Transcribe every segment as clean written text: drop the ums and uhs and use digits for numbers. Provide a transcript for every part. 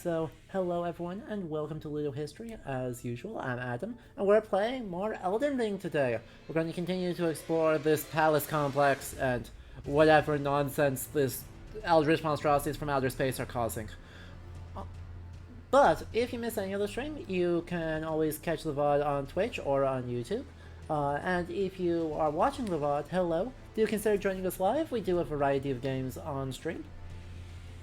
So, hello everyone, and welcome to Ludo History. As usual, I'm Adam, and we're playing more Elden Ring today. We're going to continue to explore this palace complex and whatever nonsense this eldritch monstrosities from outer space are causing. But if you miss any of the stream, you can always catch the VOD on Twitch or on YouTube. And if you are watching the VOD, hello, do consider joining us live. We do a variety of games on stream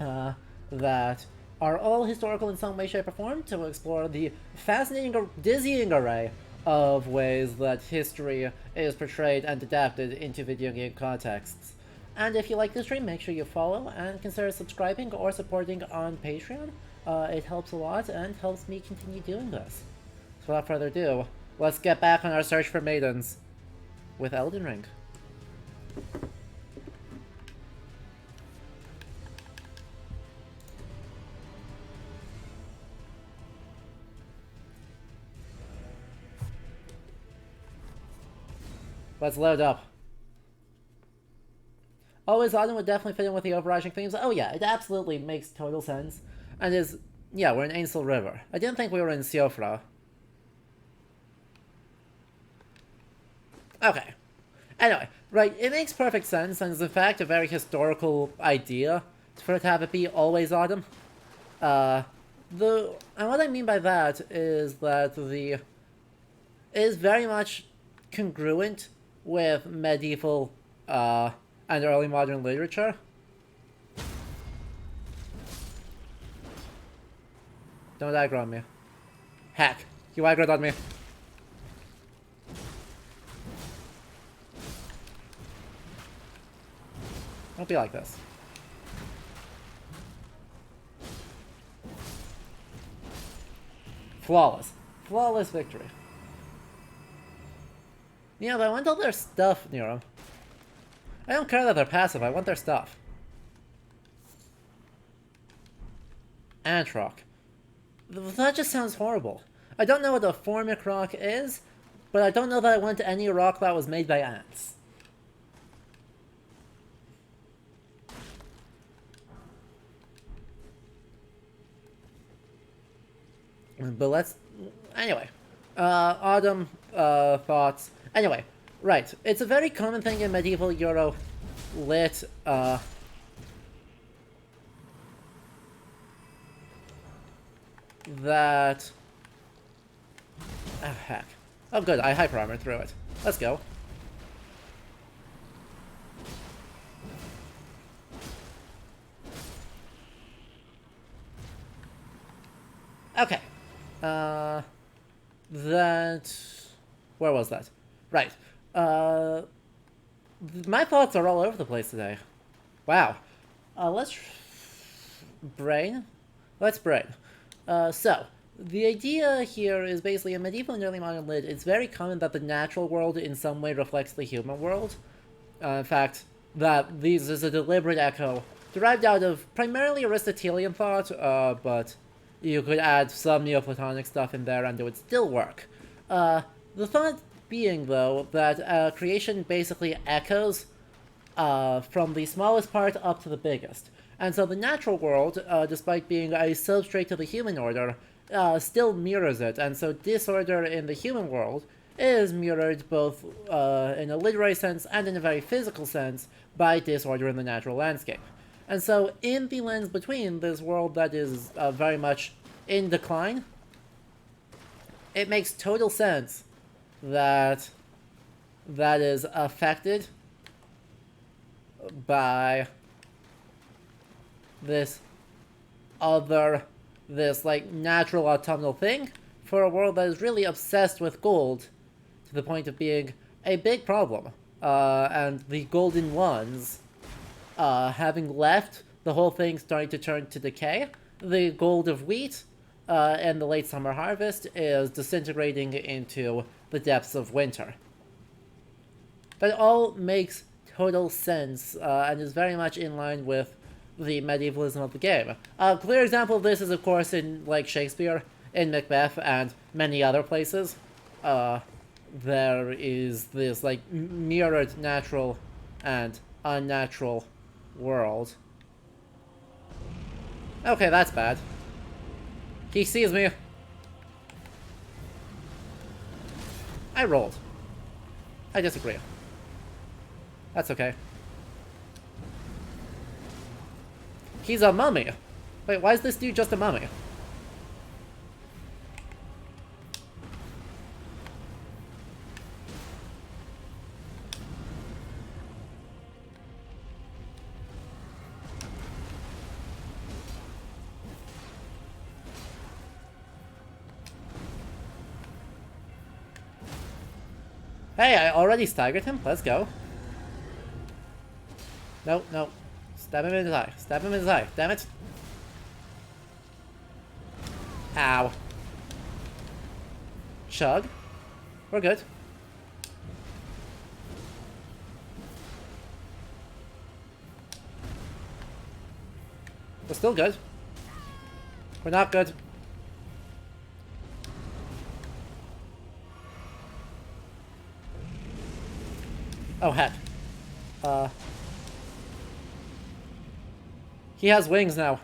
that are all historical in some way, shape, or form to explore the fascinating, dizzying array of ways that history is portrayed and adapted into video game contexts. And if you like the stream, make sure you follow and consider subscribing or supporting on Patreon. It helps a lot and helps me continue doing this. So without further ado, let's get back on our search for maidens with Elden Ring. Let's load up. Always Autumn would definitely fit in with the overarching themes. Oh yeah, it absolutely makes total sense. And is, yeah, we're in Ainsel River. I didn't think we were in Siofra. Okay. Anyway, right, it makes perfect sense, and is in fact a very historical idea for it to have it be always autumn. And what I mean by that is that it is very much congruent with medieval and early modern literature. Don't aggro on me. Heck, you aggroed on me. Don't be like this. Flawless. Flawless victory. Yeah, but I want all their stuff near them. I don't care that they're passive, I want their stuff. Ant rock. That just sounds horrible. I don't know what a formic rock is, but I don't know that I want any rock that was made by ants. But let's... Anyway. Autumn thoughts. Anyway, right. It's a very common thing in medieval Euro lit, that... Oh, heck. Oh, good. I hyper armored through it. Let's go. Okay. That... Where was that? Right. My thoughts are all over the place today. Wow. Let's brain. So, the idea here is basically in medieval and early modern lit, it's very common that the natural world in some way reflects the human world. In fact, that this is a deliberate echo derived out of primarily Aristotelian thought, but you could add some Neoplatonic stuff in there and it would still work. The thought being, though, that creation basically echoes from the smallest part up to the biggest. And so the natural world, despite being a substrate to the human order, still mirrors it. And so disorder in the human world is mirrored both in a literary sense and in a very physical sense by disorder in the natural landscape. And so in the lens between this world that is very much in decline, it makes total sense that that is affected by this like natural autumnal thing for a world that is really obsessed with gold to the point of being a big problem. And the golden ones, having left, the whole thing starting to turn to decay. The gold of wheat and the late summer harvest is disintegrating into the depths of winter. That all makes total sense and is very much in line with the medievalism of the game. A clear example of this is, of course, in like Shakespeare, in Macbeth, and many other places. There is this like mirrored natural and unnatural world. Okay, that's bad. He sees me. I rolled. I disagree. That's okay. He's a mummy. Wait, why is this dude just a mummy? Hey, I already staggered him. Let's go. No, no. Stab him in his eye. Stab him in his eye. Damn it. Ow. Chug. We're good. We're still good. We're not good. Oh, heck. He has wings now.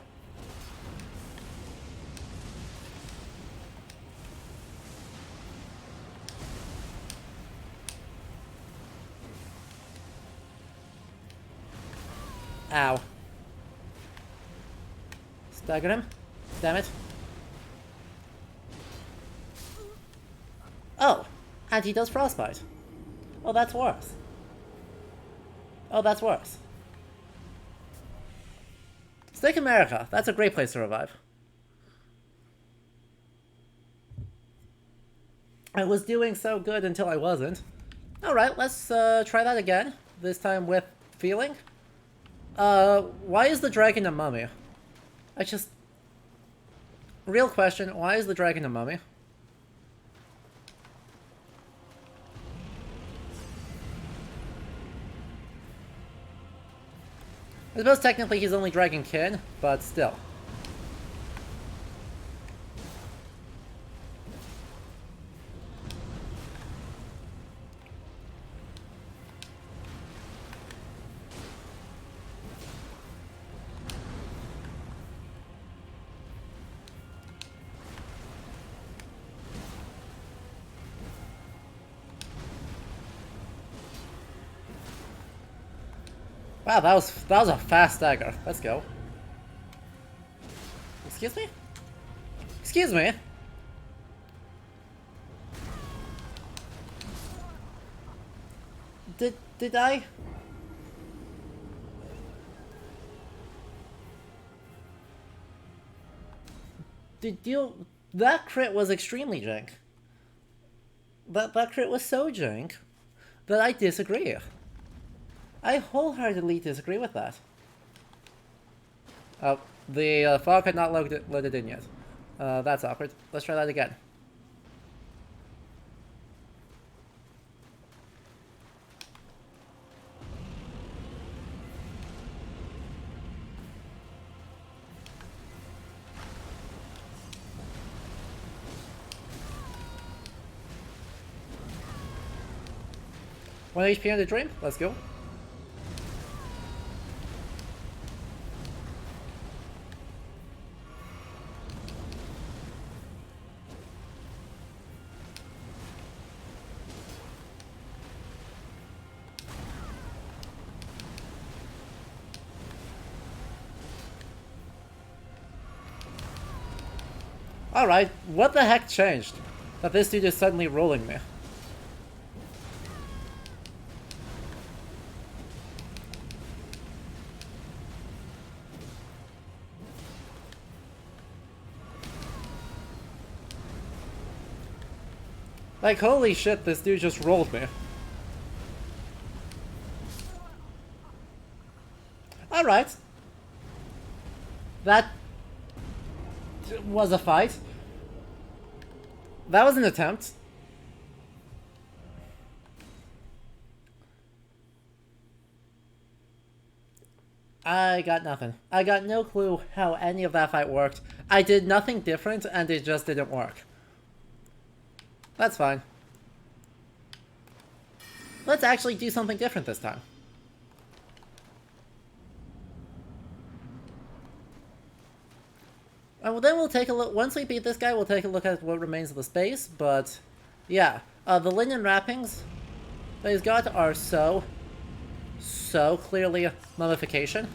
Ow. Staggered him. Damn it. Oh, and he does frostbite. Oh, that's worse. Oh, that's worse. Steak America. That's a great place to revive. I was doing so good until I wasn't. Alright, let's try that again. This time with feeling. Why is the dragon a mummy? Real question, why is the dragon a mummy? I suppose technically he's only dragon kin, but still. Wow, that was a fast dagger. Let's go. Excuse me? Excuse me? Did I? Did you... That crit was extremely jank. That crit was so jank that I disagree. I wholeheartedly disagree with that. Oh, the fog had not loaded in yet. That's awkward. Let's try that again. One HP on the dream. Let's go. Alright, what the heck changed? That this dude is suddenly rolling me. Like, holy shit, this dude just rolled me. Alright. That was a fight. That was an attempt. I got nothing. I got no clue how any of that fight worked. I did nothing different and it just didn't work. That's fine. Let's actually do something different this time. And then we'll take a look. Once we beat this guy, we'll take a look at what remains of the space. But yeah, the linen wrappings that he's got are so clearly mummification.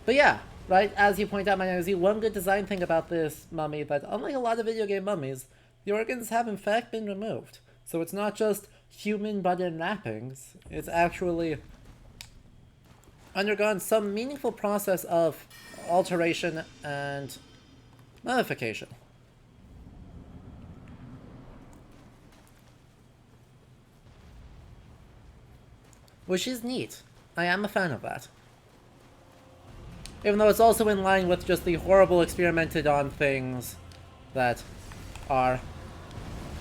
But yeah, right, as you point out, my name, one good design thing about this mummy, that unlike a lot of video game mummies, the organs have in fact been removed. So it's not just human body and wrappings, it's actually undergone some meaningful process of alteration and mummification. Which is neat. I am a fan of that. Even though it's also in line with just the horrible experimented on things that are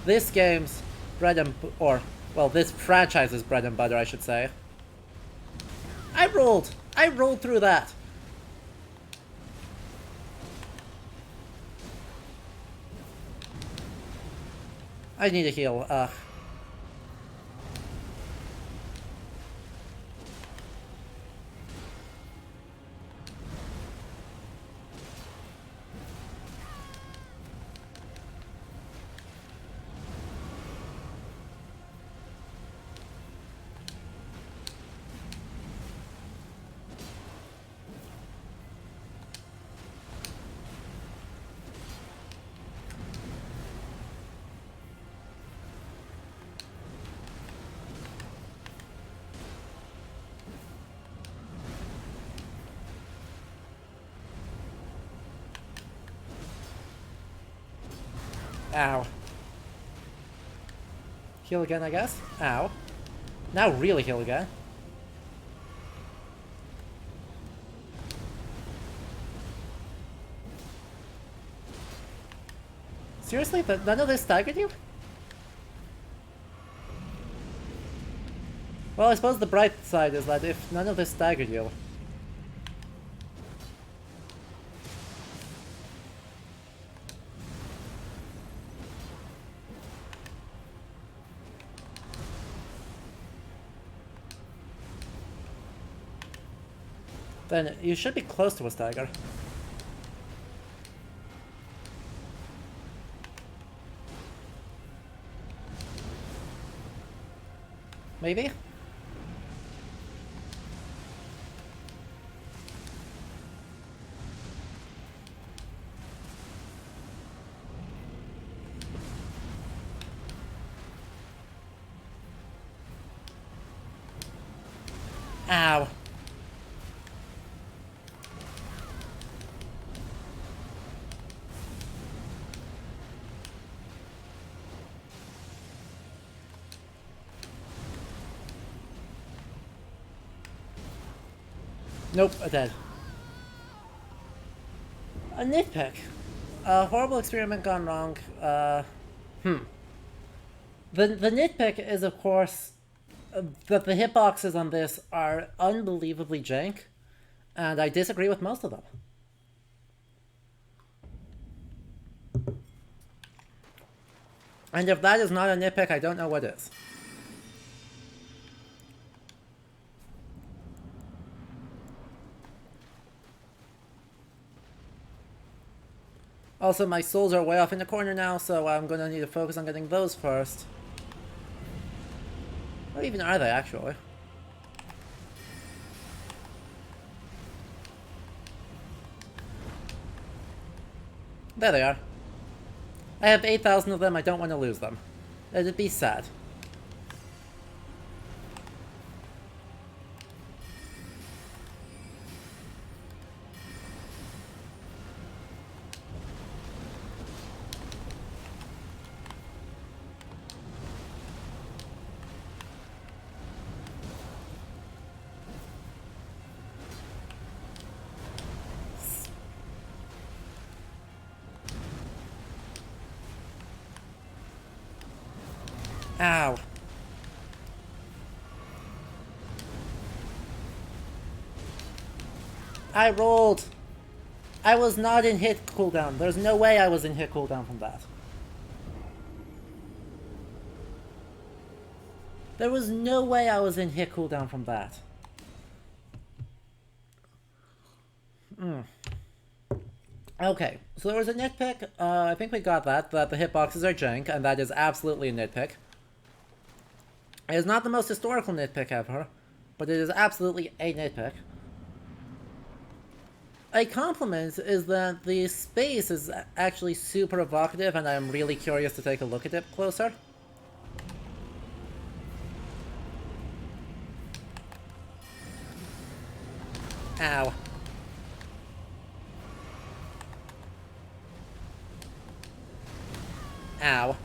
this game's bread and... well, this franchise's bread and butter, I should say. I rolled through that! I need a heal, ugh. Ow. Heal again, I guess? Ow. Now really heal again. Seriously? But none of this staggered you? Well, I suppose the bright side is that if none of this staggered you... then you should be close to a stagger. Maybe? Ow. Nope, a dead. A nitpick. A horrible experiment gone wrong. The nitpick is, of course, that the hitboxes on this are unbelievably jank, and I disagree with most of them. And if that is not a nitpick, I don't know what is. Also, my souls are way off in the corner now, so I'm gonna need to focus on getting those first. What even are they, actually? There they are. I have 8,000 of them, I don't want to lose them. It'd be sad. Ow. I rolled. I was not in hit cooldown. There's no way I was in hit cooldown from that. There was no way I was in hit cooldown from that. Okay, so there was a nitpick. I think we got that the hitboxes are jank, and that is absolutely a nitpick. It is not the most historical nitpick ever, but it is absolutely a nitpick. A compliment is that the space is actually super evocative, and I'm really curious to take a look at it closer. Ow. Ow.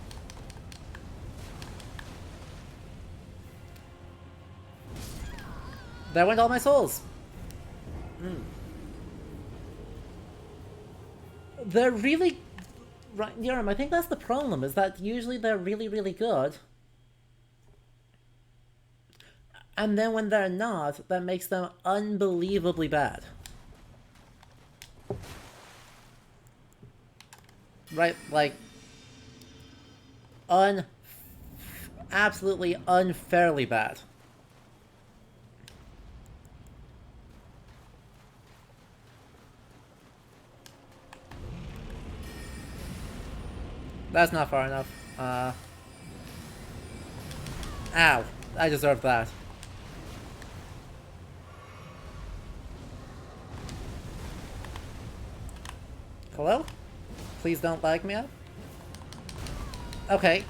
There went all my souls. They're really... Right, Yerm, I think that's the problem, is that usually they're really, really good. And then when they're not, that makes them unbelievably bad. Right, like... absolutely unfairly bad. That's not far enough. Ow. I deserve that. Hello? Please don't lag me up. Okay.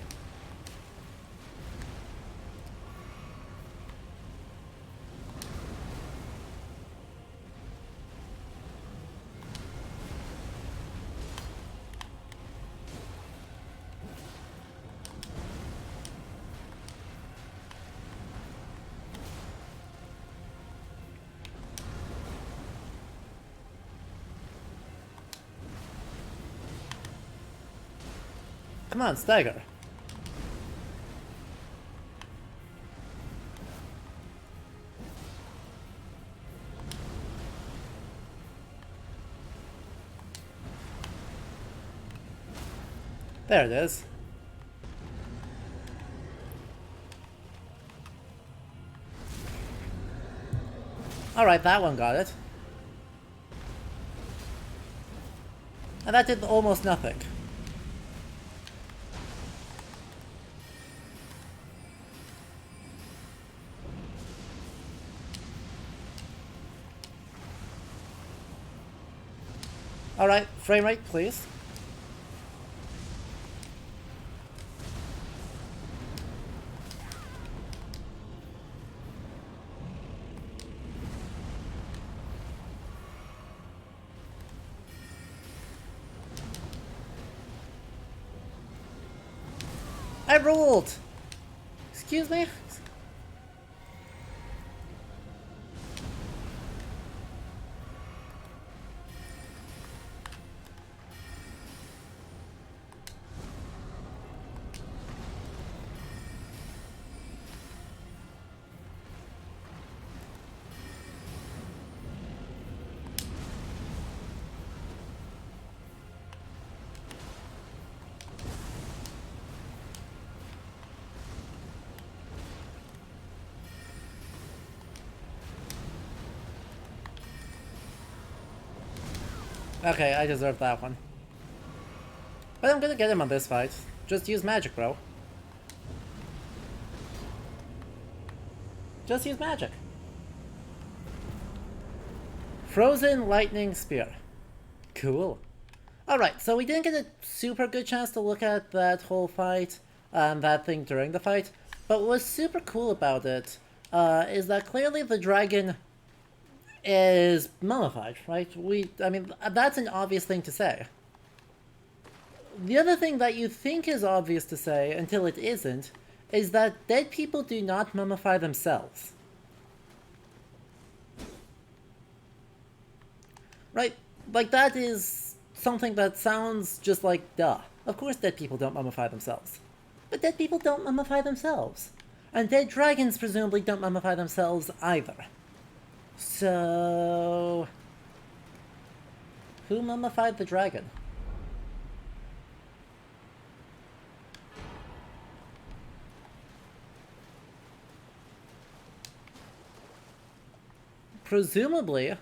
Come on, stagger. There it is. Alright, that one got it. And that did almost nothing. Alright, frame rate, please. I ruled! Excuse me? Okay, I deserve that one. But I'm gonna get him on this fight. Just use magic, bro. Just use magic. Frozen Lightning Spear. Cool. Alright, so we didn't get a super good chance to look at that whole fight, that thing during the fight, but what was super cool about it is that clearly the dragon is mummified, right? I mean, that's an obvious thing to say. The other thing that you think is obvious to say, until it isn't, is that dead people do not mummify themselves. Right? Like, that is something that sounds just like, duh. Of course dead people don't mummify themselves. But dead people don't mummify themselves. And dead dragons presumably don't mummify themselves either. So... who mummified the dragon? presumably,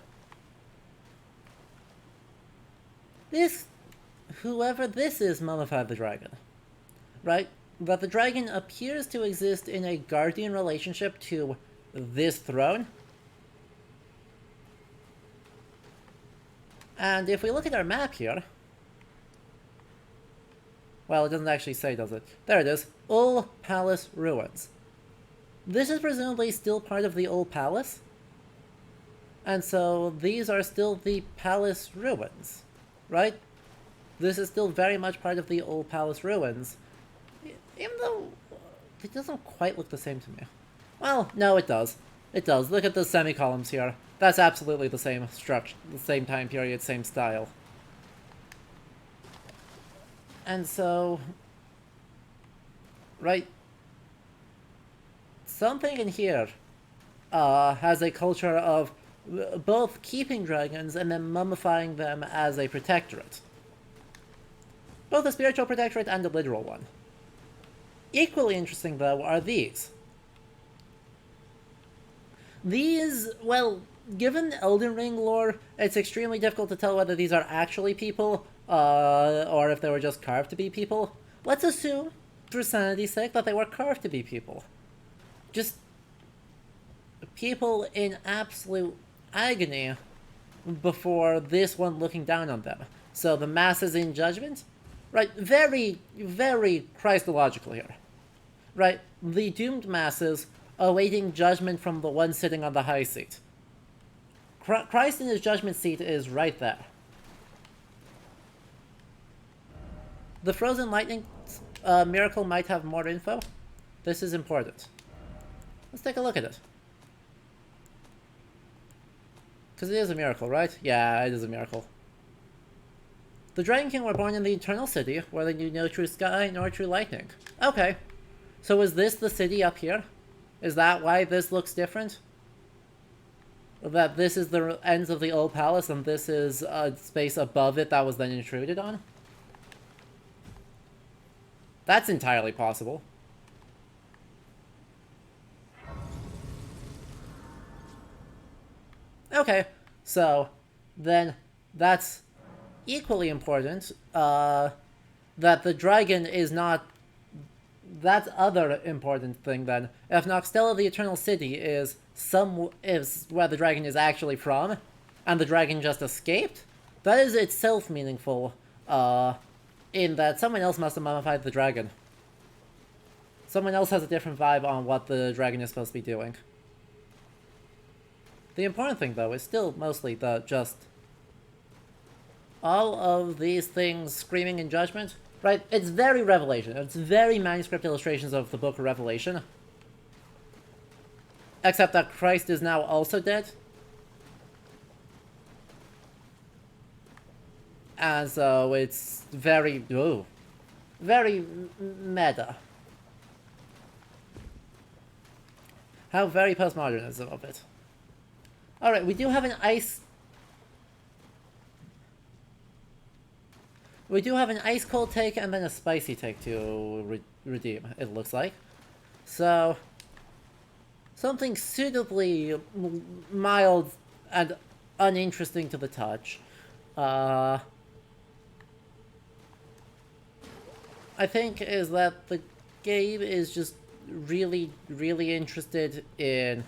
whoever this is mummified the dragon, right? But the dragon appears to exist in a guardian relationship to this throne. And if we look at our map here, well, it doesn't actually say, does it? There it is. Ul Palace Ruins. This is presumably still part of the Ul Palace. And so these are still the palace ruins, right? This is still very much part of the Ul Palace ruins. Even though it doesn't quite look the same to me. Well, no, it does. It does. Look at the semi-columns here. That's absolutely the same structure, the same time period, same style. And so, right, something in here has a culture of both keeping dragons and then mummifying them as a protectorate. Both a spiritual protectorate and a literal one. Equally interesting, though, are these. These, well, given Elden Ring lore, it's extremely difficult to tell whether these are actually people, or if they were just carved to be people. Let's assume, for sanity's sake, that they were carved to be people. Just people in absolute agony before this one looking down on them. So the masses in judgment, right? Very, very Christological here, right? The doomed masses awaiting judgment from the one sitting on the high seat. Christ in his judgment seat is right there. The frozen lightning miracle might have more info. This is important. Let's take a look at it. Because it is a miracle, right? Yeah, it is a miracle. The Dragon King were born in the Eternal City, where they knew no true sky nor true lightning. Okay. So is this the city up here? Is that why this looks different? That this is the ends of the old palace and this is a space above it that was then intruded on? That's entirely possible. Okay, so then that's equally important, that the dragon is not... That's other important thing then. If Noxtella the Eternal City is where the dragon is actually from, and the dragon just escaped, that is itself meaningful, in that someone else must have mummified the dragon. Someone else has a different vibe on what the dragon is supposed to be doing. The important thing, though, is still mostly the just... all of these things screaming in judgment, right? It's very Revelation. It's very manuscript illustrations of the Book of Revelation. Except that Christ is now also dead. And so it's very... ooh, very meta. How very postmodernism of it. Alright, we do have an ice... We do have an ice-cold take and then a spicy take to redeem, it looks like. So... something suitably mild and uninteresting to the touch. I think is that the game is just really, really interested in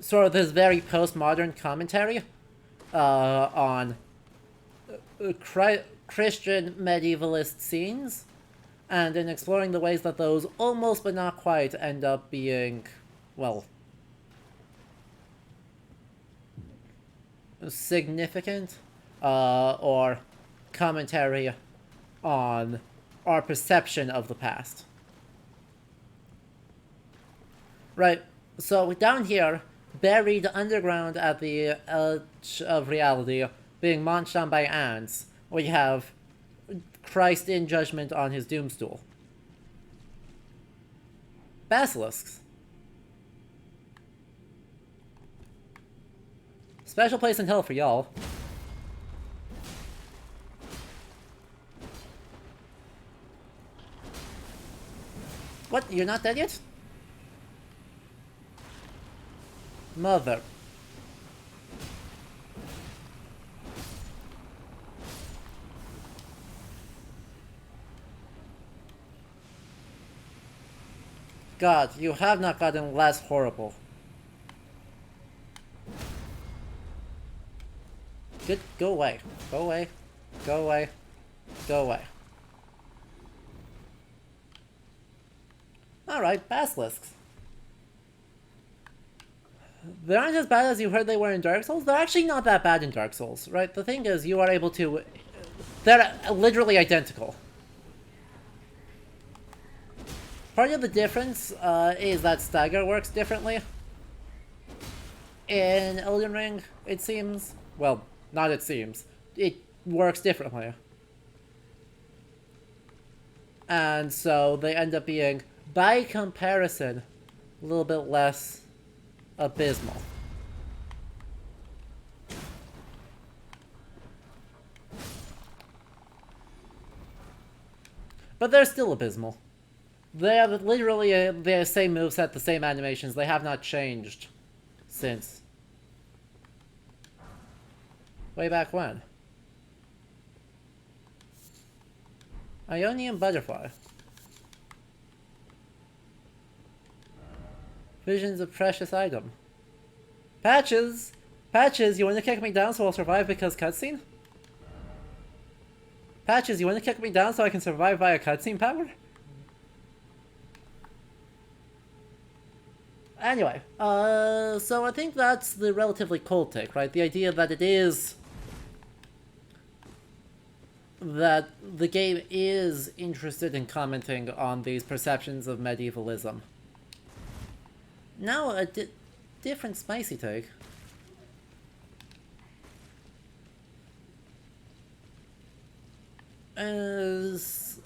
sort of this very postmodern commentary on Christian medievalist scenes, and in exploring the ways that those almost but not quite end up being, well, significant, or commentary on our perception of the past. Right, so down here, buried underground at the edge of reality, being munched on by ants, we have Christ in judgment on his doomstool. Basilisks. Special place in hell for y'all. What? You're not dead yet? Mother. God, you have not gotten less horrible. Go away. Go away. Go away. Go away. Alright, basilisks. They aren't as bad as you heard they were in Dark Souls. They're actually not that bad in Dark Souls, right? The thing is, you are able to... They're literally identical. Part of the difference is that stagger works differently. In Elden Ring, it seems. Well, not it seems. It works differently. And so they end up being, by comparison, a little bit less abysmal. But they're still abysmal. They have literally the same moveset, the same animations. They have not changed since. Way back when. Ionian Butterfly. Visions of precious item. Patches! Patches, you want to kick me down so I'll survive because cutscene? Patches, you want to kick me down so I can survive via cutscene power? Anyway, so I think that's the relatively cold take, right? The idea that it is... that the game is interested in commenting on these perceptions of medievalism. Now, a different spicy take. Is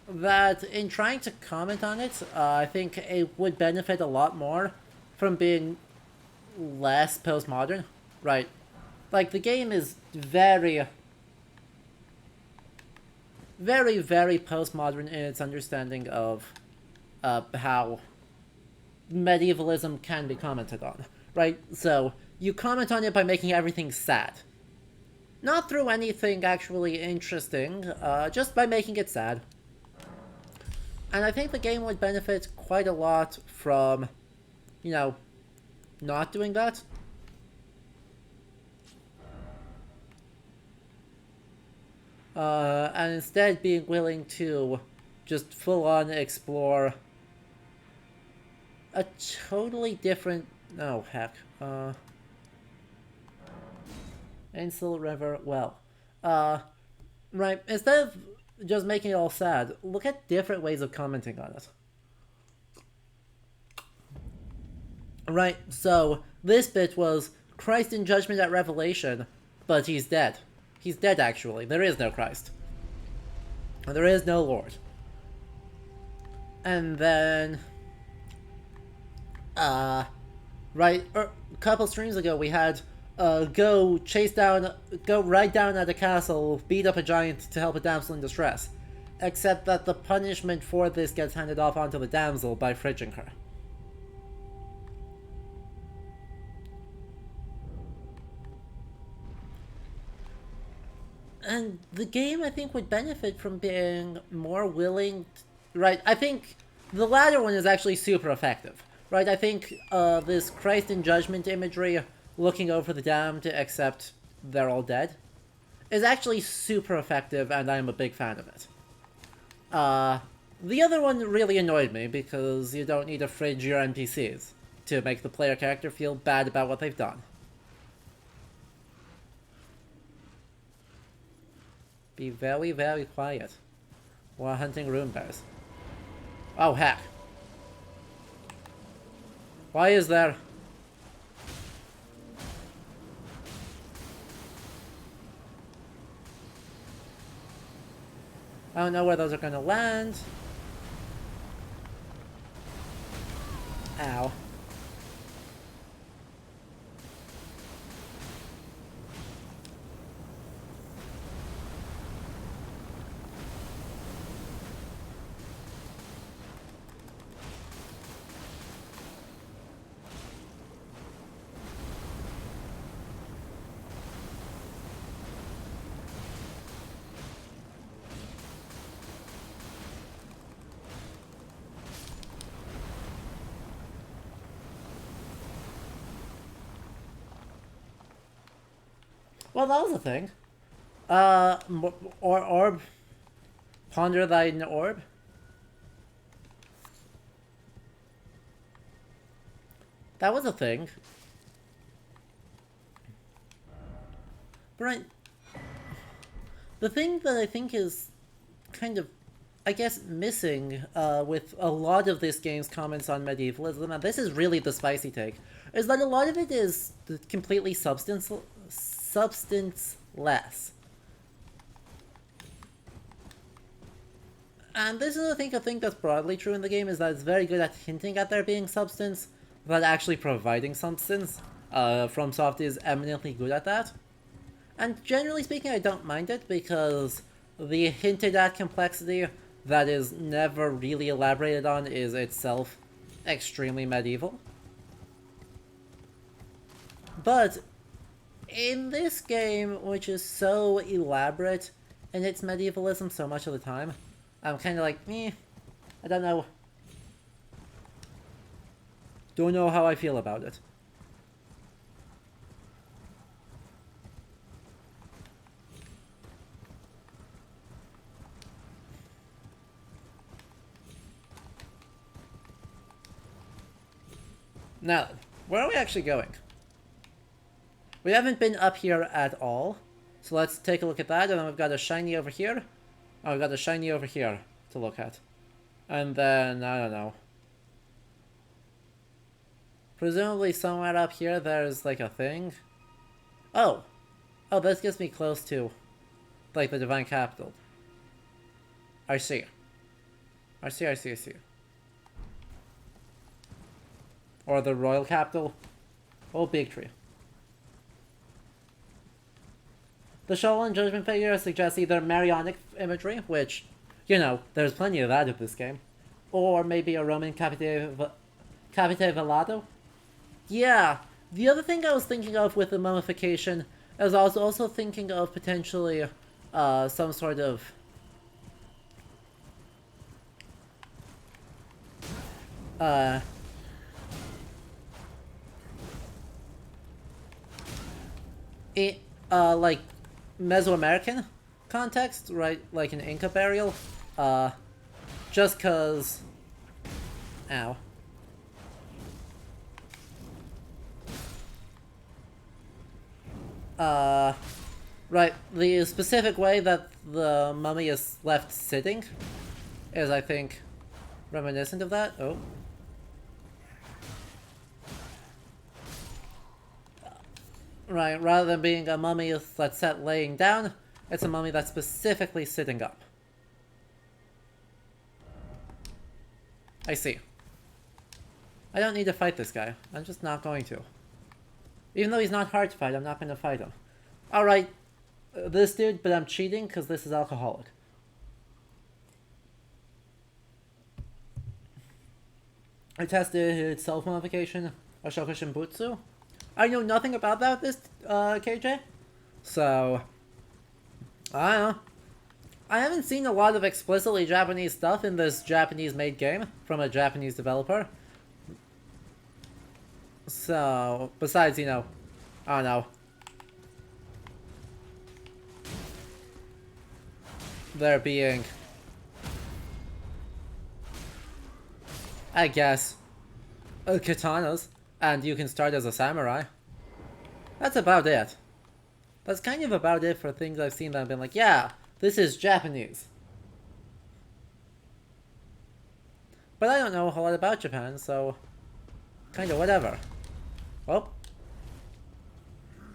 that in trying to comment on it, I think it would benefit a lot more from being less postmodern. Right. Like, the game is very, very postmodern in its understanding of how medievalism can be commented on. Right? So, you comment on it by making everything sad. Not through anything actually interesting, just by making it sad. And I think the game would benefit quite a lot from, you know, not doing that. And instead being willing to just full-on explore a totally different... Oh, heck. Ainsel River, well. Right, instead of just making it all sad, look at different ways of commenting on it. Right, so this bit was Christ in judgment at Revelation, but he's dead. He's dead, actually. There is no Christ. There is no Lord. And then... right, a couple streams ago we had... go right down at a castle, beat up a giant to help a damsel in distress. Except that the punishment for this gets handed off onto the damsel by fridging her. And the game, I think, would benefit from being more willing... Right, I think the latter one is actually super effective. Right, I think this Christ in judgment imagery... looking over the damned, except they're all dead, is actually super effective, and I'm a big fan of it. The other one really annoyed me, because you don't need to fridge your NPCs to make the player character feel bad about what they've done. Be very, very quiet while hunting rune bears. Oh, heck. Why is there... I don't know where those are gonna land. Ow. Well, that was a thing. Or orb. Ponder thine orb. That was a thing. But right, the thing that I think is kind of, I guess, missing with a lot of this game's comments on medievalism, and this is really the spicy take, is that a lot of it is completely substanceless. And this is, I think, a thing that's broadly true in the game, is that it's very good at hinting at there being substance, but actually providing substance. FromSoft is eminently good at that. And generally speaking, I don't mind it, because the hinted at complexity that is never really elaborated on is itself extremely medieval. But in this game, which is so elaborate in its medievalism so much of the time, I'm kind of like, I don't know. Don't know how I feel about it. Now, where are we actually going? We haven't been up here at all. So let's take a look at that, and then we've got a shiny over here. Oh, we've got a shiny over here to look at. And then, I don't know. Presumably somewhere up here there's like a thing. Oh! Oh, this gets me close to, like, the Divine Capital. I see. I see. Or the Royal Capital. Oh, big tree. The Shoal Judgment figure suggests either Marionic imagery, which, you know, there's plenty of that in this game, or maybe a Roman Capite Velado. Yeah, the other thing I was thinking of with the mummification is I was also thinking of potentially some sort of like Mesoamerican context, right? Like an Inca burial. Just cause... Ow. Right, the specific way that the mummy is left sitting is, I think, reminiscent of that. Oh. Right, rather than being a mummy that's set laying down, it's a mummy that's specifically sitting up. I see. I don't need to fight this guy. I'm just not going to. Even though he's not hard to fight, I'm not going to fight him. Alright, this dude, but I'm cheating because this is alcoholic. I tested self-modification, Ashoka Shimbutsu. I know nothing about that, this KJ. So, I don't know. I haven't seen a lot of explicitly Japanese stuff in this Japanese-made game from a Japanese developer. So, besides, you know, I don't know. There being, I guess, katanas, and you can start as a samurai. That's about it. That's kind of about it for things I've seen that I've been like, yeah, this is Japanese. But I don't know a whole lot about Japan, so kind of whatever. Well.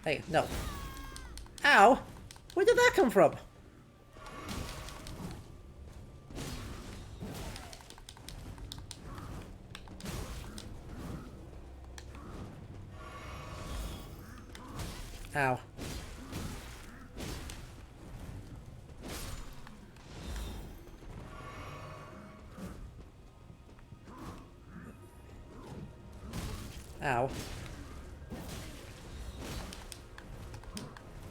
Hey, no. Ow! Where did that come from? Ow. Ow.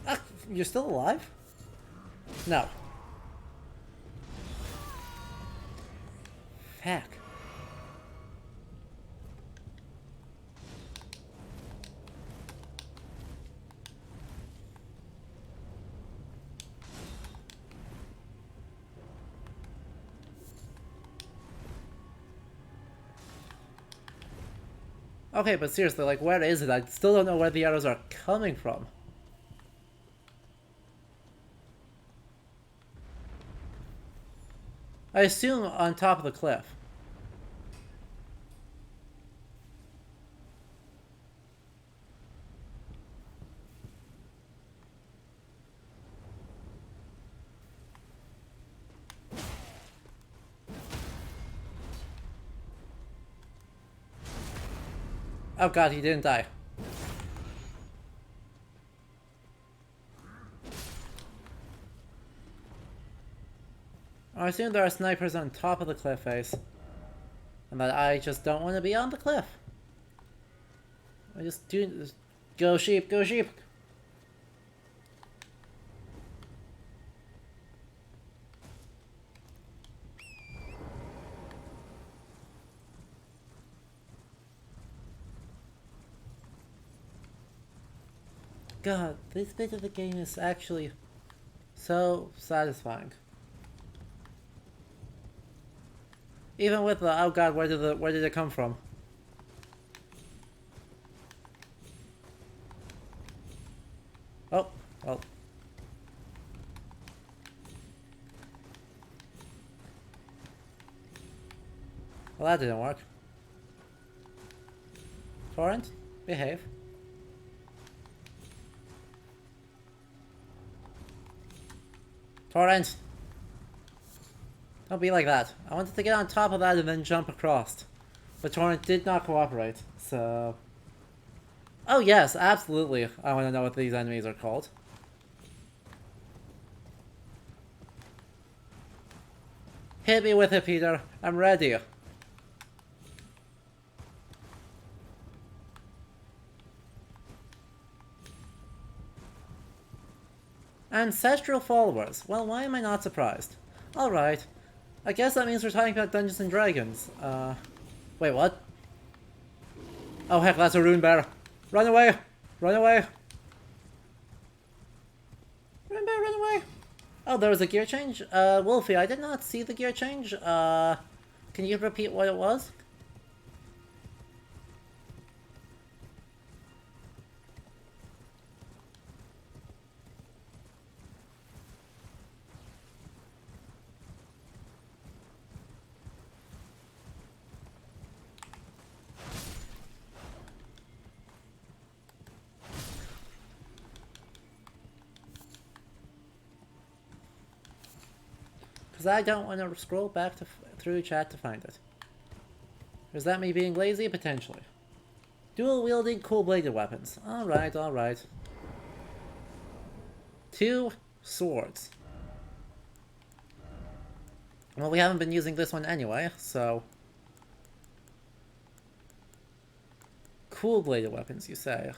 Ah, you're still alive? No. Heck. Okay, but seriously, like, where is it? I still don't know where the arrows are coming from. I assume on top of the cliff. Oh god, he didn't die. I assume there are snipers on top of the cliff face. And that I just don't want to be on the cliff. I just do... Go sheep, go sheep! God, this bit of the game is actually so satisfying. Even with the, oh god, where did it come from? Oh, well. Well, that didn't work. Torrent, behave. Torrent! Don't be like that. I wanted to get on top of that and then jump across. But Torrent did not cooperate, so... Oh yes, absolutely. I want to know what these enemies are called. Hit me with it, Peter. I'm ready. Ancestral followers. Well, why am I not surprised? Alright. I guess that means we're talking about Dungeons and Dragons. Wait, what? Oh heck, that's a rune bear. Run away! Run away! Rune bear, run away! Oh, there was a gear change? Wolfie, I did not see the gear change. Can you repeat what it was? Because I don't want to scroll back through chat to find it. Is that me being lazy? Potentially. Dual-wielding, cool-bladed weapons. Alright, alright. 2 swords. Well, we haven't been using this one anyway, so... Cool-bladed weapons, you say?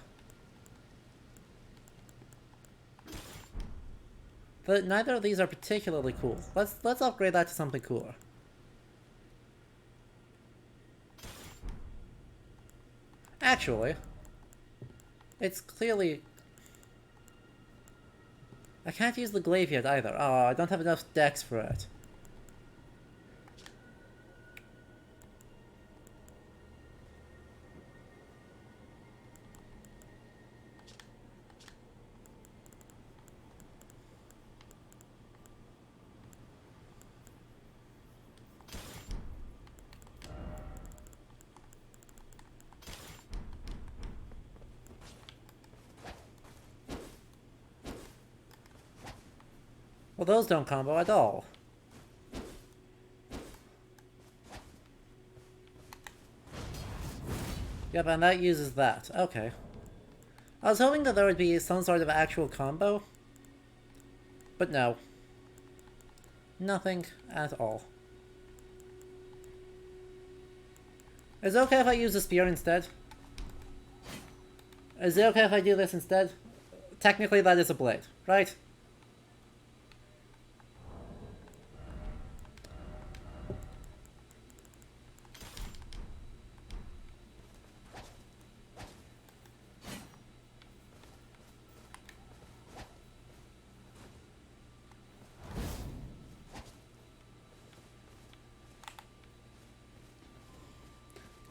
But neither of these are particularly cool. Let's upgrade that to something cooler. Actually, it's clearly... I can't use the glaive yet either. Oh, I don't have enough dex for it. Well, those don't combo at all. Yep, and that uses that. Okay. I was hoping that there would be some sort of actual combo. But no. Nothing at all. Is it okay if I use a spear instead? Is it okay if I do this instead? Technically that is a blade, right?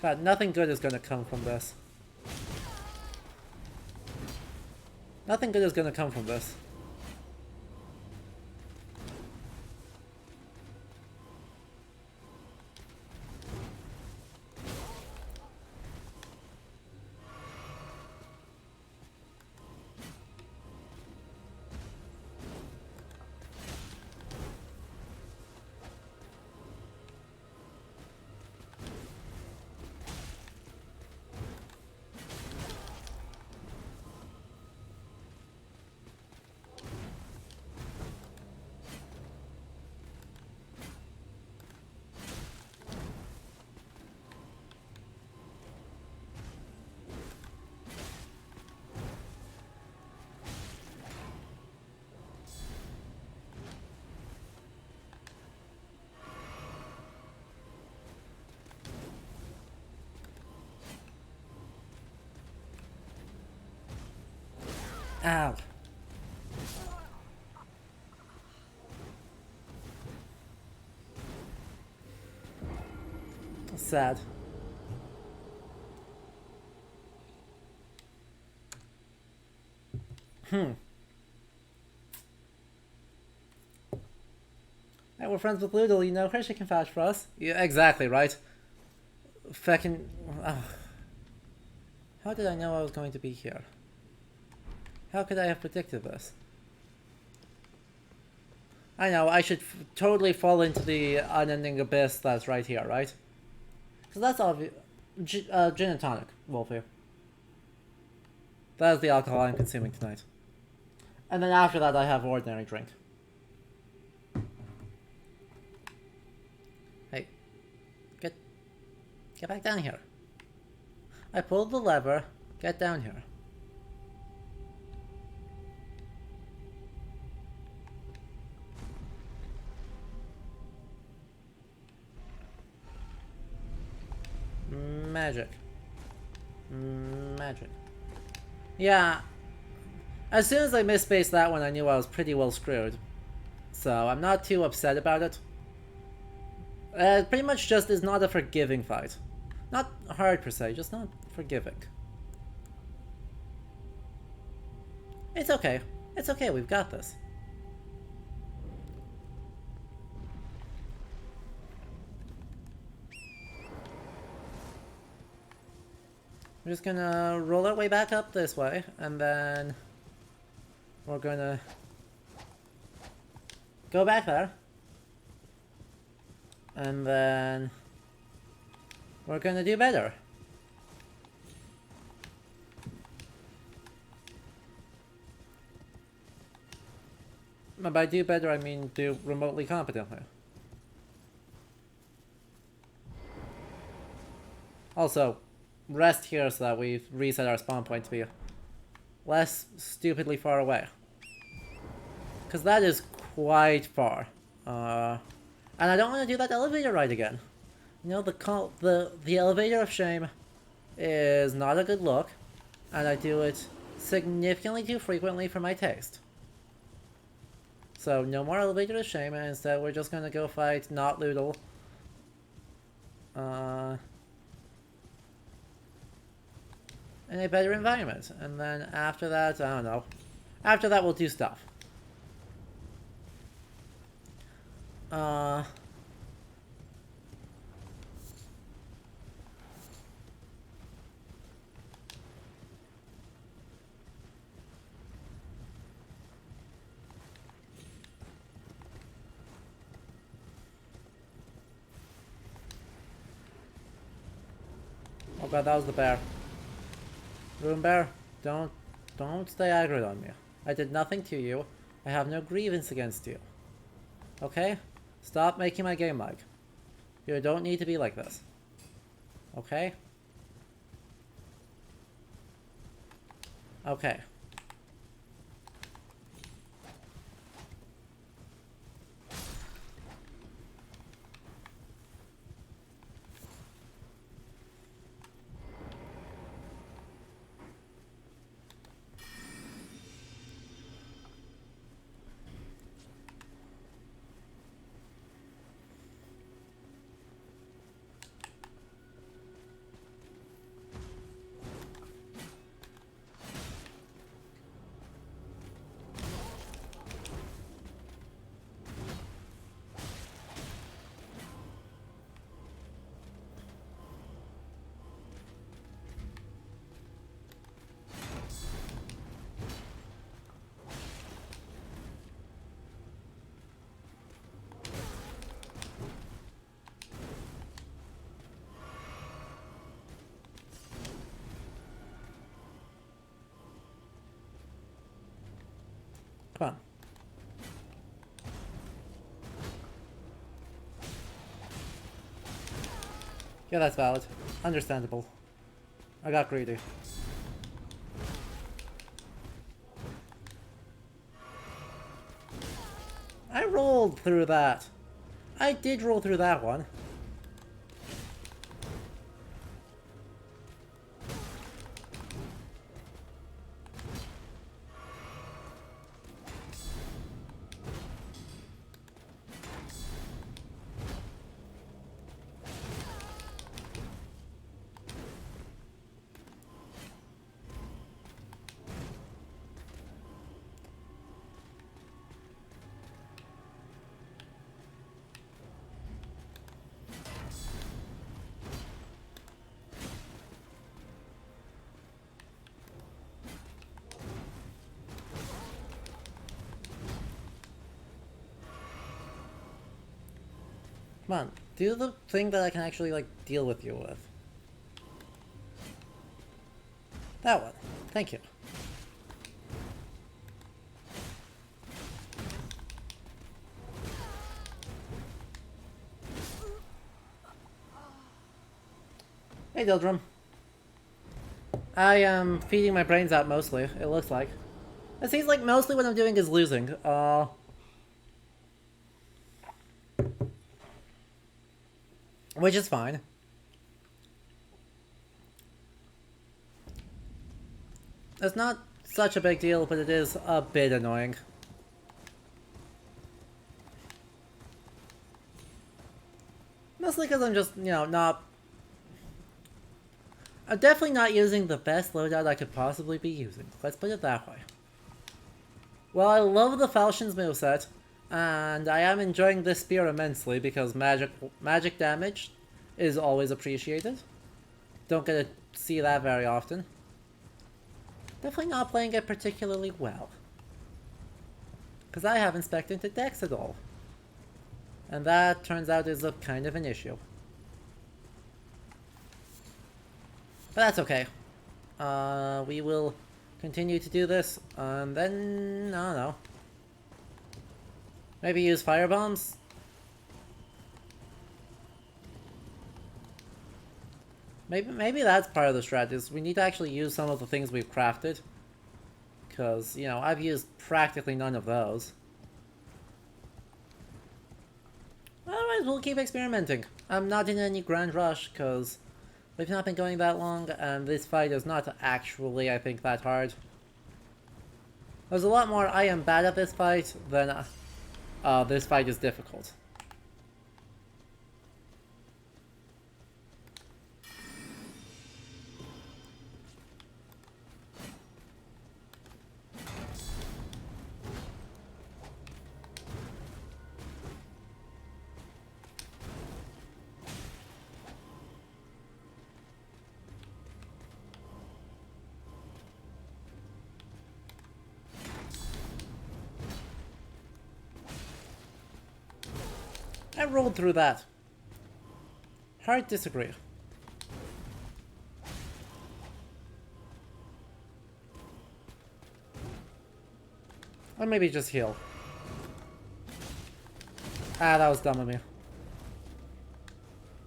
God, nothing good is gonna come from this. Nothing good is gonna come from this. Ow. Sad. Hey, we're friends with Loodle, you know, Hershey can vouch for us. Yeah, exactly, right? Fucking... Oh. How did I know I was going to be here? How could I have predicted this? I know, I should totally fall into the unending abyss that's right here, right? Because that's obvious. Gin and tonic, Wolfie. That is the alcohol I'm consuming tonight. And then after that I have ordinary drink. Hey. Get back down here. I pulled the lever. Get down here. Magic. Magic. Yeah. As soon as I misspaced that one, I knew I was pretty well screwed. So I'm not too upset about it. It pretty much just is not a forgiving fight. Not hard per se, just not forgiving. It's okay. It's okay, we've got this. We're just gonna roll our way back up this way, and then we're gonna go back there. And then we're gonna do better. And by do better, I mean do remotely competently. Also, rest here so that we reset our spawn point to be less stupidly far away. Because that is quite far. And I don't want to do that elevator ride again. You know, the elevator of shame is not a good look, and I do it significantly too frequently for my taste. So no more elevator of shame, and instead we're just gonna go fight not Loodle. In a better environment, and then after that, I don't know. After that, we'll do stuff. Oh god, that was the bear. Room bear, don't stay aggroed on me. I did nothing to you. I have no grievance against you. Okay? Stop making my game lag. You don't need to be like this. Okay? Okay. Come on. Yeah, that's valid. Understandable. I got greedy. I rolled through that. I did roll through that one. Come on, do the thing that I can actually, like, deal with you with. That one. Thank you. Hey, Dildrum. I am feeding my brains out mostly, it looks like. It seems like mostly what I'm doing is losing. Which is fine. It's not such a big deal, but it is a bit annoying. Mostly because I'm just, you know, not... I'm definitely not using the best loadout I could possibly be using. Let's put it that way. Well, I love the Falchions moveset, and I am enjoying this spear immensely because magic damage is always appreciated. Don't get to see that very often. Definitely not playing it particularly well. Because I haven't spec'd into decks at all. And that turns out is a kind of an issue. But that's okay. We will continue to do this, and then, I don't know. Maybe use firebombs? Maybe that's part of the strategy. We need to actually use some of the things we've crafted. Because, you know, I've used practically none of those. Otherwise, we'll keep experimenting. I'm not in any grand rush, because we've not been going that long, and this fight is not actually, I think, that hard. There's a lot more I am bad at this fight than this fight is difficult. I rolled through that. Hard disagree. Or maybe just heal. Ah, that was dumb of me.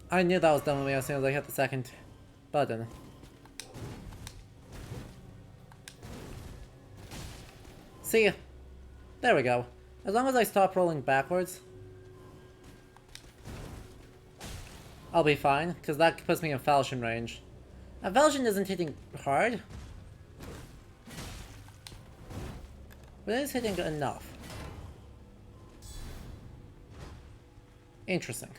I knew that was dumb of me as soon as I hit the second button. See? There we go. As long as I stop rolling backwards, I'll be fine, because that puts me in Falchion range. Now, Falchion isn't hitting hard, but it is hitting enough. Interesting.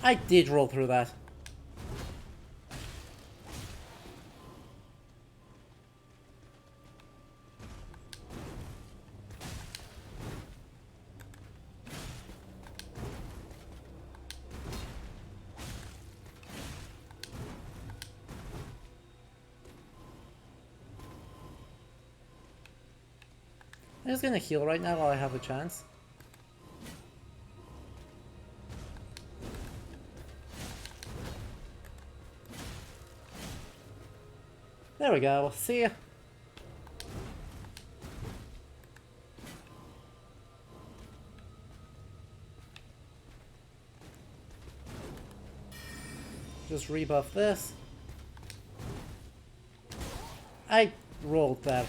I did roll through that. I'm just gonna heal right now while I have a chance. There we go. See ya. Just rebuff this. I rolled that.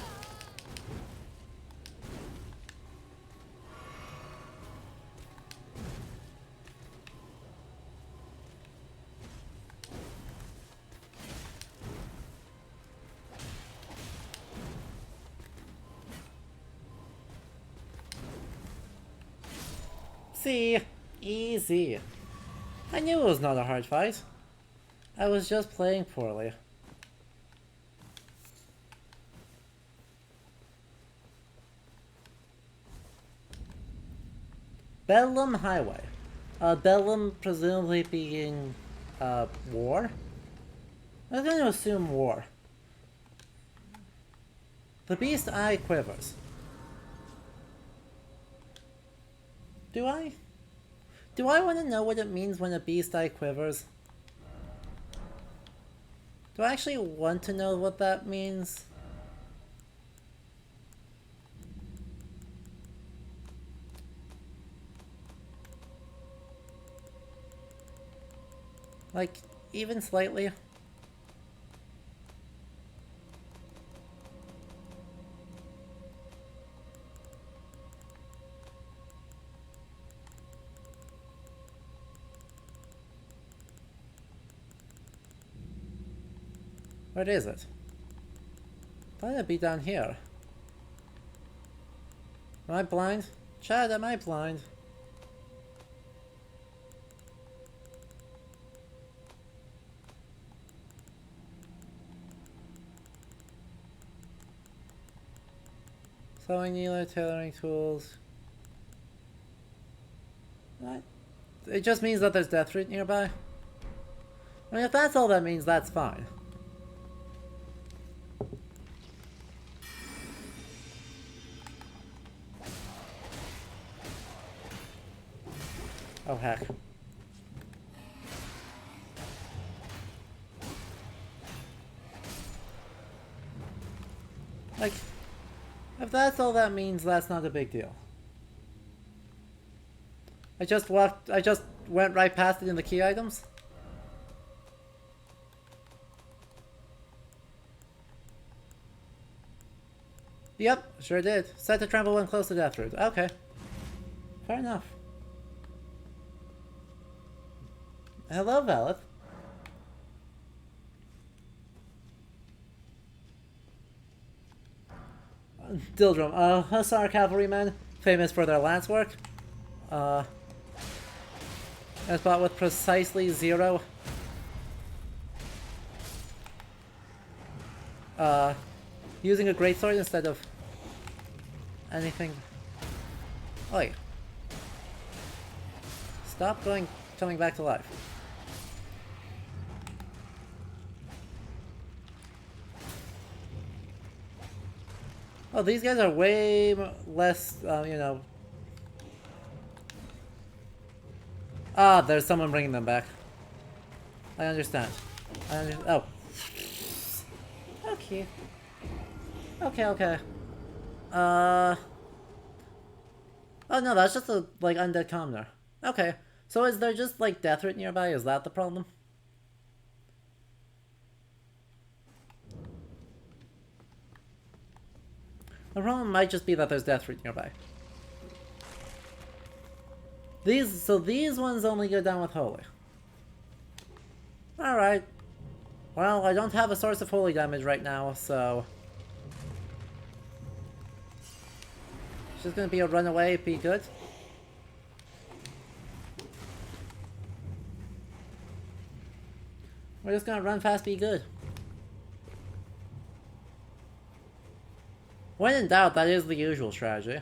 See? Easy. I knew it was not a hard fight. I was just playing poorly. Bedlam Highway. Bedlam presumably being, war? I was going to assume war. The beast eye quivers. Do I? Do I want to know what it means when a beast eye quivers? Do I actually want to know what that means? Like, even slightly? Where is it? Why would it be down here? Am I blind? Chad, am I blind? Sewing needler, tailoring tools. What? It just means that there's death root nearby? I mean, if that's all that means, that's fine. Oh heck. Like, if that's all that means, that's not a big deal. I just went right past it in the key items. Yep, sure did. Set to tremble when close to death root. Okay. Fair enough. Hello, Valeth. Dildrum, Hussar cavalrymen, famous for their lance work. And fought with precisely 0. Using a greatsword instead of anything. Oi. Stop coming back to life. Oh, these guys are way less, you know... Ah, there's someone bringing them back. I understand. Oh. Okay. Okay. Oh no, that's just a, like, undead commoner. Okay. So is there just, like, death root nearby? Is that the problem? The problem might just be that there's death root nearby. So these ones only go down with holy. Alright. Well, I don't have a source of holy damage right now, so... It's just gonna be a runaway, be good. We're just gonna run fast, be good. When in doubt, that is the usual strategy.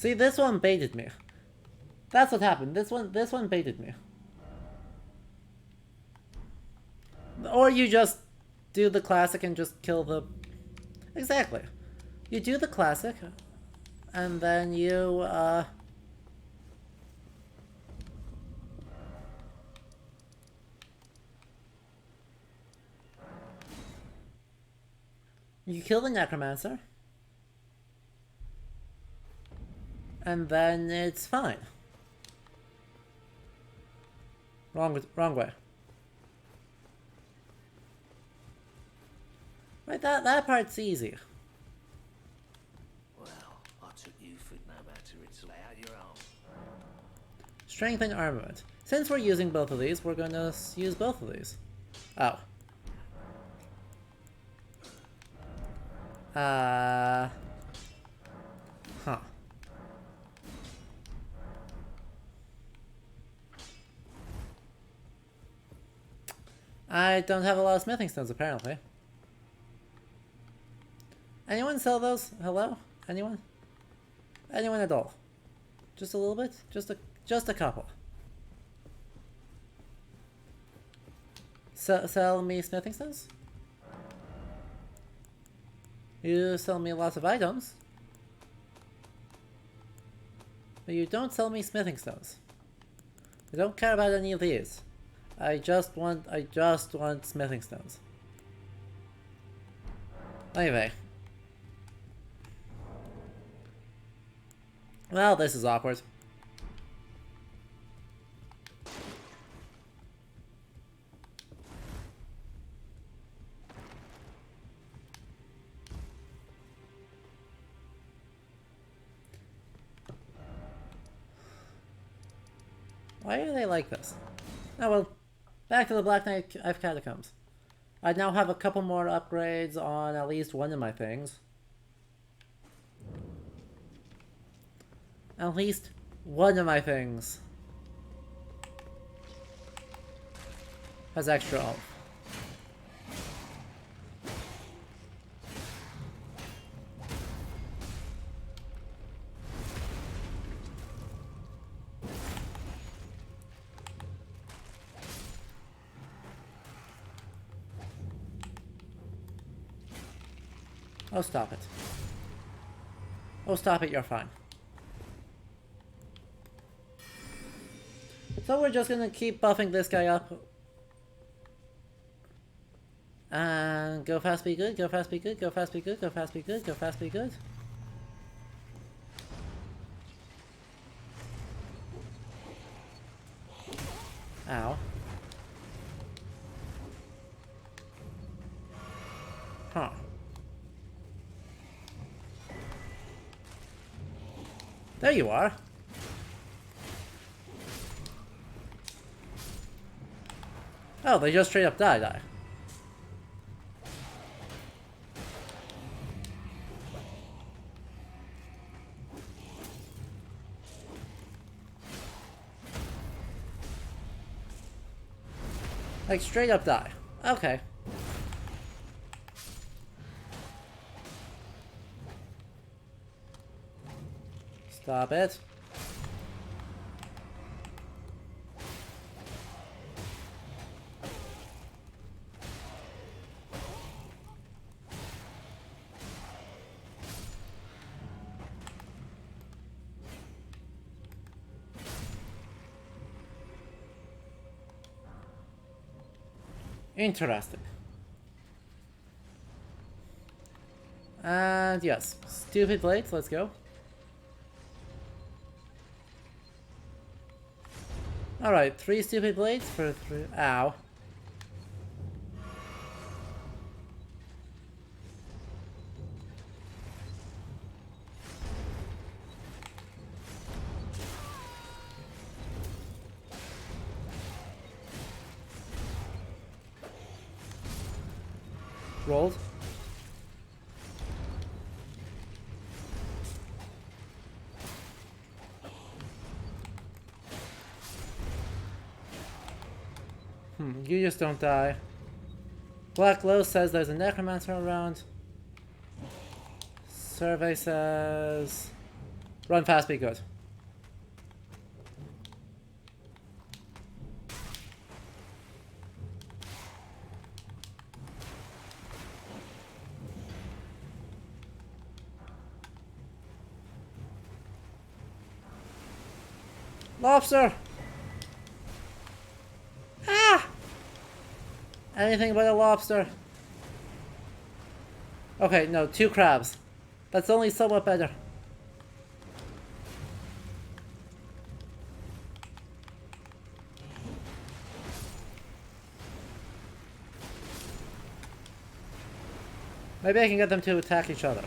See, this one baited me. That's what happened. This one baited me. Or you just do the classic and just kill the... Exactly. You do the classic, and then you, you kill the necromancer, and then it's fine. Wrong way. Right, that part's easy. Well, I took you for no matter it's lay out your own. Strength and armament. Since we're using both of these, we're gonna use both of these. Oh. Huh. I don't have a lot of smithing stones, apparently. Anyone sell those? Hello? Anyone? Anyone at all? Just a little bit? Just a couple. Sell me smithing stones? You sell me lots of items. But you don't sell me smithing stones. I don't care about any of these. I just want smithing stones. Anyway. Well, this is awkward. Why are they like this? Oh well, back to the Black Knight Catacombs. I now have a couple more upgrades on at least one of my things. At least one of my things has extra ult. Oh, stop it. Oh, stop it, you're fine. So we're just gonna keep buffing this guy up. And go fast, be good, go fast, be good, go fast, be good, go fast, be good, go fast, be good. Ow. Huh. There you are. Oh, they just straight up died. Like, straight up die. Okay. Stop it. Interesting. And yes, stupid blades, let's go. Alright, 3 stupid blades for 3. Ow. Rolled. You just don't die. Black Glow says there's a necromancer around. Survey says Run fast, be good. Lobster! Ah! Anything but a lobster. Okay, no, 2 crabs. That's only somewhat better. Maybe I can get them to attack each other.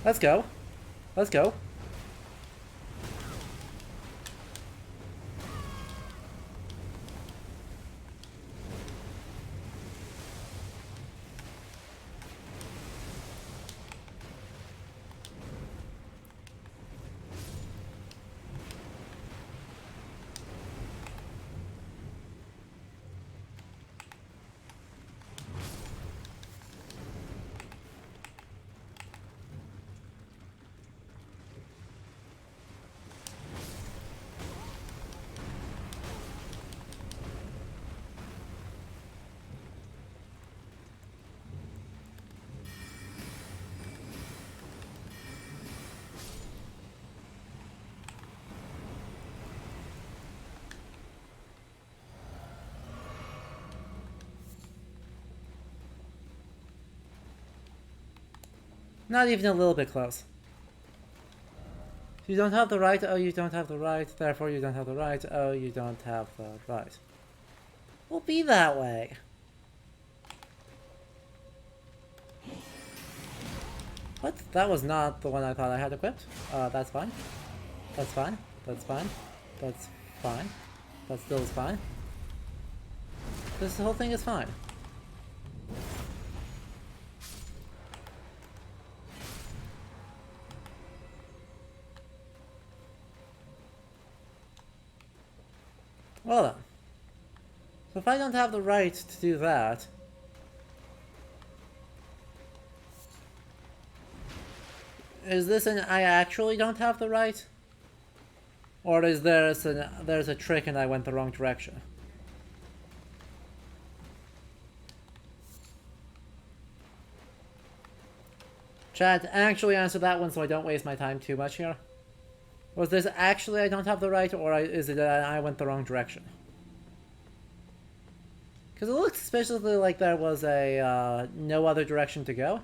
Let's go. Let's go. Not even a little bit close. You don't have the right, oh you don't have the right, therefore you don't have the right, oh you don't have the right. We'll be that way. What? That was not the one I thought I had equipped. That's fine. That's fine. That's fine. That's fine. That still is fine. This whole thing is fine. Well then. So if I don't have the right to do that... Is this an I actually don't have the right? Or is there's a trick and I went the wrong direction? Chat, actually answer that one so I don't waste my time too much here. Was this actually I don't have the right, or is it that I went the wrong direction? Because it looked suspiciously like there was a no other direction to go.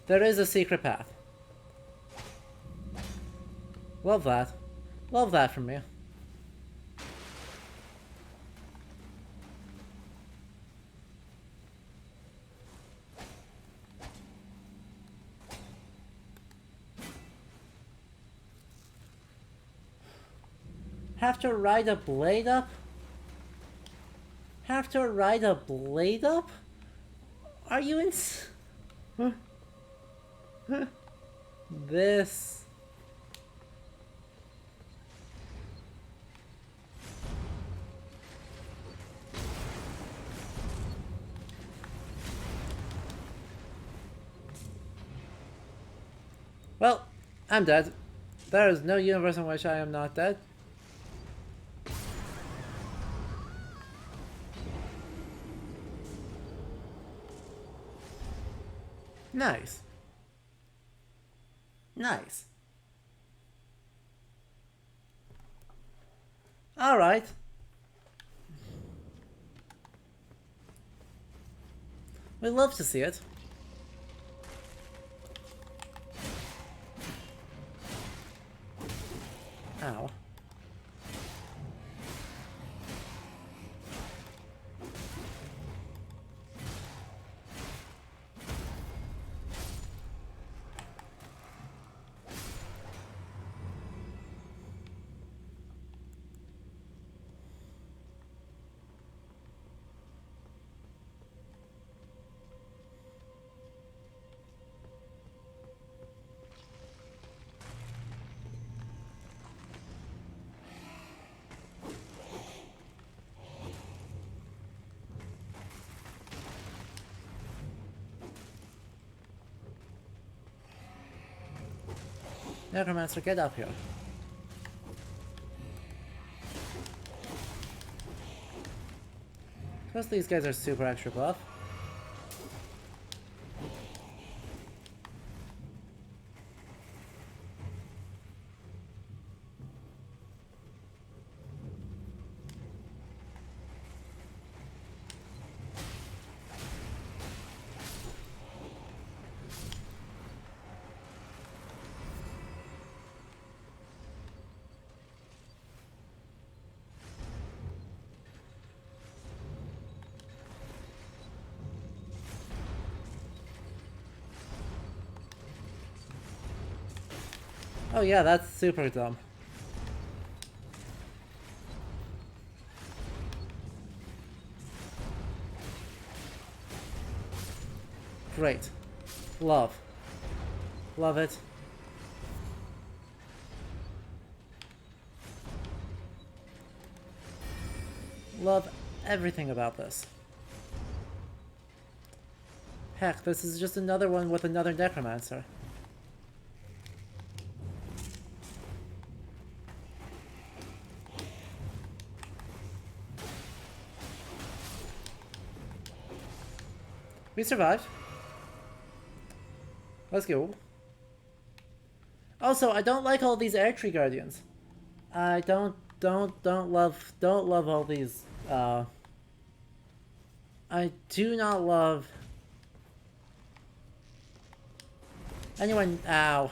There is a secret path. Love that. Love that from me. Have to ride a blade up? Have to ride a blade up? Are you in... This... Well, I'm dead. There is no universe in which I am not dead. Nice. Nice. Alright. We'd love to see it. Ow. Necromancer, get up here. Because these guys are super extra buff. Oh yeah, that's super dumb. Great. Love. Love it. Love everything about this. Heck, this is just another one with another Necromancer. We survived. Let's go. Also, I don't like all these air tree guardians. I don't love all these. I do not love anyone. Ow.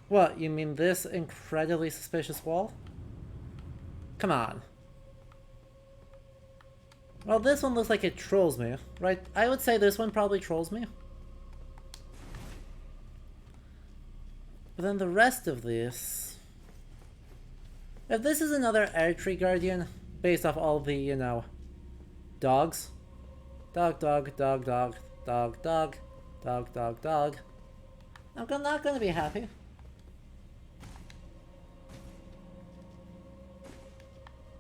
What, you mean this incredibly suspicious wall? Come on. Well, this one looks like it trolls me, right? I would say this one probably trolls me. But then the rest of this... If this is another air tree guardian, based off all the, you know, dogs. Dog, dog, dog, dog, dog, dog, dog, dog, dog. I'm not gonna be happy.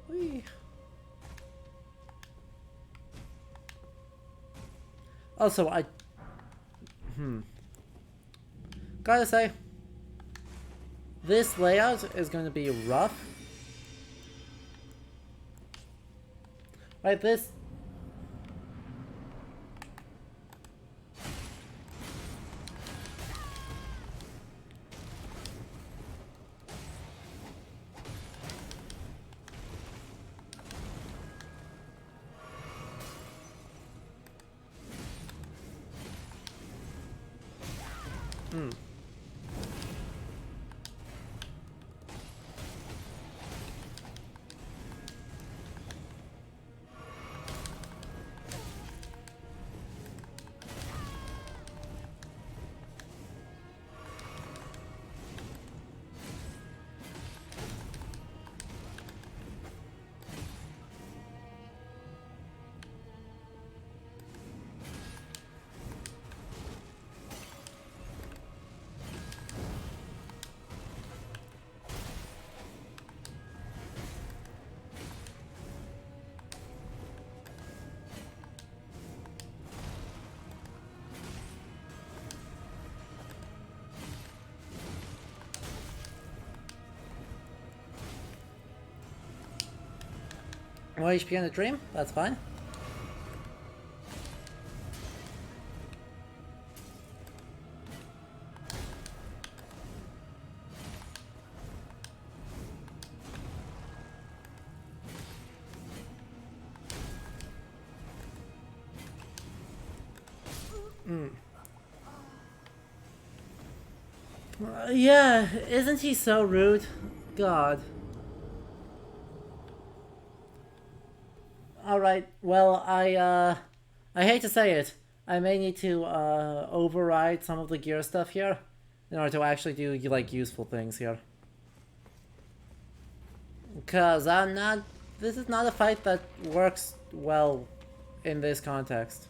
Whee. Also, gotta say, this layout is going to be rough. Right, this... More HP on the dream? That's fine. Yeah, isn't he so rude? God. Alright, well, I hate to say it. I may need to, override some of the gear stuff here. in order to actually do, like, useful things here. Because I'm not... This is not a fight that works well in this context.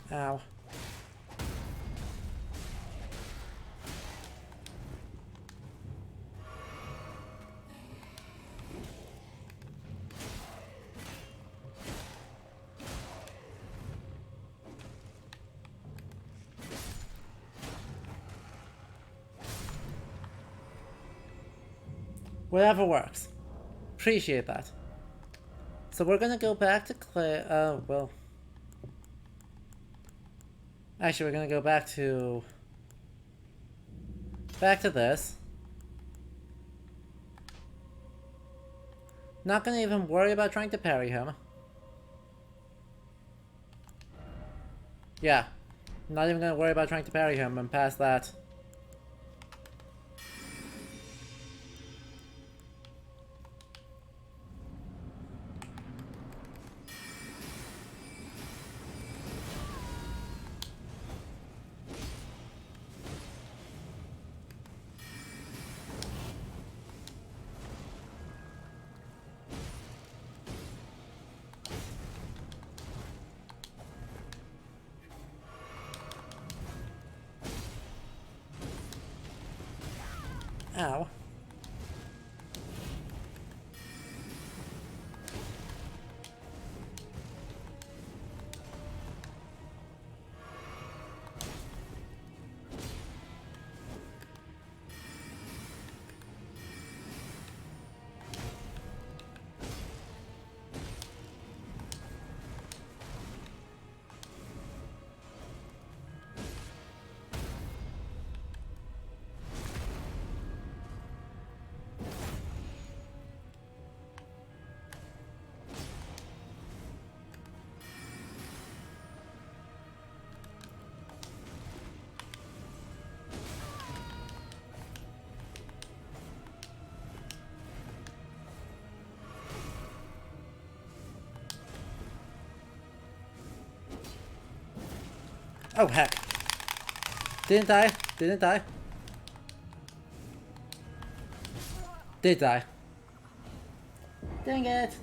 Ow. Whatever works. Appreciate that. So we're gonna go back to Clay. Well. Actually, we're gonna go back to this. Not gonna even worry about trying to parry him. Yeah. Not even gonna worry about trying to parry him, and past that. Ow. Oh, heck. Didn't die. Didn't die. Did die. Dang it.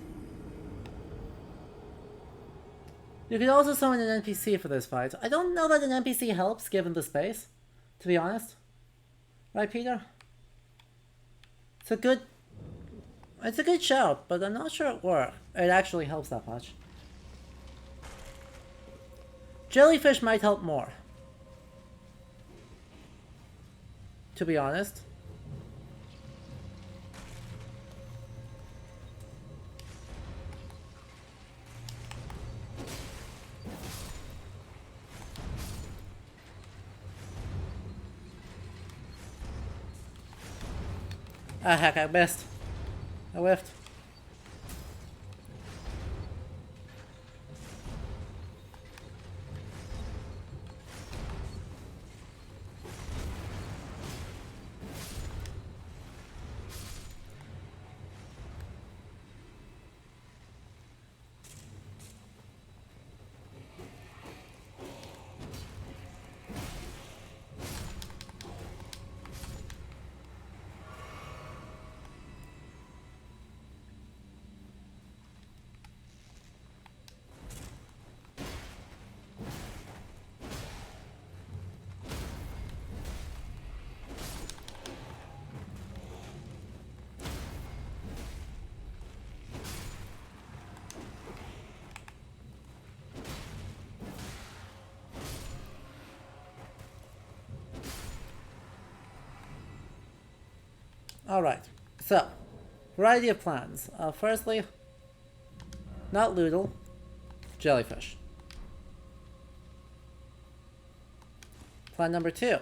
You could also summon an NPC for this fight. I don't know that an NPC helps given the space, to be honest. Right, Peter? It's a good shout, but I'm not sure it actually helps that much. Jellyfish might help more, to be honest. Ah, heck, I missed. I whiffed. Alright, so, variety of plans. Firstly, not Loodle, jellyfish. Plan number 2.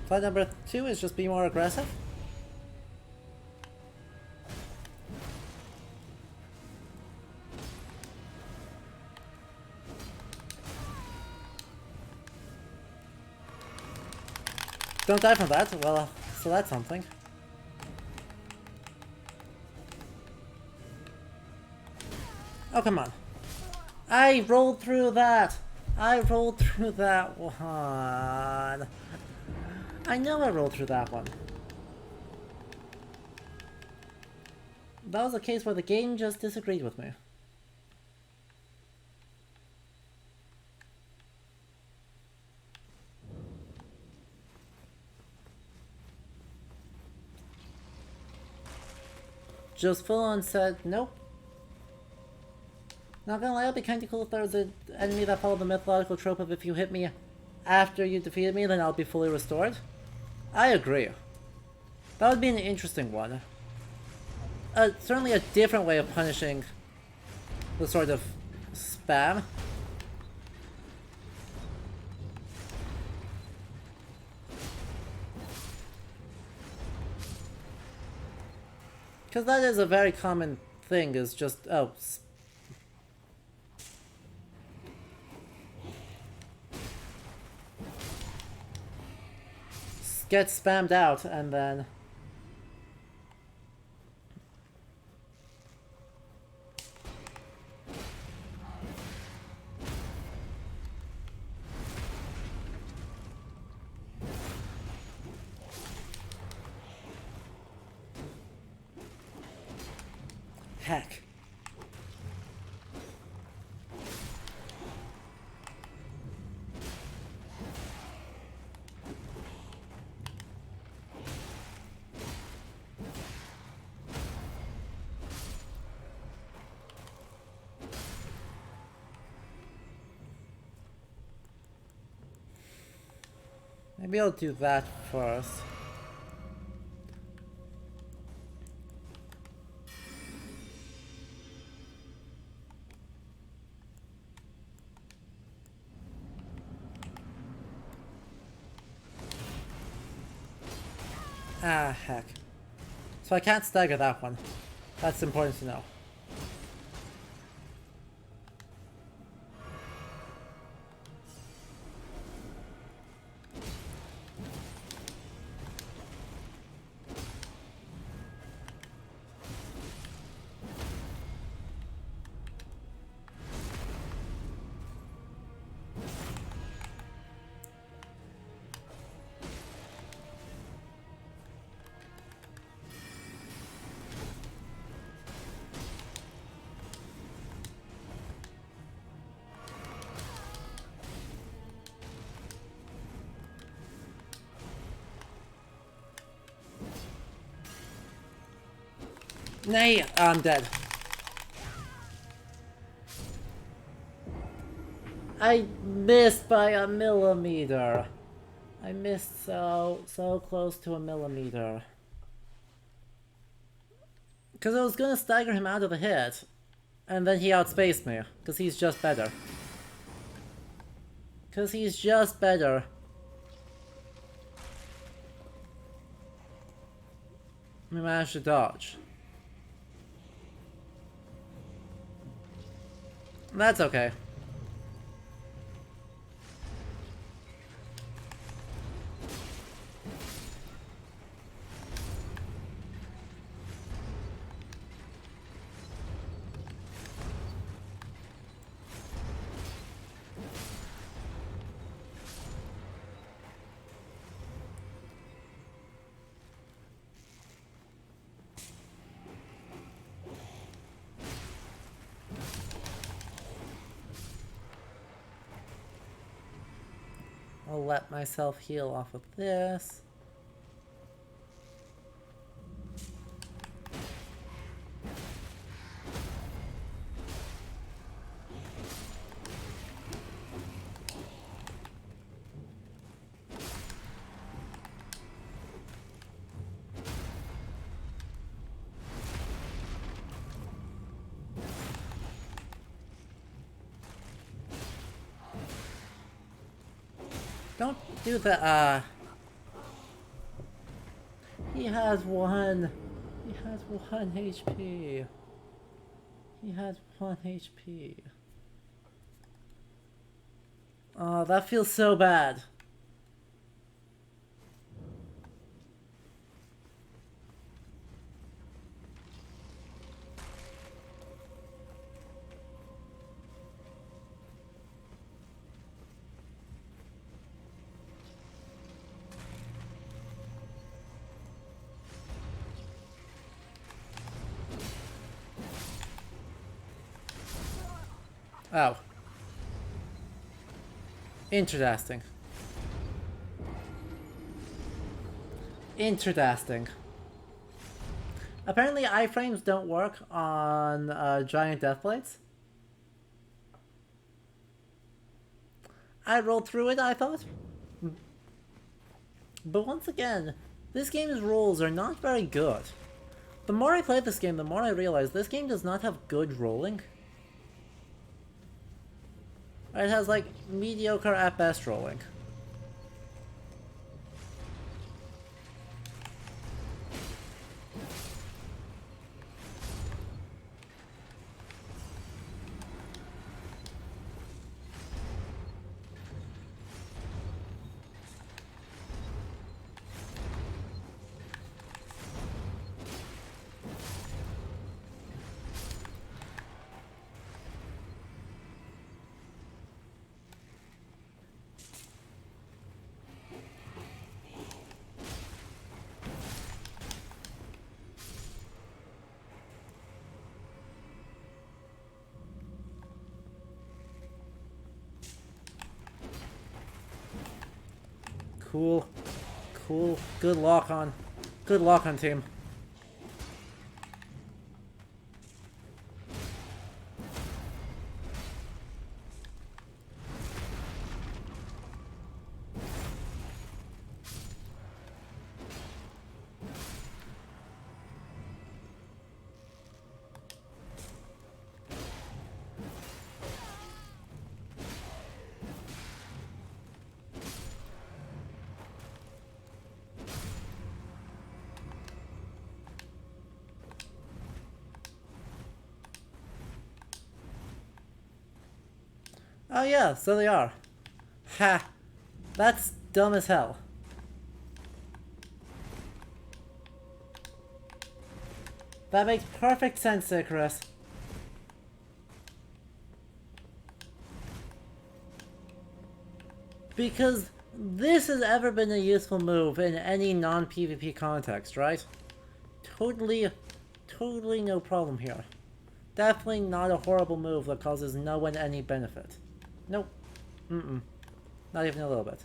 Plan number 2 is just be more aggressive. Don't die from that. Well, so that's something. Oh, come on. I rolled through that. I rolled through that one. I know I rolled through that one. That was a case where the game just disagreed with me. Just full on said, nope. Not gonna lie, it'd be kinda cool if there was an enemy that followed the mythological trope of if you hit me after you defeated me, then I'll be fully restored. I agree. That would be an interesting one. Certainly a different way of punishing the sort of spam. Because that is a very common thing, is just, oh, get spammed out and then heck. Maybe I'll do that first. Ah, heck. So I can't stagger that one. That's important to know. Nay, I'm dead. I missed by a millimeter. I missed so close to a millimeter. Because I was gonna stagger him out of the hit, and then he outspaced me, because he's just better. Because he's just better. We managed to dodge. That's okay. I'll let myself heal off of this. Don't do the, He has one. He has 1 HP. He has 1 HP. Oh, that feels so bad. Oh. Interesting. Interesting. Apparently iframes don't work on giant deathblades. I rolled through it, I thought. But once again, this game's rules are not very good. The more I play this game, the more I realize this game does not have good rolling. It has, like, mediocre at best rolling. Cool. Cool. Good lock on. Good lock on, team. Oh yeah, so they are. Ha! That's dumb as hell. That makes perfect sense, Icarus. Because this has ever been a useful move in any non-PvP context, right? Totally no problem here. Definitely not a horrible move that causes no one any benefit. Nope. Not even a little bit.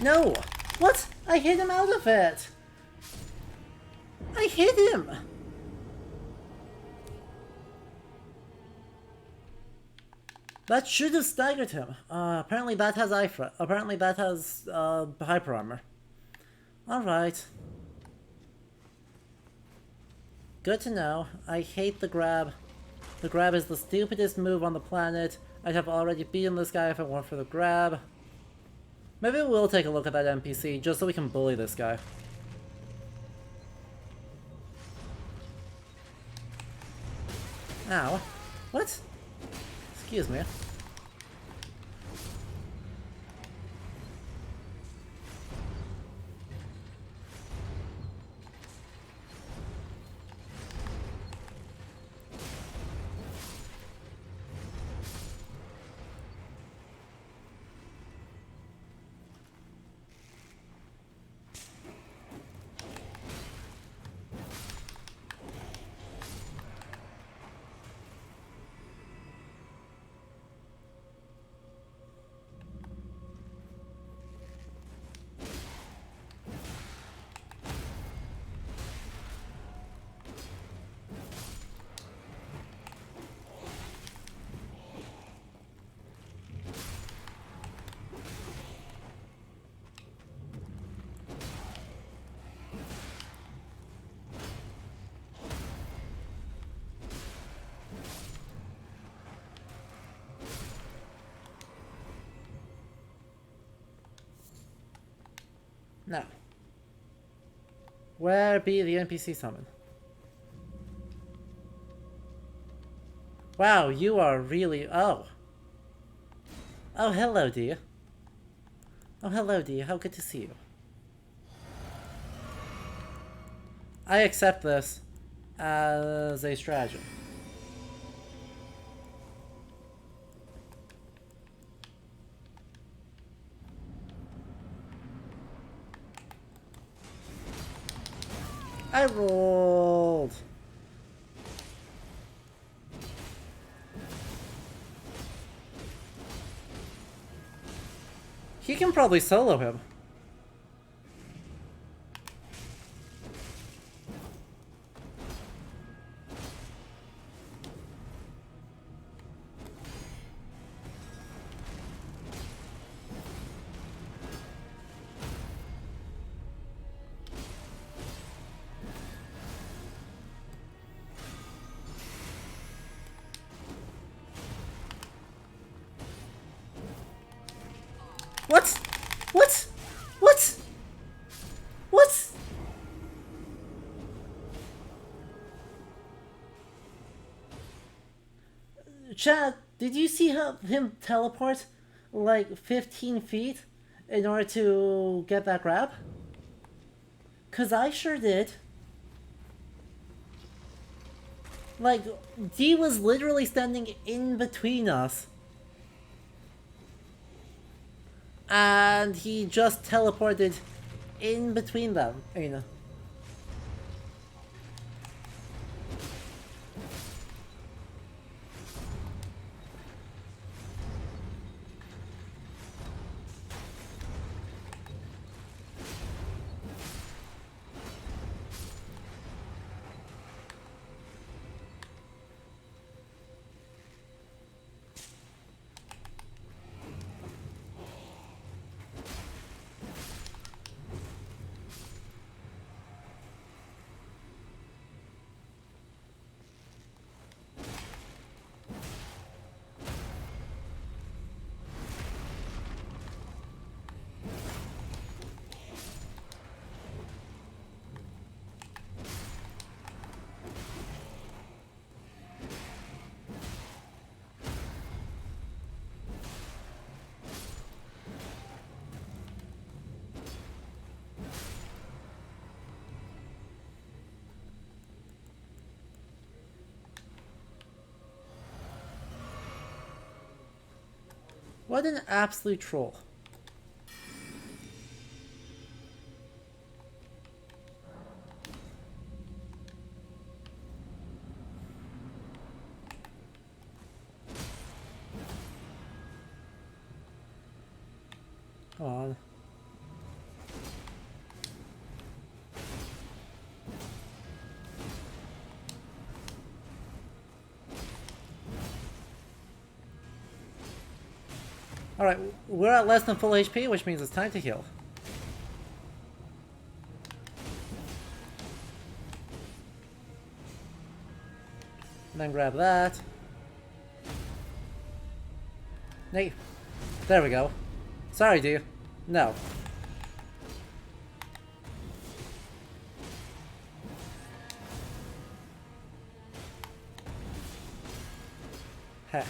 No! What? I hit him out of it! I hit him! That should have staggered him. Apparently that has Apparently that has, hyper armor. Alright. Good to know. I hate the grab. The grab is the stupidest move on the planet. I'd have already beaten this guy if it weren't for the grab. Maybe we'll take a look at that NPC just so we can bully this guy. Ow. What? Excuse me. No. Where be the NPC summon? Wow, you are really... Oh. Oh, hello, dear. Oh, hello, dear. How good to see you. I accept this as a strategy. I rolled. He can probably solo him. What? What? What? What? Chad, did you see him teleport like 15 feet in order to get that grab? 'Cause I sure did. Like, D was literally standing in between us. And he just teleported in between them, you know. What an absolute troll. Come on. Alright, we're at less than full HP, which means it's time to heal. And then grab that. Nate. There we go. Sorry, dude. No. Heh.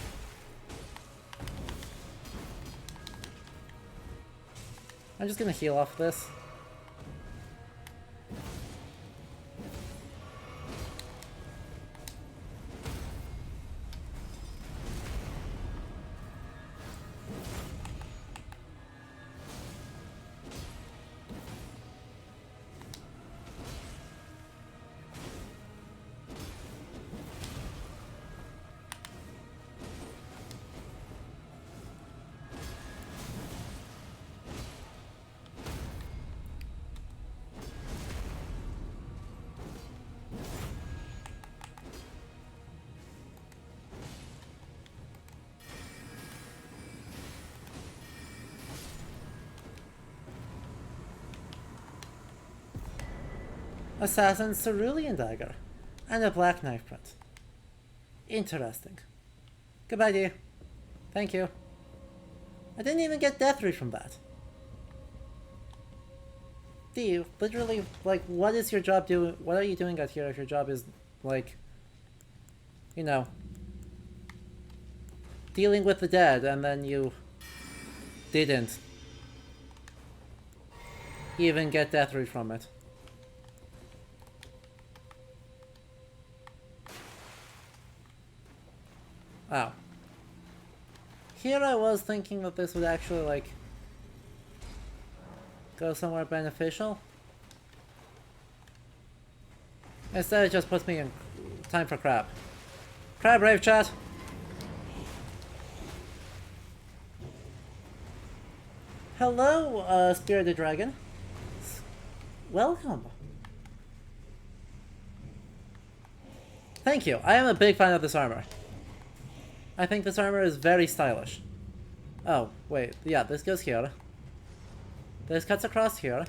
I'm just gonna heal off this. Assassin's Cerulean Dagger. And a black knife print. Interesting. Goodbye, dear. Thank you. I didn't even get death root from that. Do you literally, like, what is your job doing? What are you doing out here if your job is, like, you know, dealing with the dead and then you didn't even get death root from it? Oh. Here I was thinking that this would actually, like, go somewhere beneficial. Instead it just puts me in time for crab. Crab rave chat! Hello, Spirited Dragon. Welcome. Thank you. I am a big fan of this armor. I think this armor is very stylish. Oh, wait. Yeah, this goes here. This cuts across here.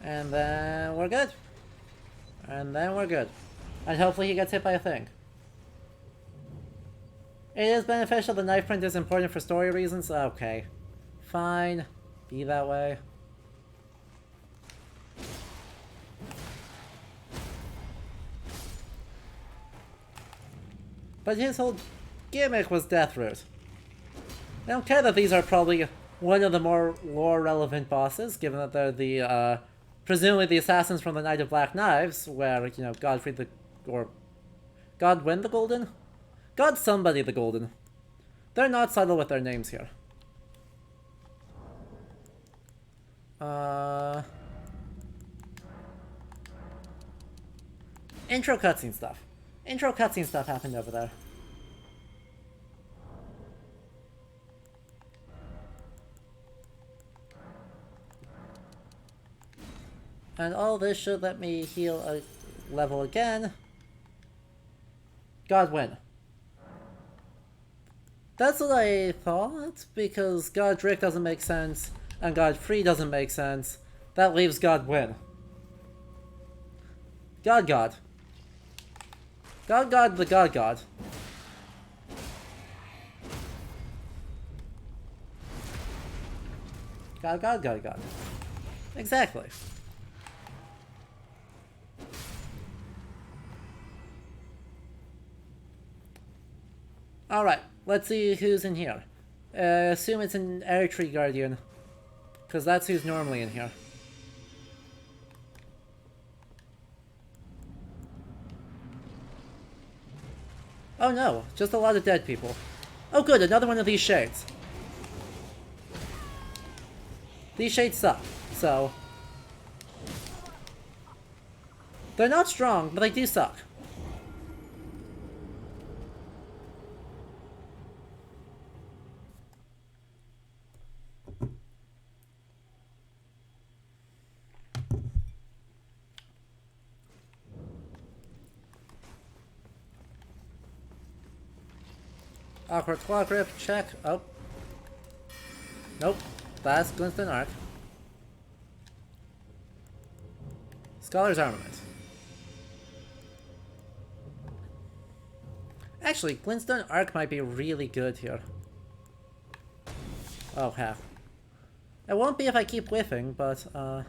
And then we're good. And then we're good. And hopefully he gets hit by a thing. It is beneficial. The knife print is important for story reasons. Okay. Fine. Be that way. But his whole gimmick was death root. I don't care that these are probably one of the more lore-relevant bosses, given that they're the, presumably the assassins from the Knight of Black Knives, where, you know, Godfrey the... or... Godwin the Golden? God somebody the Golden. They're not subtle with their names here. Intro cutscene stuff. Intro cutscene stuff happened over there. And all this should let me heal a level again. Godwin. That's what I thought, because Godric doesn't make sense, and Godfrey doesn't make sense. That leaves Godwin. God. God the God. God. Exactly. Alright, let's see who's in here. Assume it's an Air Tree Guardian, because that's who's normally in here. Oh no, just a lot of dead people. Oh good, another one of these shades. These shades suck, so... They're not strong, but they do suck. Awkward claw grip, check. Oh. Nope. That's Glintstone Arc. Scholar's Armament. Actually, Glintstone Arc might be really good here. Oh, heck. It won't be if I keep whiffing, but, oh,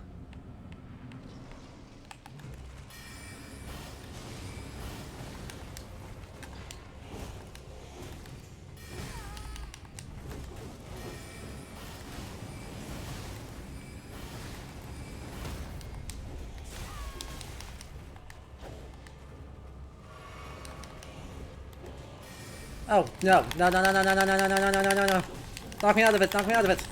no. No, no, no, no, no, no, no, no, no, no, no, no, no. Knock me out of it, knock me out of it.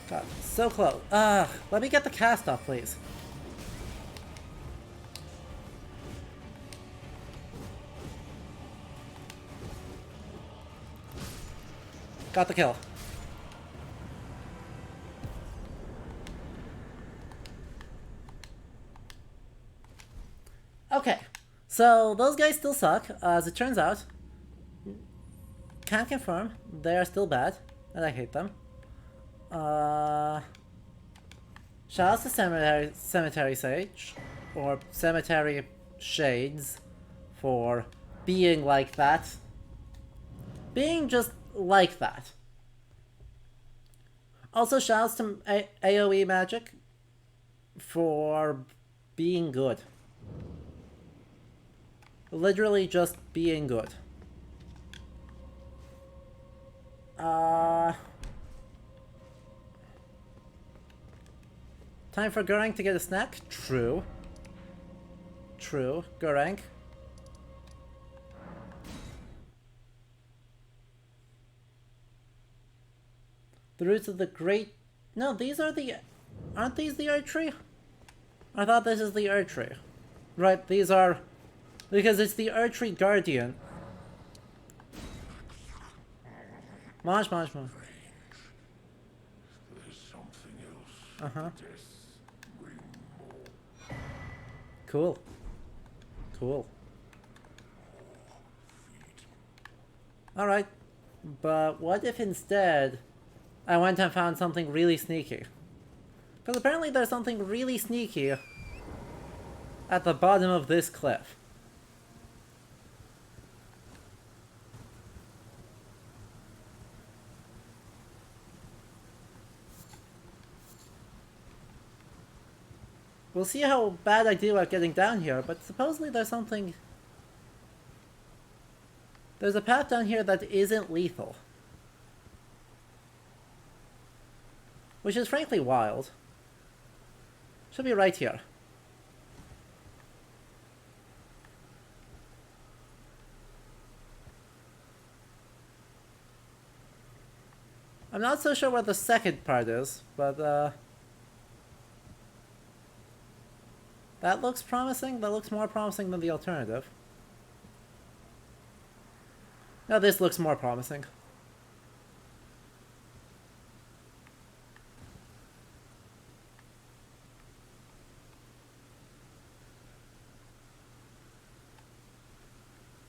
God, so close. Let me get the cast off, please. Got the kill. Okay, so those guys still suck, as it turns out. Can't confirm, they are still bad, and I hate them. Shout out to Cemetery Sage, or Cemetery Shades, for being like that. Being just like that. Also, shout outs to AoE Magic for being good. Literally just being good. Time for Gurang to get a snack? True. True. Gurang. The roots of the great... No, these are the... Aren't these the Earth Tree? I thought this is the Earth Tree. Right, these are... Because it's the Earth Tree Guardian. Mosh. There's something else. Uh-huh. Death bring more. Cool. Cool. Alright. But what if instead I went and found something really sneaky? Because apparently there's something really sneaky at the bottom of this cliff. We'll see how bad I do at getting down here, but supposedly there's something... There's a path down here that isn't lethal. Which is frankly wild. Should be right here. I'm not so sure what the second part is, but that looks promising. That looks more promising than the alternative. Now this looks more promising.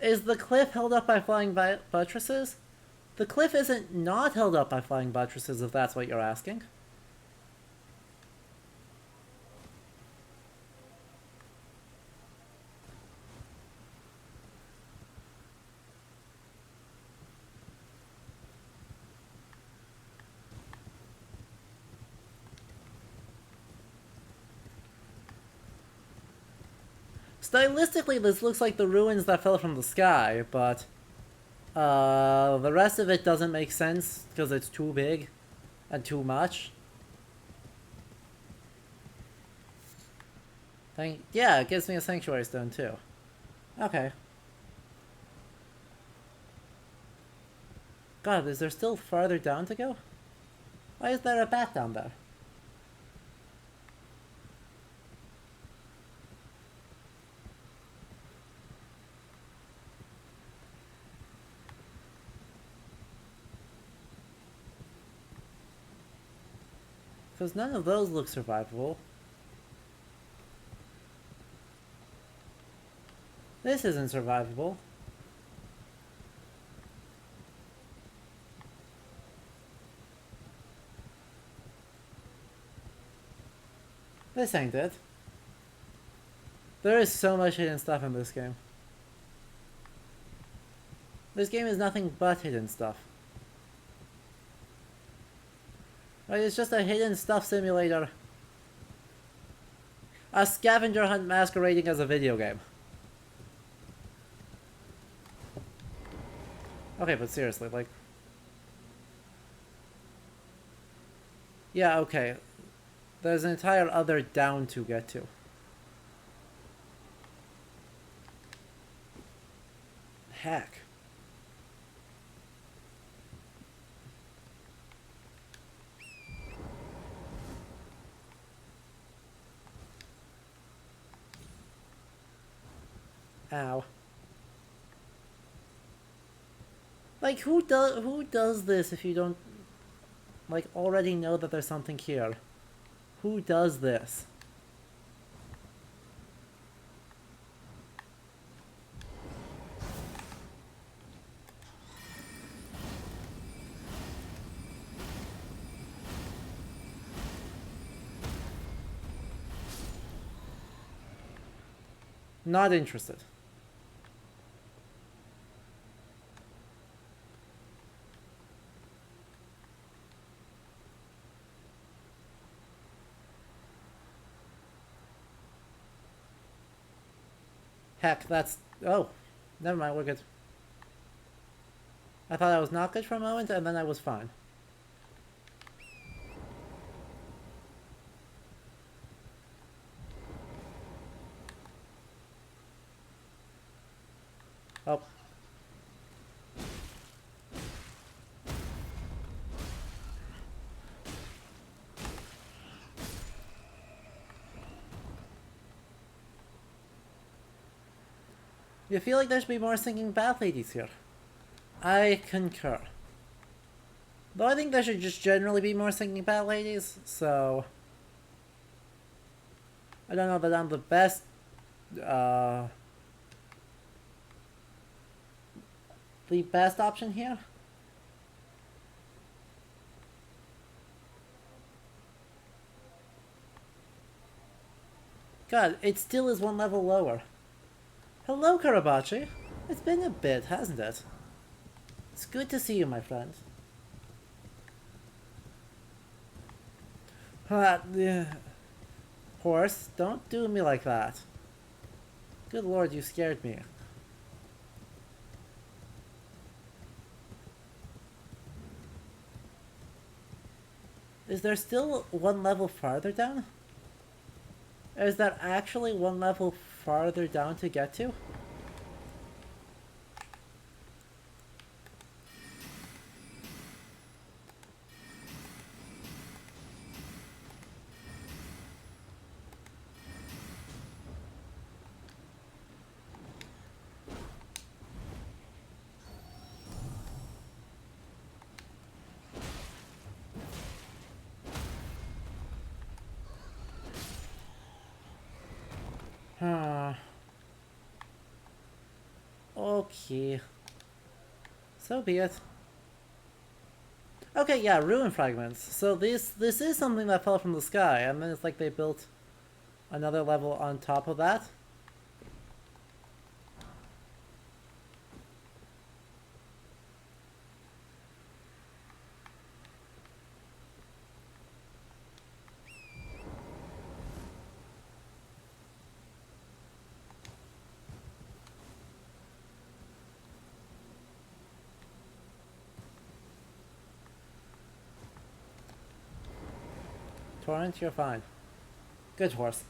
Is the cliff held up by flying buttresses? The cliff isn't not held up by flying buttresses, if that's what you're asking. Stylistically, this looks like the ruins that fell from the sky, but the rest of it doesn't make sense because it's too big and too much. Yeah, it gives me a sanctuary stone too. Okay. God, is there still farther down to go? Why is there a bat down there? Because none of those look survivable. This isn't survivable. This ain't it. There is so much hidden stuff in this game. This game is nothing but hidden stuff. Right, it's just a hidden stuff simulator. A scavenger hunt masquerading as a video game. Okay, but seriously, like... Yeah, okay. There's an entire other down to get to. Heck. Ow. Like, who does this if you don't, like, already know that there's something here? Who does this? Not interested. Heck, that's... Oh, never mind, we're good. I thought I was not good for a moment, and then I was fine. Oh. You feel like there should be more singing bath ladies here. I concur. Though I think there should just generally be more singing bath ladies, so... I don't know that I'm the best, the best option here. God, it still is one level lower. Hello, Karabachi. It's been a bit, hasn't it? It's good to see you, my friend. Horse, don't do me like that. Good lord, you scared me. Is there still one level farther down? Is there actually one level farther down to get to? Okay. So be it. Okay, yeah, ruin fragments. So this is something that fell from the sky, and then it's like they built another level on top of that. Torrent, you're fine. Good horse.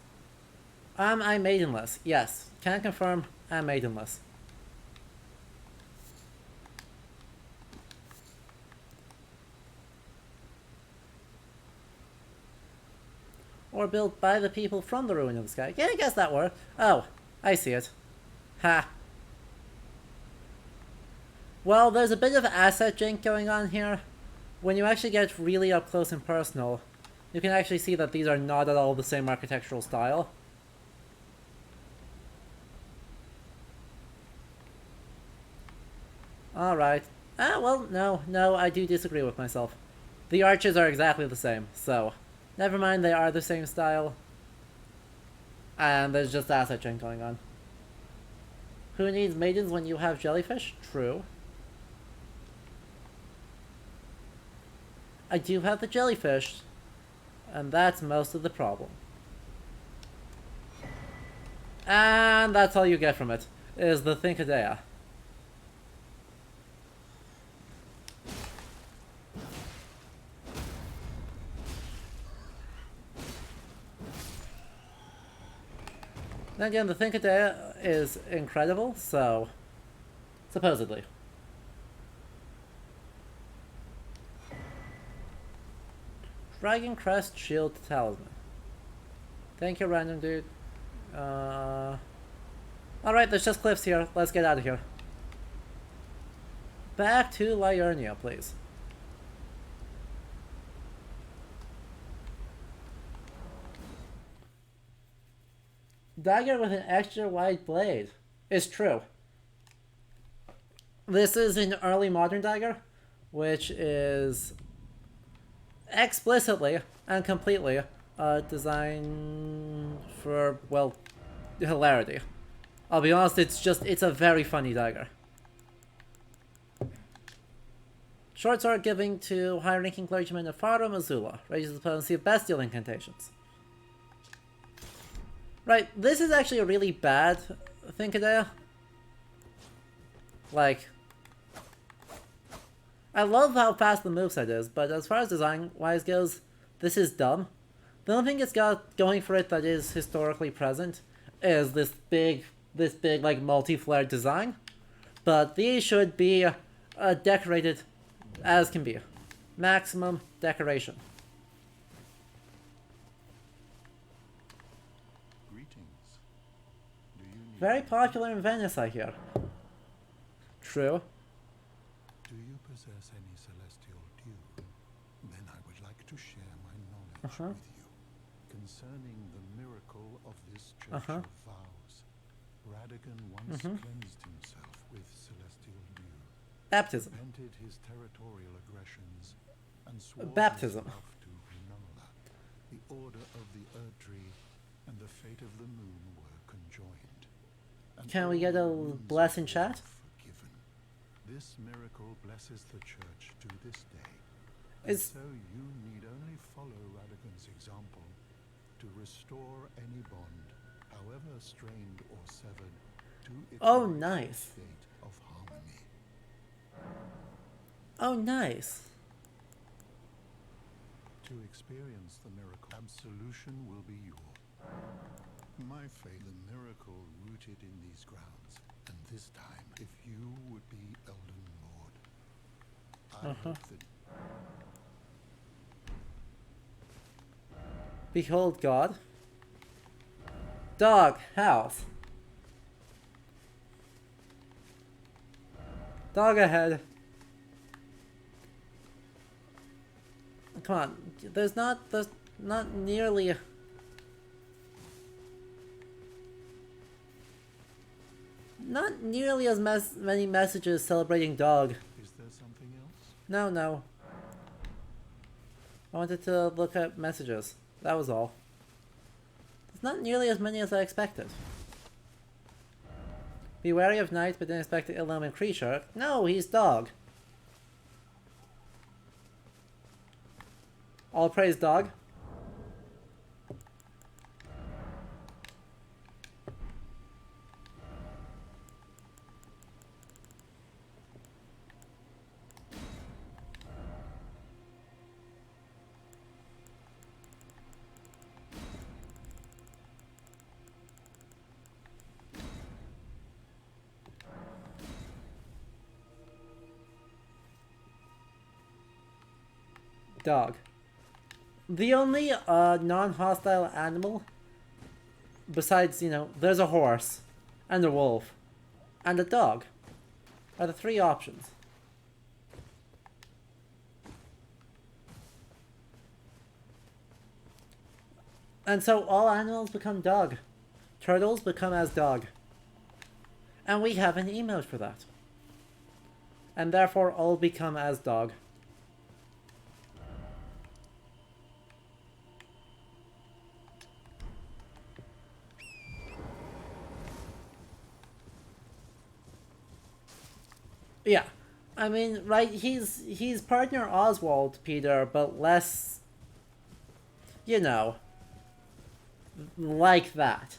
I'm maidenless. Yes. Can I confirm I'm maidenless? Or built by the people from the ruin of the sky. Yeah, I guess that were. Oh, I see it. Ha. Well, there's a bit of asset jank going on here. When you actually get really up close and personal, you can actually see that these are not at all the same architectural style. Alright. Well, no, I do disagree with myself. The arches are exactly the same, so never mind, they are the same style. And there's just asset chain going on. Who needs maidens when you have jellyfish? True. I do have the jellyfish, and that's most of the problem. And that's all you get from it, is the Thinkadea. Then again, the Thinkadea is incredible, so supposedly. Dragon Crest Shield Talisman. Thank you, random dude. Alright, there's just cliffs here. Let's get out of here. Back to Liurnia, please. Dagger with an extra wide blade. It's true. This is an early modern dagger, which is explicitly and completely designed for, well, hilarity. I'll be honest, it's a very funny dagger. Short sword giving to high-ranking clergyman of Faro Missoula. Raises the potency of bestial incantations. Right, this is actually a really bad Thinkadea. Like, I love how fast the moveset is, but as far as design-wise goes, this is dumb. The only thing it's got going for it that is historically present is this big, like, multi-flared design. But these should be decorated as can be. Maximum decoration. Very popular in Venice, I hear. True. Do you possess any celestial dew? Then I would like to share my knowledge with you. Concerning the miracle of this church of vows, Radigan once cleansed himself with celestial dew. Baptism. Repented his territorial aggressions and swore Baptism. his love to Rinola. The order of the Erd Tree and the fate of the moon were conjoined. Can we get a bless in chat? Forgiven. This miracle blesses the church to this day. So you need only follow Radigan's example to restore any bond, however strained or severed, to its nice. state of harmony. Oh, nice. To experience the miracle, absolution will be yours. My faith, the miracle rooted in these grounds, and this time, if you would be Elden Lord, I hope that. Behold God. Dog, house. Dog ahead. Come on, there's not nearly. Not nearly as many messages celebrating dog. Is there something else? No. I wanted to look at messages. That was all. There's not nearly as many as I expected. Be wary of knight, but didn't expect an ill-omened creature. No, he's dog. All praise dog. Dog. The only non-hostile animal, besides, there's a horse, and a wolf, and a dog, are the three options. And so all animals become dog. Turtles become as dog. And we have an emote for that. And therefore all become as dog. Yeah. I mean, right, he's partner Oswald, Peter, but less, you know, like that.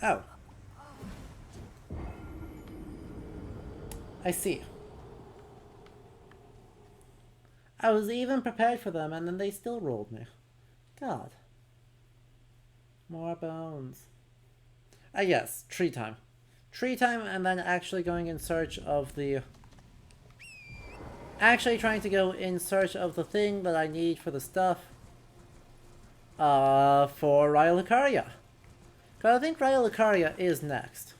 Oh. I see. I was even prepared for them, and then they still rolled me. God. More bones. Yes, tree time. Tree time, and then actually going in search of the... Actually trying to go in search of the thing that I need for the stuff. For Raya Lucaria. Because I think Raya Lucaria is next.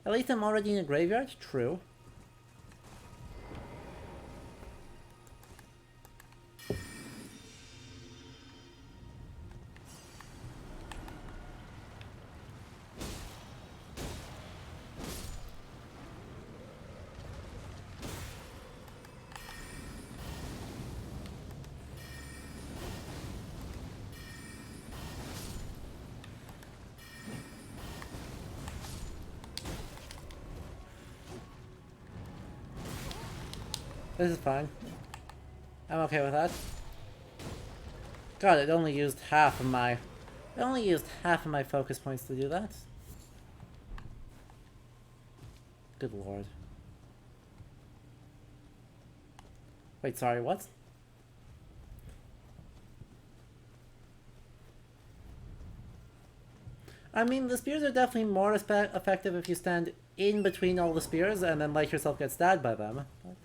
At least I'm already in a graveyard? True. This is fine. I'm okay with that. God, it only used half of my... It only used half of my focus points to do that. Good lord. Wait, sorry, what? I mean, the spears are definitely more effective if you stand in between all the spears and then let yourself get stabbed by them. But...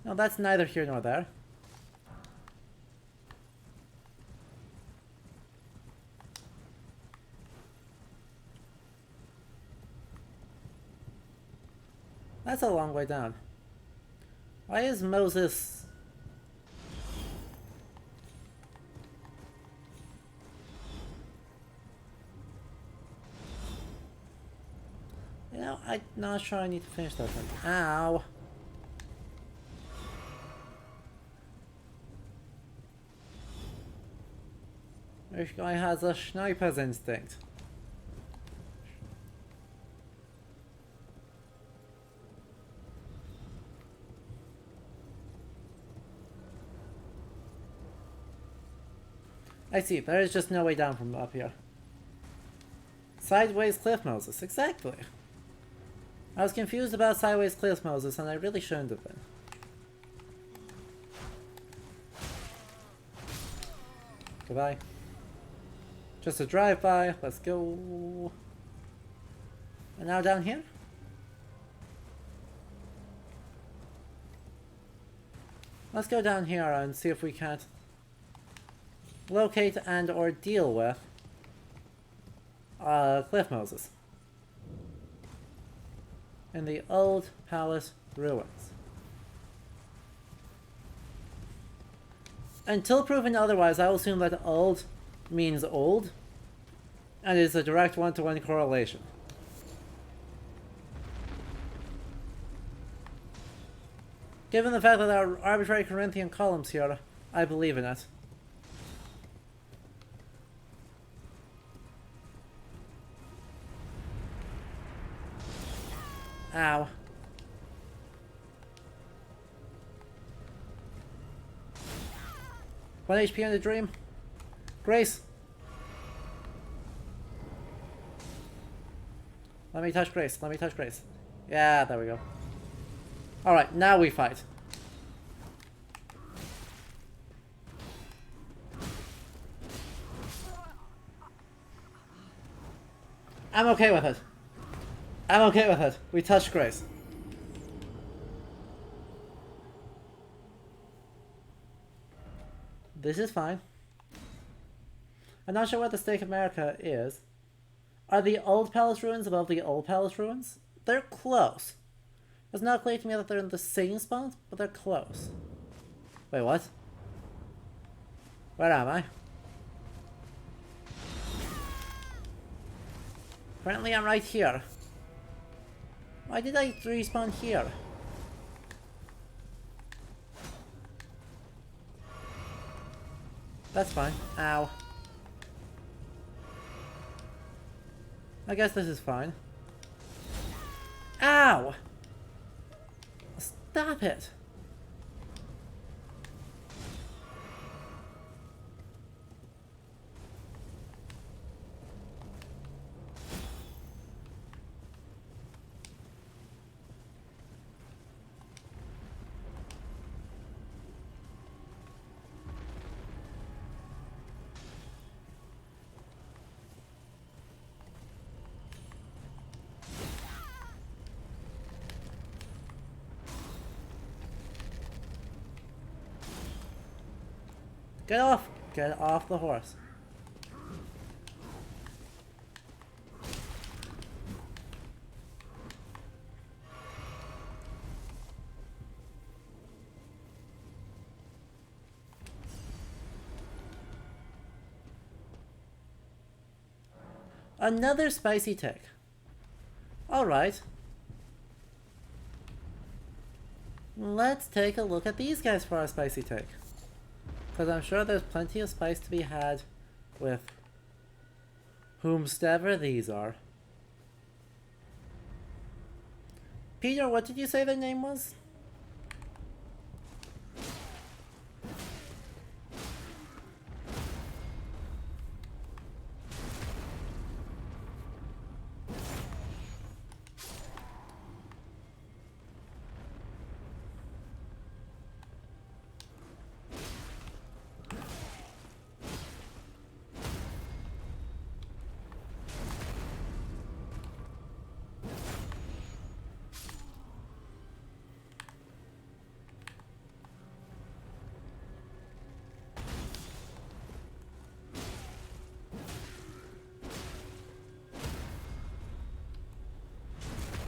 No, that's neither here nor there. That's a long way down. Why is Moses... You know, I'm not sure I need to finish that one. Ow! This guy has a sniper's instinct. I see, there is just no way down from up here. Sideways cliff Moses, exactly. I was confused about sideways cliff Moses and I really shouldn't have been. Goodbye. Just a drive-by, let's go. And now down here? Let's go down here and see if we can't locate and or deal with Cliff Moses in the old palace ruins. Until proven otherwise, I will assume that old means old and is a direct one-to-one correlation. Given the fact that there are arbitrary Corinthian columns here, I believe in it. Ow. One HP in the dream. Grace. Let me touch Grace. Let me touch Grace. Yeah, there we go. Alright, now we fight. I'm okay with it. I'm okay with it. We touched Grace. This is fine. I'm not sure what the Stake of America is. Are the old palace ruins above the old palace ruins? They're close. It's not clear to me that they're in the same spot, but they're close. Wait, what? Where am I? Apparently I'm right here. Why did I respawn here? That's fine. Ow. I guess this is fine. Ow! Stop it! Get off! Get off the horse. Another spicy take. Alright. Let's take a look at these guys for our spicy take. Because I'm sure there's plenty of spice to be had with whomstever these are. Peter, what did you say their name was?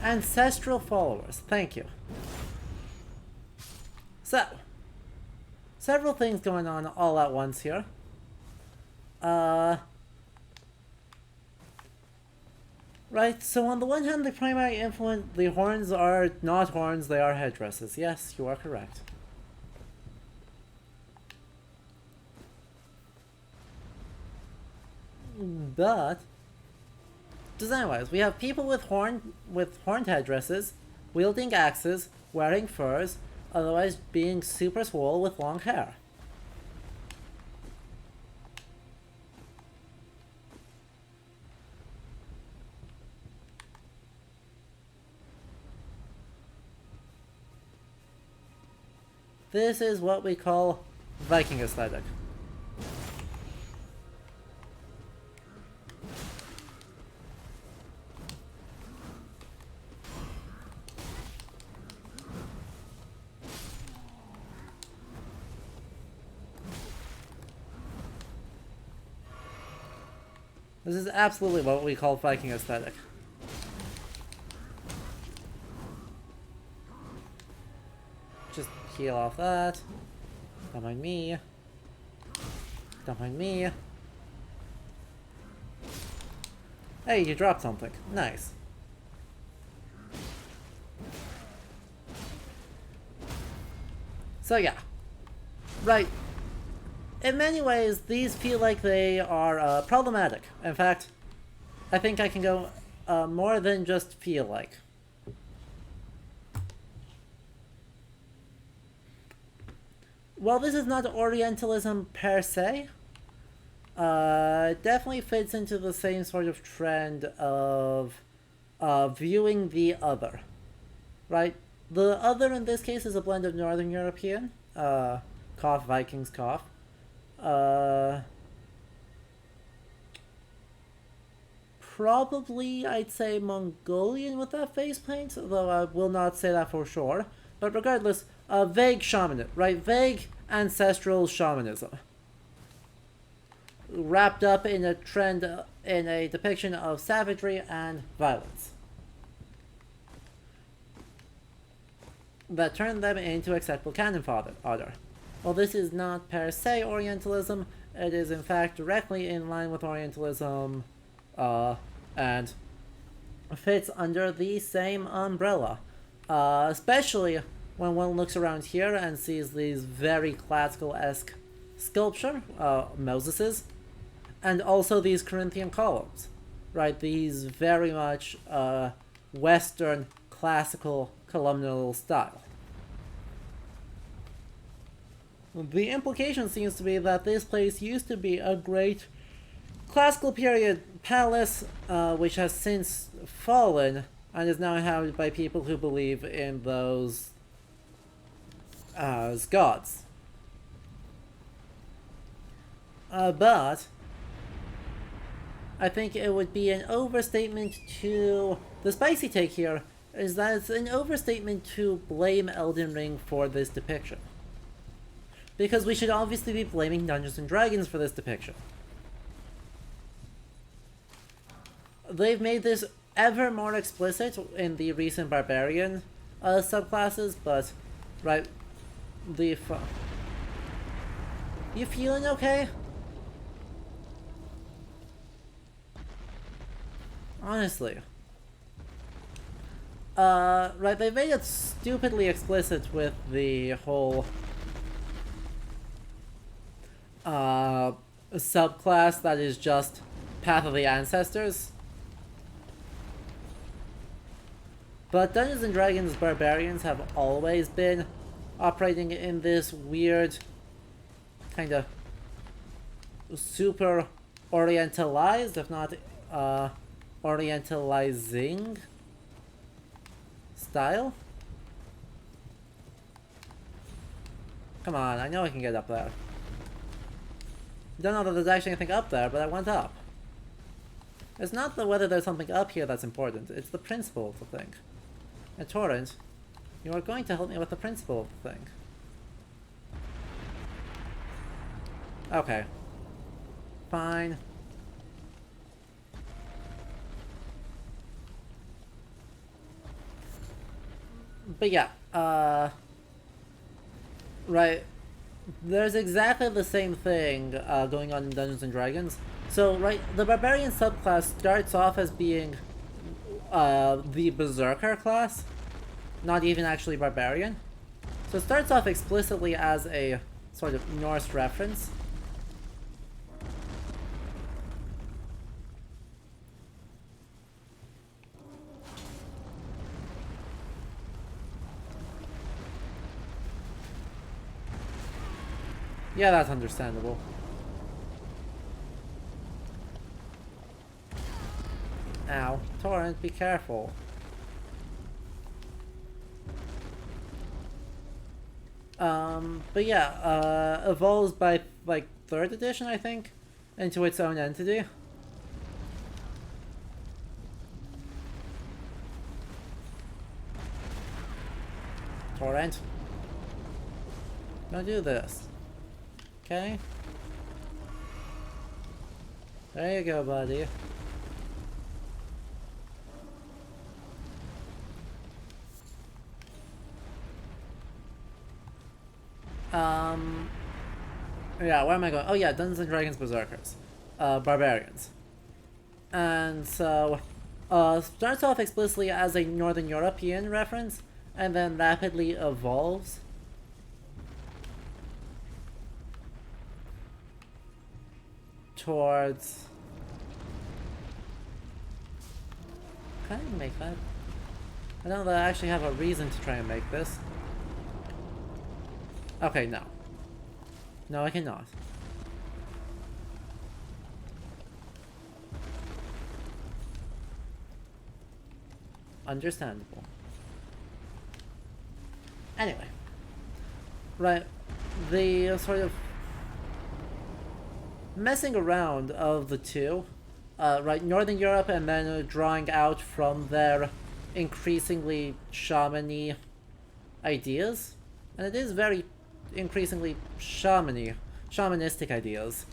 Ancestral followers, thank you. So, several things going on all at once here. Right, so on the one hand, the primary influence, the horns are not horns, they are headdresses. Yes, you are correct. But design-wise, we have people with horned headdresses, wielding axes, wearing furs, otherwise being super swole with long hair. This is what we call Viking aesthetic. This is absolutely what we call Viking aesthetic. Just heal off that. Don't mind me. Don't mind me. Hey, you dropped something. Nice. So yeah. Right. In many ways, these feel like they are problematic. In fact, I think I can go more than just feel like. While this is not Orientalism per se, it definitely fits into the same sort of trend of viewing the other, right? The other in this case is a blend of Northern European, cough, Vikings cough. Probably, I'd say Mongolian with that face paint, though I will not say that for sure. But regardless, vague shamanism, right? Vague ancestral shamanism. Wrapped up in a trend, in a depiction of savagery and violence. That turned them into acceptable canon fodder. Well, this is not per se Orientalism, it is in fact directly in line with Orientalism, and fits under the same umbrella. Especially when one looks around here and sees these very classical-esque sculpture, Moses's, and also these Corinthian columns, right? These very much Western classical columnal style. The implication seems to be that this place used to be a great classical period palace, which has since fallen and is now inhabited by people who believe in those as gods. But I think it would be an overstatement to... The spicy take here is that it's an overstatement to blame Elden Ring for this depiction. Because we should obviously be blaming Dungeons & Dragons for this depiction. They've made this ever more explicit in the recent Barbarian subclasses, but... Right... You feeling okay? Honestly. Right, they made it stupidly explicit with the whole subclass that is just Path of the Ancestors. But Dungeons & Dragons Barbarians have always been operating in this weird kind of super orientalized, if not orientalizing style. Come on, I know I can get up there. Don't know that there's actually anything up there, but I went up. It's not whether there's something up here that's important, it's the principle of the thing. And Torrent, you are going to help me with the principle of the thing. Okay. Fine. But yeah, right, there's exactly the same thing going on in Dungeons & Dragons. So, right, the Barbarian subclass starts off as being the Berserker class, not even actually Barbarian. So it starts off explicitly as a sort of Norse reference. Yeah, that's understandable. Ow. Torrent, be careful. But yeah, evolves by, like, 3rd edition, I think, into its own entity. Torrent. Don't do this. Okay. There you go, buddy. Yeah, where am I going? Oh yeah, Dungeons & Dragons Berserkers. Barbarians. And so, starts off explicitly as a Northern European reference, and then rapidly evolves towards... Can I make that? I don't know that I actually have a reason to try and make this. Okay, no. No, I cannot. Understandable. Anyway. Right. The sort of messing around of the two, right, Northern Europe and then drawing out from their increasingly shaman-y ideas, and it is very increasingly shamanistic ideas,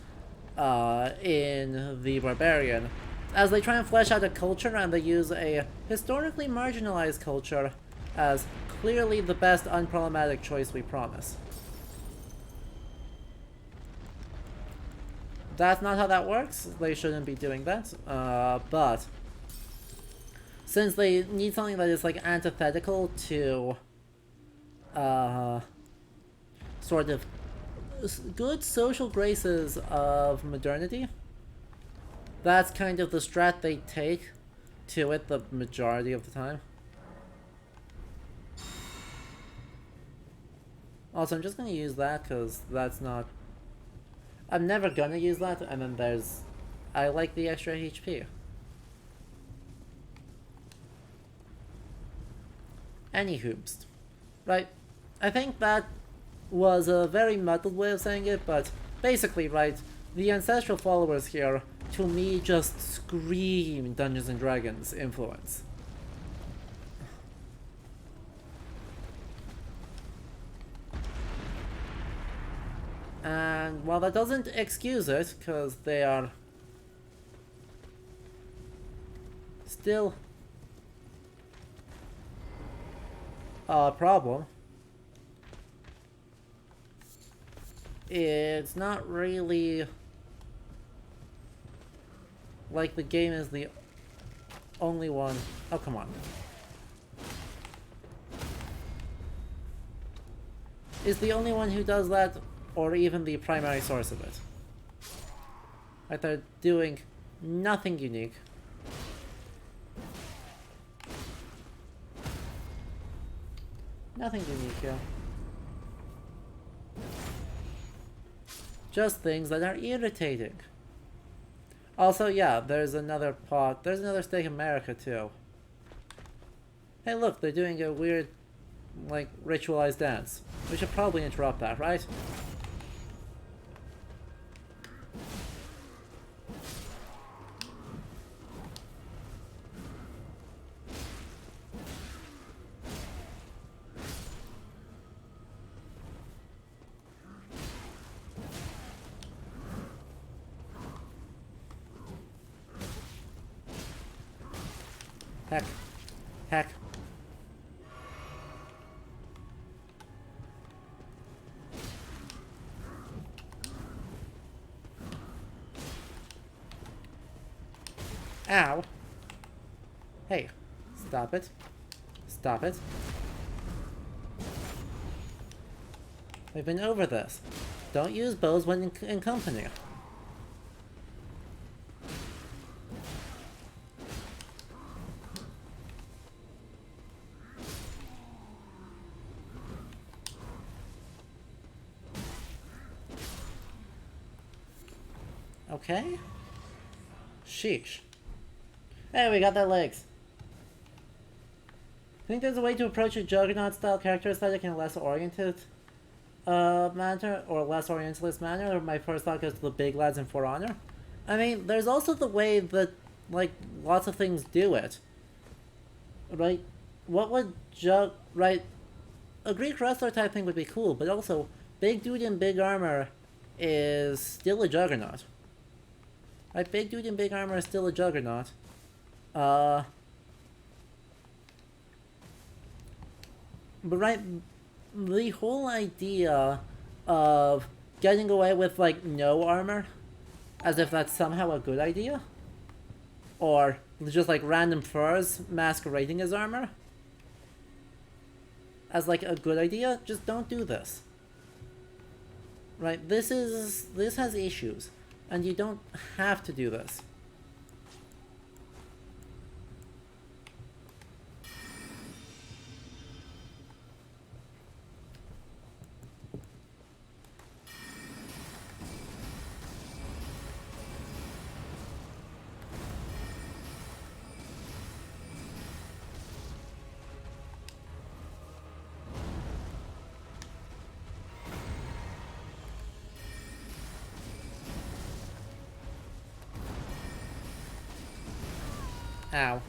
in the Barbarian, as they try and flesh out a culture and they use a historically marginalized culture as clearly the best unproblematic choice we promise. That's not how that works. They shouldn't be doing that. But since they need something that is like antithetical to sort of good social graces of modernity, that's kind of the strat they take to it the majority of the time. Also, I'm just gonna use that because that's not... I'm never gonna use that, and then there's... I like the extra HP. Anywhoobst. Right, I think that was a very muddled way of saying it, but basically, right, the ancestral followers here, to me, just scream Dungeons & Dragons influence. And while that doesn't excuse it, because they are still a problem, it's not really like the game is the only one. Oh, come on. Is the only one who does that, or even the primary source of it. Like, they're doing nothing unique. Nothing unique here. Just things that are irritating. Also, yeah, there's another pot. There's another Steak America, too. Hey, look, they're doing a weird, like, ritualized dance. We should probably interrupt that, right? Heck. Heck. Ow. Hey. Stop it. Stop it. We've been over this. Don't use bows when in company. Okay. Sheesh. Hey, we got their legs. Think there's a way to approach a Juggernaut-style character aesthetic in a less oriented manner, or less orientalist manner? My first thought goes to the big lads in For Honor. I mean, there's also the way that, like, lots of things do it. Right? What would right? A Greek wrestler type thing would be cool, but also, big dude in big armor is still a Juggernaut. Right, big dude in big armor is still a Juggernaut. But right, the whole idea of getting away with, like, no armor, as if that's somehow a good idea, or just, like, random furs masquerading as armor, as, like, a good idea, just don't do this. Right, this has issues. And you don't have to do this. Ow.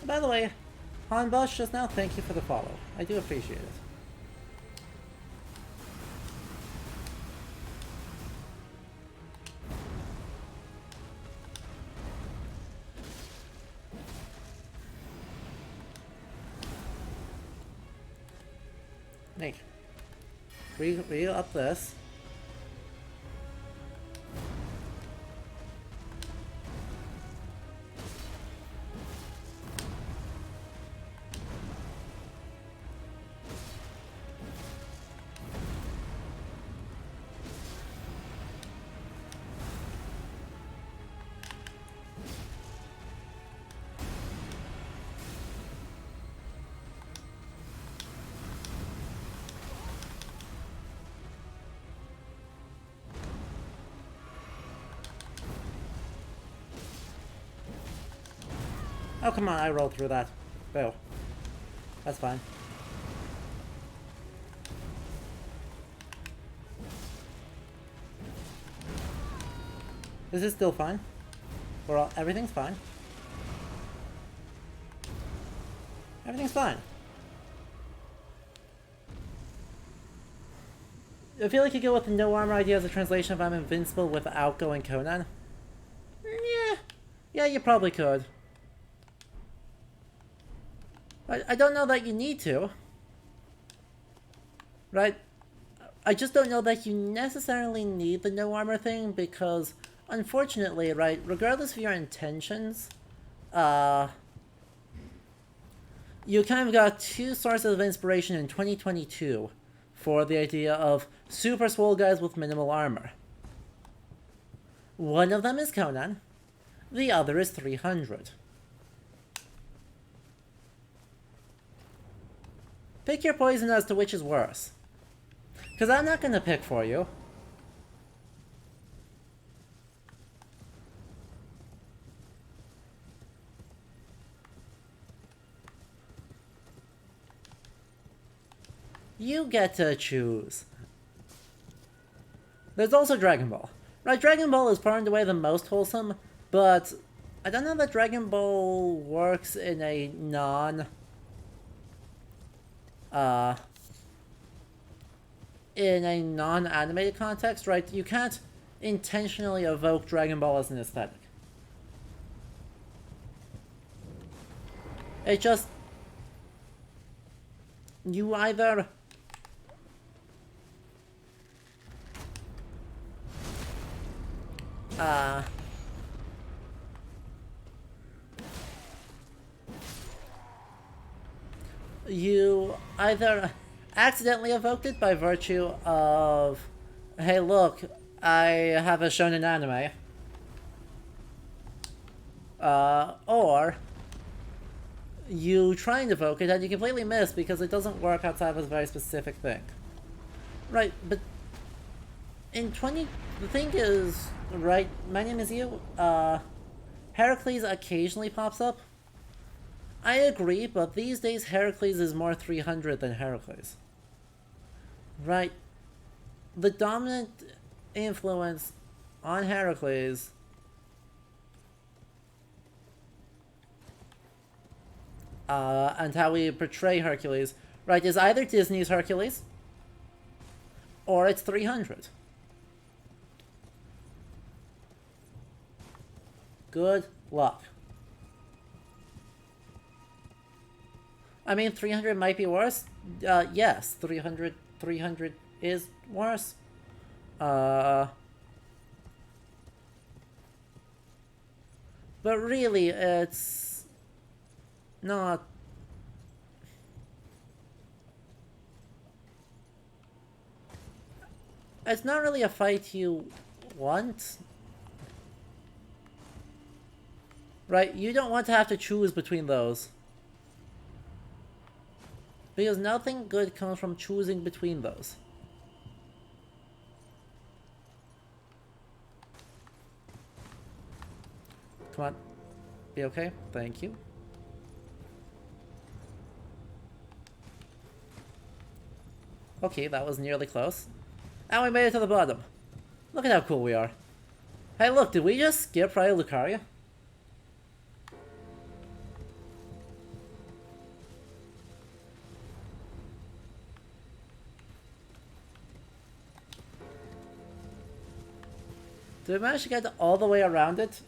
By the way, Han Bosch just now, thank you for the follow. I do appreciate it. Nick, re-up this. Oh, come on, I rolled through that. Boo. That's fine. This is still fine. Everything's fine. Everything's fine. I feel like you go with the no armor idea as a translation of I'm invincible without going Conan. Yeah. Yeah, you probably could. I don't know that you need to. Right? I just don't know that you necessarily need the no armor thing because, unfortunately, right, regardless of your intentions, you kind of got two sources of inspiration in 2022 for the idea of super swole guys with minimal armor. One of them is Conan, the other is 300. Pick your poison as to which is worse. Because I'm not going to pick for you. You get to choose. There's also Dragon Ball. Right, Dragon Ball is far and away the most wholesome, but I don't know that Dragon Ball works in a non-animated context, right? You can't intentionally evoke Dragon Ball as an aesthetic. It just... You either... you either accidentally evoked it by virtue of, hey look, I have a shonen anime, or you try and evoke it and you completely miss because it doesn't work outside of a very specific thing. Right, but the thing is, right, my name is you, Heracles occasionally pops up. I agree, but these days Heracles is more 300 than Heracles. Right? The dominant influence on Heracles and how we portray Hercules, right, is either Disney's Hercules or it's 300. Good Luck. I mean, 300 might be worse. Yes, 300 is worse. But really, it's not. It's not really a fight you want. Right? You don't want to have to choose between those. Because nothing good comes from choosing between those. Come on. Be okay? Thank you. Okay, that was nearly close. And we made it to the bottom. Look at how cool we are. Hey, look, did we just skip Raya Lucaria? Did we manage to get all the way around it?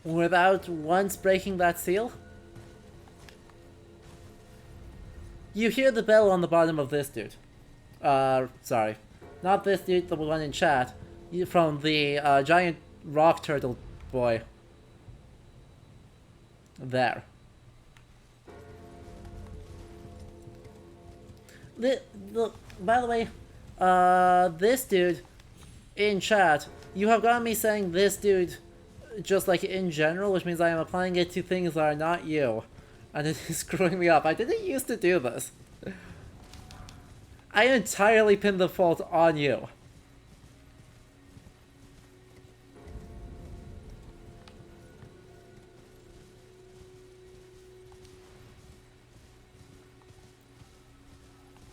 Without once breaking that seal? You hear the bell on the bottom of this dude. Sorry. Not this dude, the one in chat. From the giant rock turtle boy. There. By the way, this dude in chat, you have gotten me saying this dude just like in general, which means I am applying it to things that are not you. And it is screwing me up. I didn't used to do this. I entirely pinned the fault on you.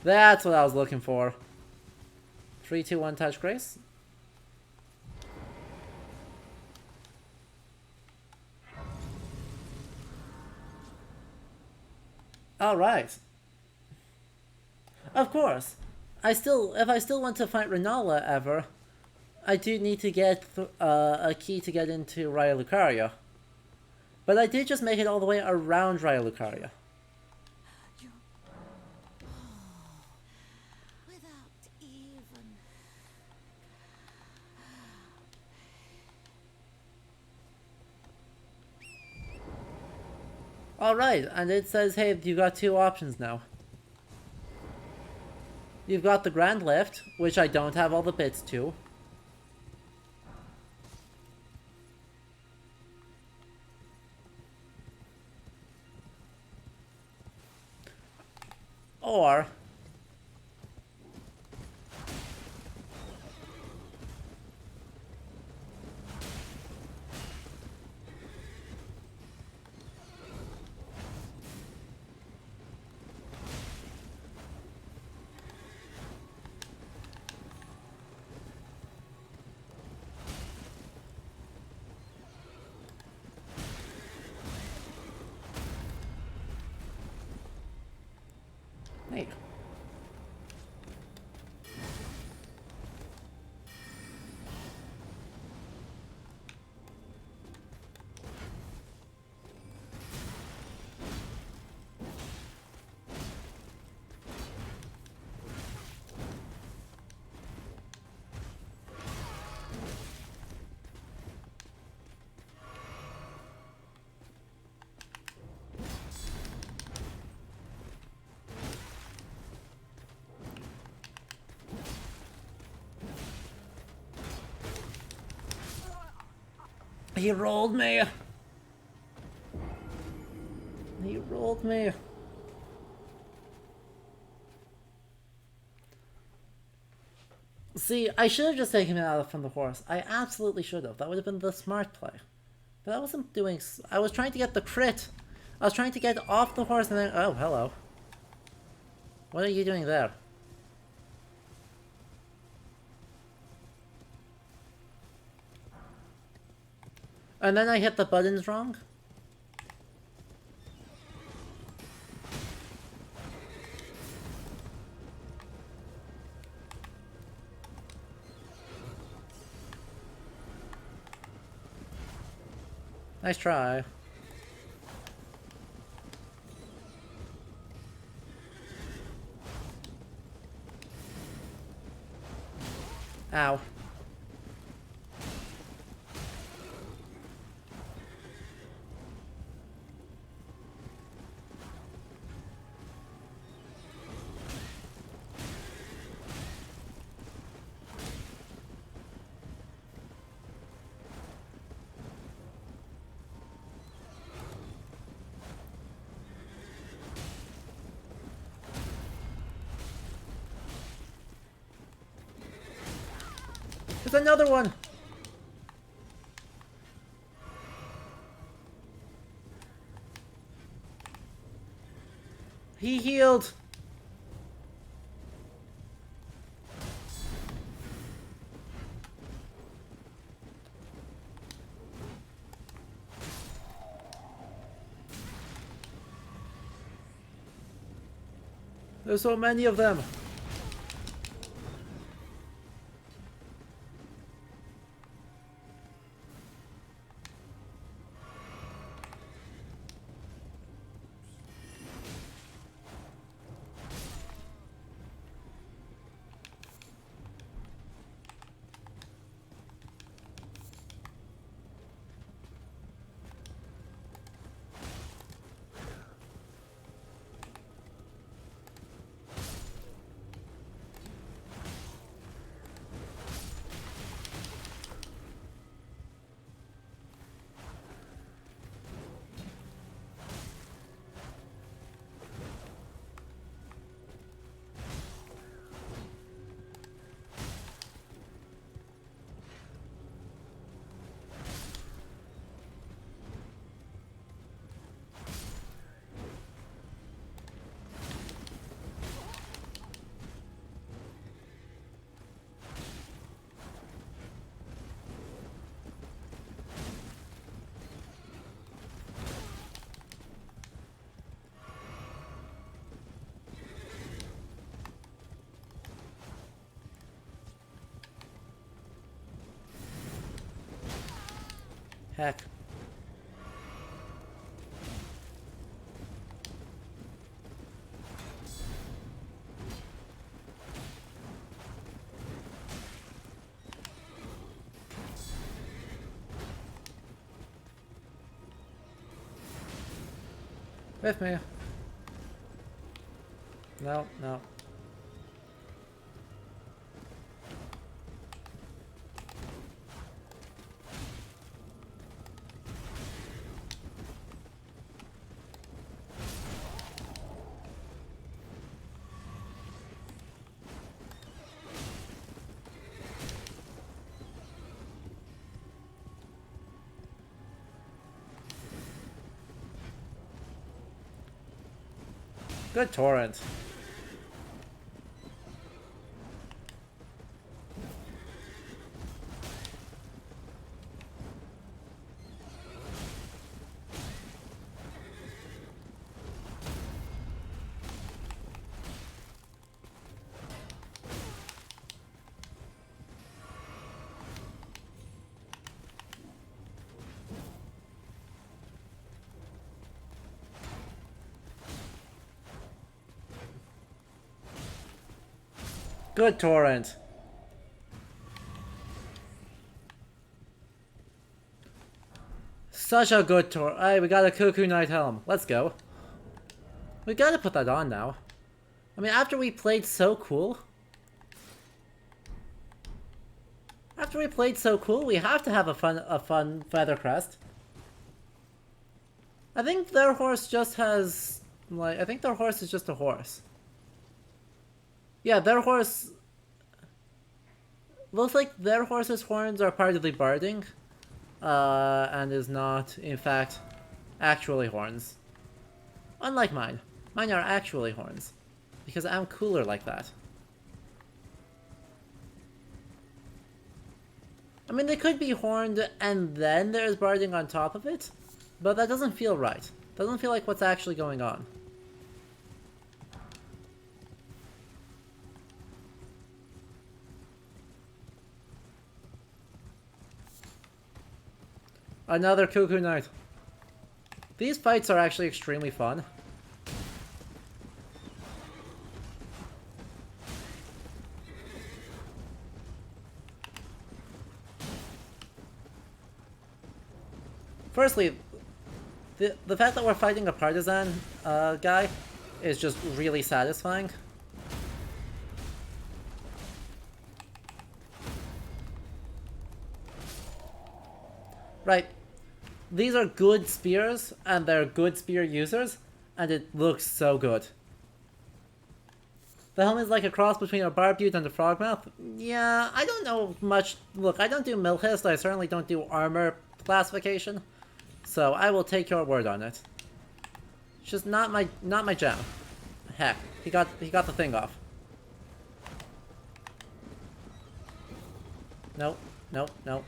That's what I was looking for. 3, 2, 1, touch grace. Alright. Of course. If I still want to fight Renala ever, I do need to get a key to get into Raya Lucaria. But I did just make it all the way around Raya Lucaria. Without even... Alright, and it says, hey, you got 2 options now. You've got the Grand Lift, which I don't have all the bits to. Or... Hey. He rolled me. He rolled me. See, I should have just taken him out from the horse. I absolutely should have. That would have been the smart play. But I wasn't doing... I was trying to get the crit. I was trying to get off the horse and then... Oh, hello. What are you doing there? And then I hit the buttons wrong? Nice try. Ow. There's another one! He healed! There's so many of them! Heck. With me. No, no. Good torrent. Good torrent. Such a good torrent. Hey, we got a Cuckoo Knight helm. Let's go. We gotta put that on now. I mean, after we played so cool. After we played so cool, we have to have a fun feather crest. I think their horse just has, like, I think their horse is just a horse. Yeah, their horse... Looks like their horse's horns are part of the barding. And is not, in fact, actually horns. Unlike mine. Mine are actually horns. Because I'm cooler like that. I mean, they could be horned and then there's barding on top of it. But that doesn't feel right. Doesn't feel like what's actually going on. Another Cuckoo Knight. These fights are actually extremely fun. Firstly, the fact that we're fighting a partisan guy is just really satisfying. Right. These are good spears, and they're good spear users, and it looks so good. The helmet is like a cross between a Barbude and a Frogmouth. Yeah, I don't know much. Look, I don't do Milhist, I certainly don't do armor classification. So I will take your word on it. It's just not my jam. Heck, he got the thing off. Nope, nope, nope.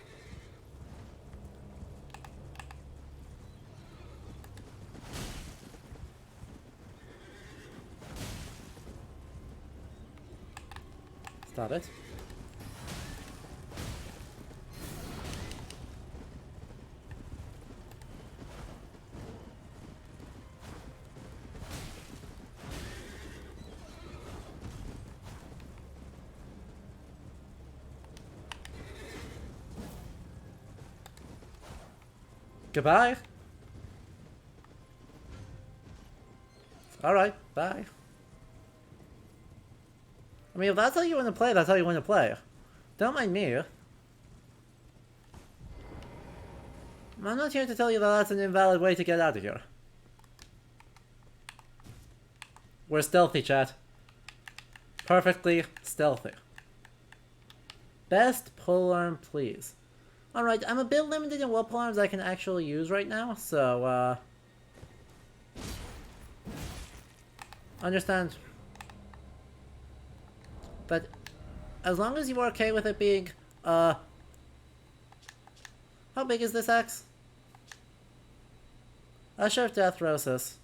Stop it. Goodbye. Alright, bye. I mean, if that's how you want to play, that's how you want to play. Don't mind me. I'm not here to tell you that that's an invalid way to get out of here. We're stealthy, chat. Perfectly stealthy. Best polearm, please. Alright, I'm a bit limited in what polearms I can actually use right now, so, understand. But as long as you're okay with it being, how big is this axe? Usher of Death Rosis.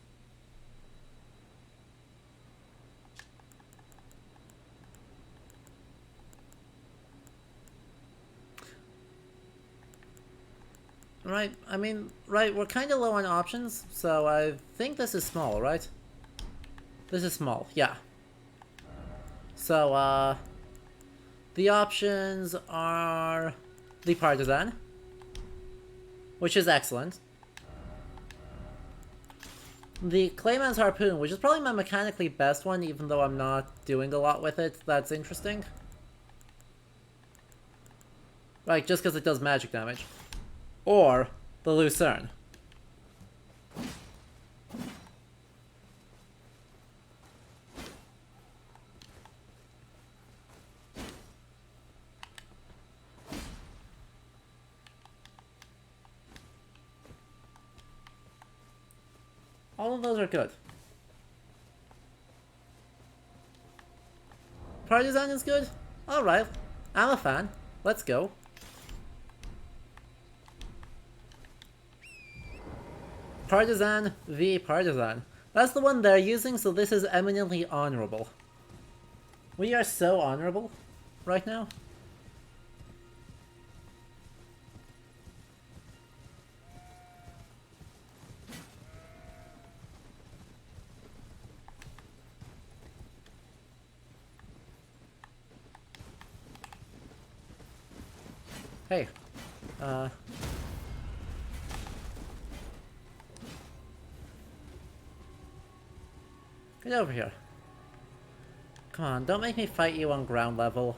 Right, I mean, right, we're kind of low on options, so I think this is small, right? This is small, yeah. So, the options are the Partisan, which is excellent. The Clayman's Harpoon, which is probably my mechanically best one, even though I'm not doing a lot with it. That's interesting. Right, just because it does magic damage. Or the Lucerne. All of those are good. Partisan is good? Alright, I'm a fan. Let's go. Partisan v Partisan. That's the one they're using, so this is eminently honorable. We are so honorable right now. Hey, get over here. Come on, don't make me fight you on ground level.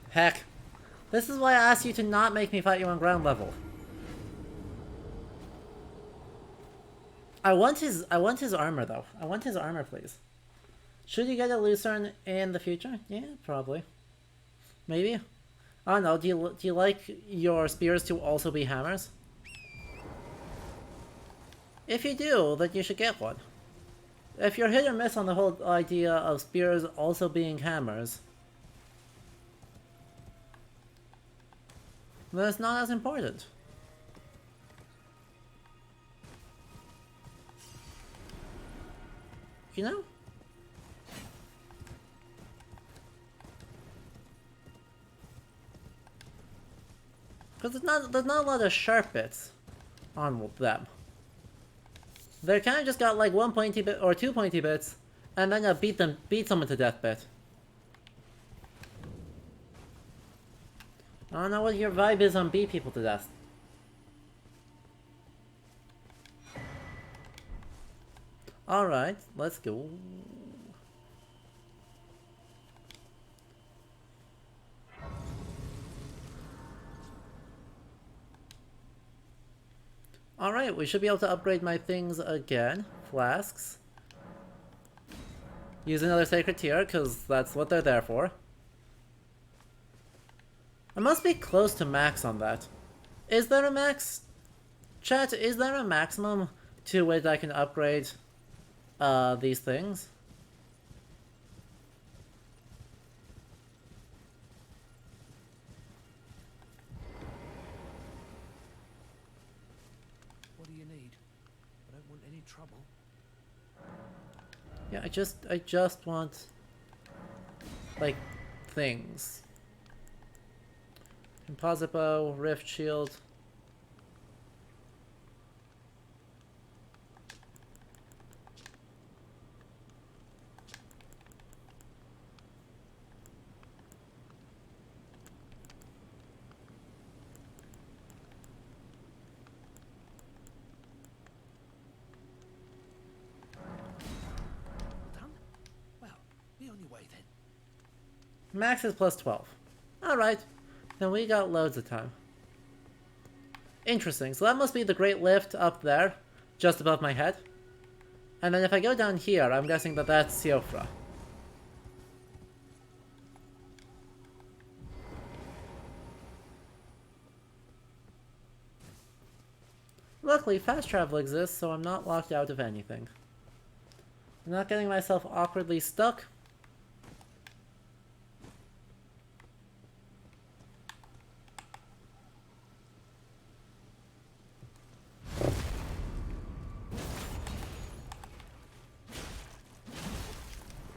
Heck. This is why I asked you to not make me fight you on ground level. I want his armor though. I want his armor, please. Should you get a Lucerne in the future? Yeah, probably. Maybe. I don't know, do you like your spears to also be hammers? If you do, then you should get one. If you're hit or miss on the whole idea of spears also being hammers, That's not as important. You know? Because there's not a lot of sharp bits on them. They kind of just got like one pointy bit or two pointy bits, and then a beat someone to death bit. I don't know what your vibe is on beat people to death. Alright, let's go. Alright, we should be able to upgrade my things again. Flasks. Use another sacred tier, because that's what they're there for. I must be close to max on that. Is there a max? Chat, is there a maximum to which I can upgrade these things? What do you need? I don't want any trouble. Yeah, I just want like things. Composite bow, rift shield. Done? Well, be on your way then. Max is plus 12. Alright, then we got loads of time. Interesting, so that must be the Great Lift up there, just above my head. And then if I go down here, I'm guessing that that's Siofra. Luckily, fast travel exists, so I'm not locked out of anything. I'm not getting myself awkwardly stuck.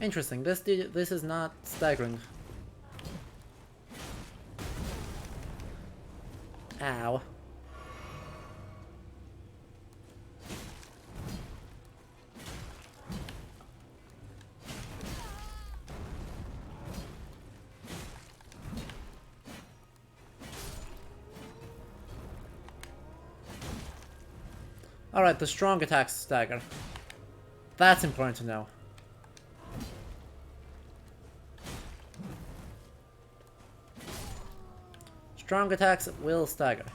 Interesting, this is not staggering. Ow. Alright, the strong attacks stagger. That's important to know. Strong attacks will stagger.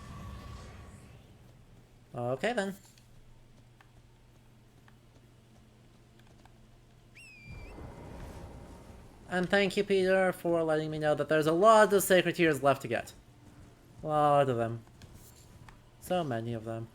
Okay then. And thank you, Peter, for letting me know that there's a lot of sacred tiers left to get. A lot of them. So many of them.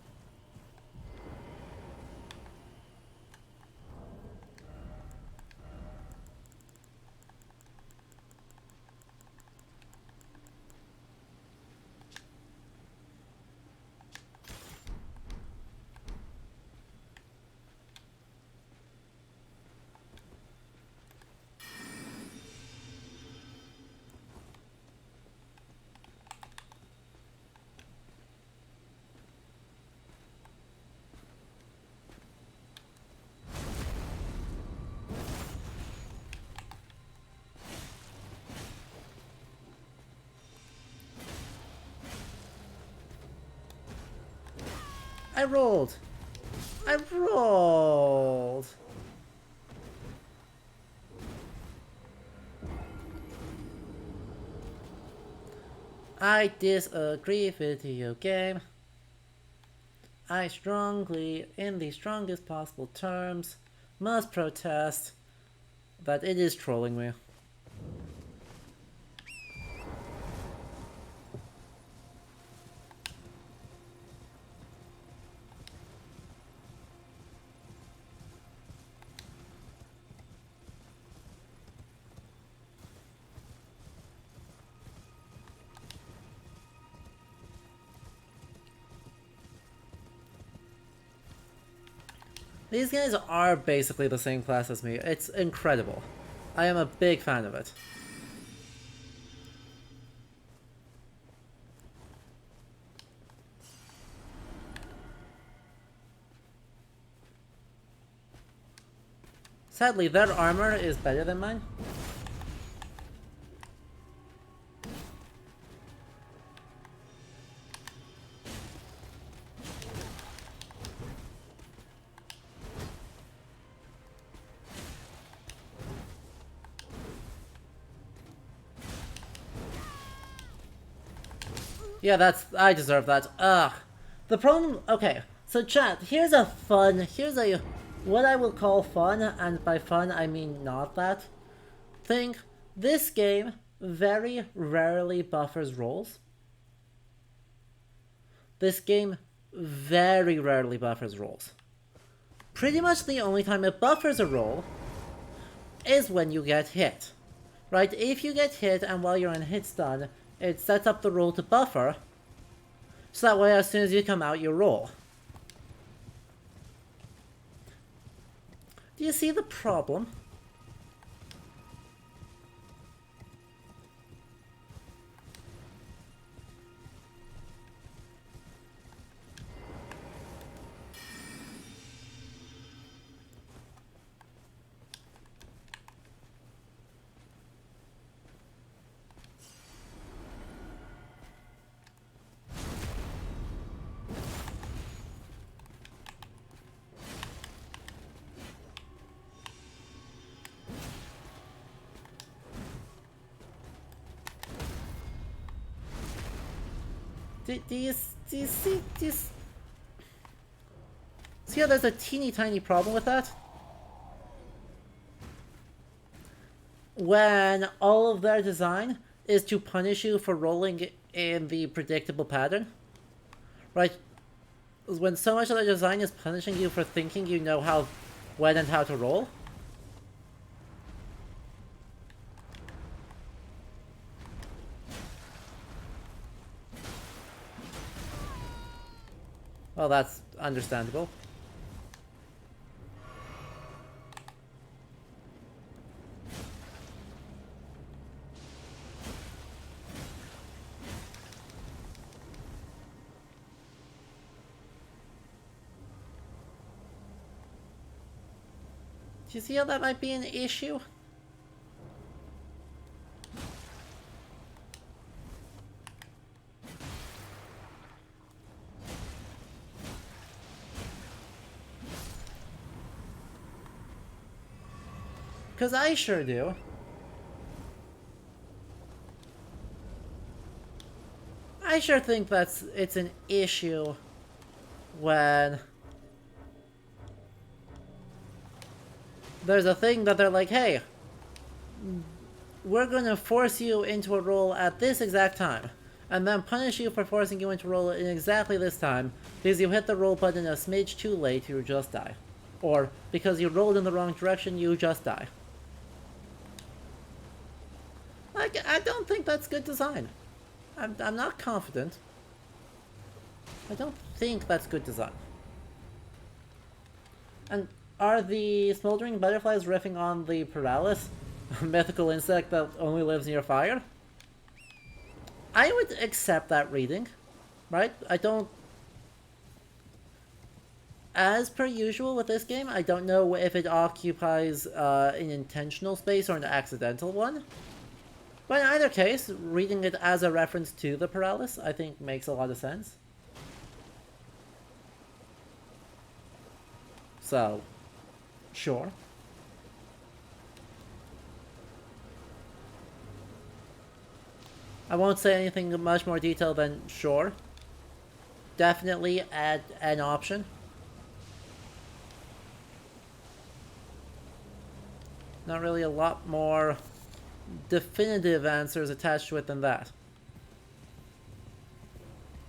I rolled! I rolled! I disagree, video game. I strongly, in the strongest possible terms, must protest that it is trolling me. These guys are basically the same class as me. It's incredible. I am a big fan of it. Sadly, their armor is better than mine. Yeah, I deserve that. Ugh. The problem, okay, so chat, here's a, what I will call fun, and by fun I mean not that, thing. This game very rarely buffers rolls. This game very rarely buffers rolls. Pretty much the only time it buffers a roll is when you get hit. Right? If you get hit and while you're on hit stun, it sets up the roll to buffer, so that way as soon as you come out, you roll. Do you see the problem? Do you see how there's a teeny tiny problem with that? When all of their design is to punish you for rolling in the predictable pattern. Right? When so much of their design is punishing you for thinking you know when and how to roll. Well, that's understandable. Do you see how that might be an issue? Because I sure do. I sure think it's an issue when there's a thing that they're like, hey, we're gonna force you into a roll at this exact time, and then punish you for forcing you into a roll in exactly this time, because you hit the roll button a smidge too late, you just die. Or, because you rolled in the wrong direction, you just die. I don't think that's good design. I'm not confident. I don't think that's good design. And are the smoldering butterflies riffing on the paralysis, a mythical insect that only lives near fire? I would accept that reading, right? I don't... As per usual with this game, I don't know if it occupies an intentional space or an accidental one. But in either case, reading it as a reference to the paralysis, I think makes a lot of sense. So, sure. I won't say anything much more detailed than sure. Definitely add an option. Not really a lot more definitive answers attached to it than that.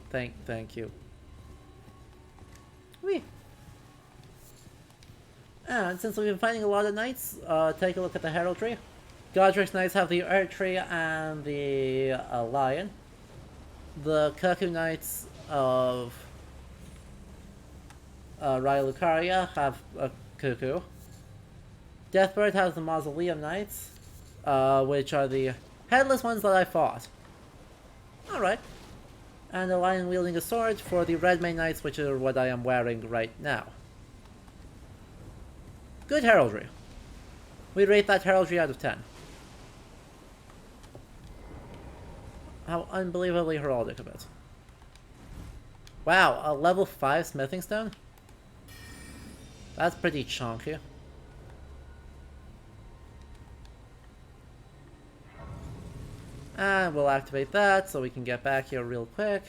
Thank you. Whee! And since we've been fighting a lot of knights, take a look at the heraldry. Godric's knights have the archery and the lion. The Cuckoo knights of Raya Lucaria have a Cuckoo. Deathbird has the Mausoleum Knights, which are the headless ones that I fought. Alright. And a lion wielding a sword for the Red Mane Knights, which are what I am wearing right now. Good heraldry. We rate that heraldry out of 10. How unbelievably heraldic of it. Wow, a level 5 smithing stone? That's pretty chunky. And we'll activate that so we can get back here real quick.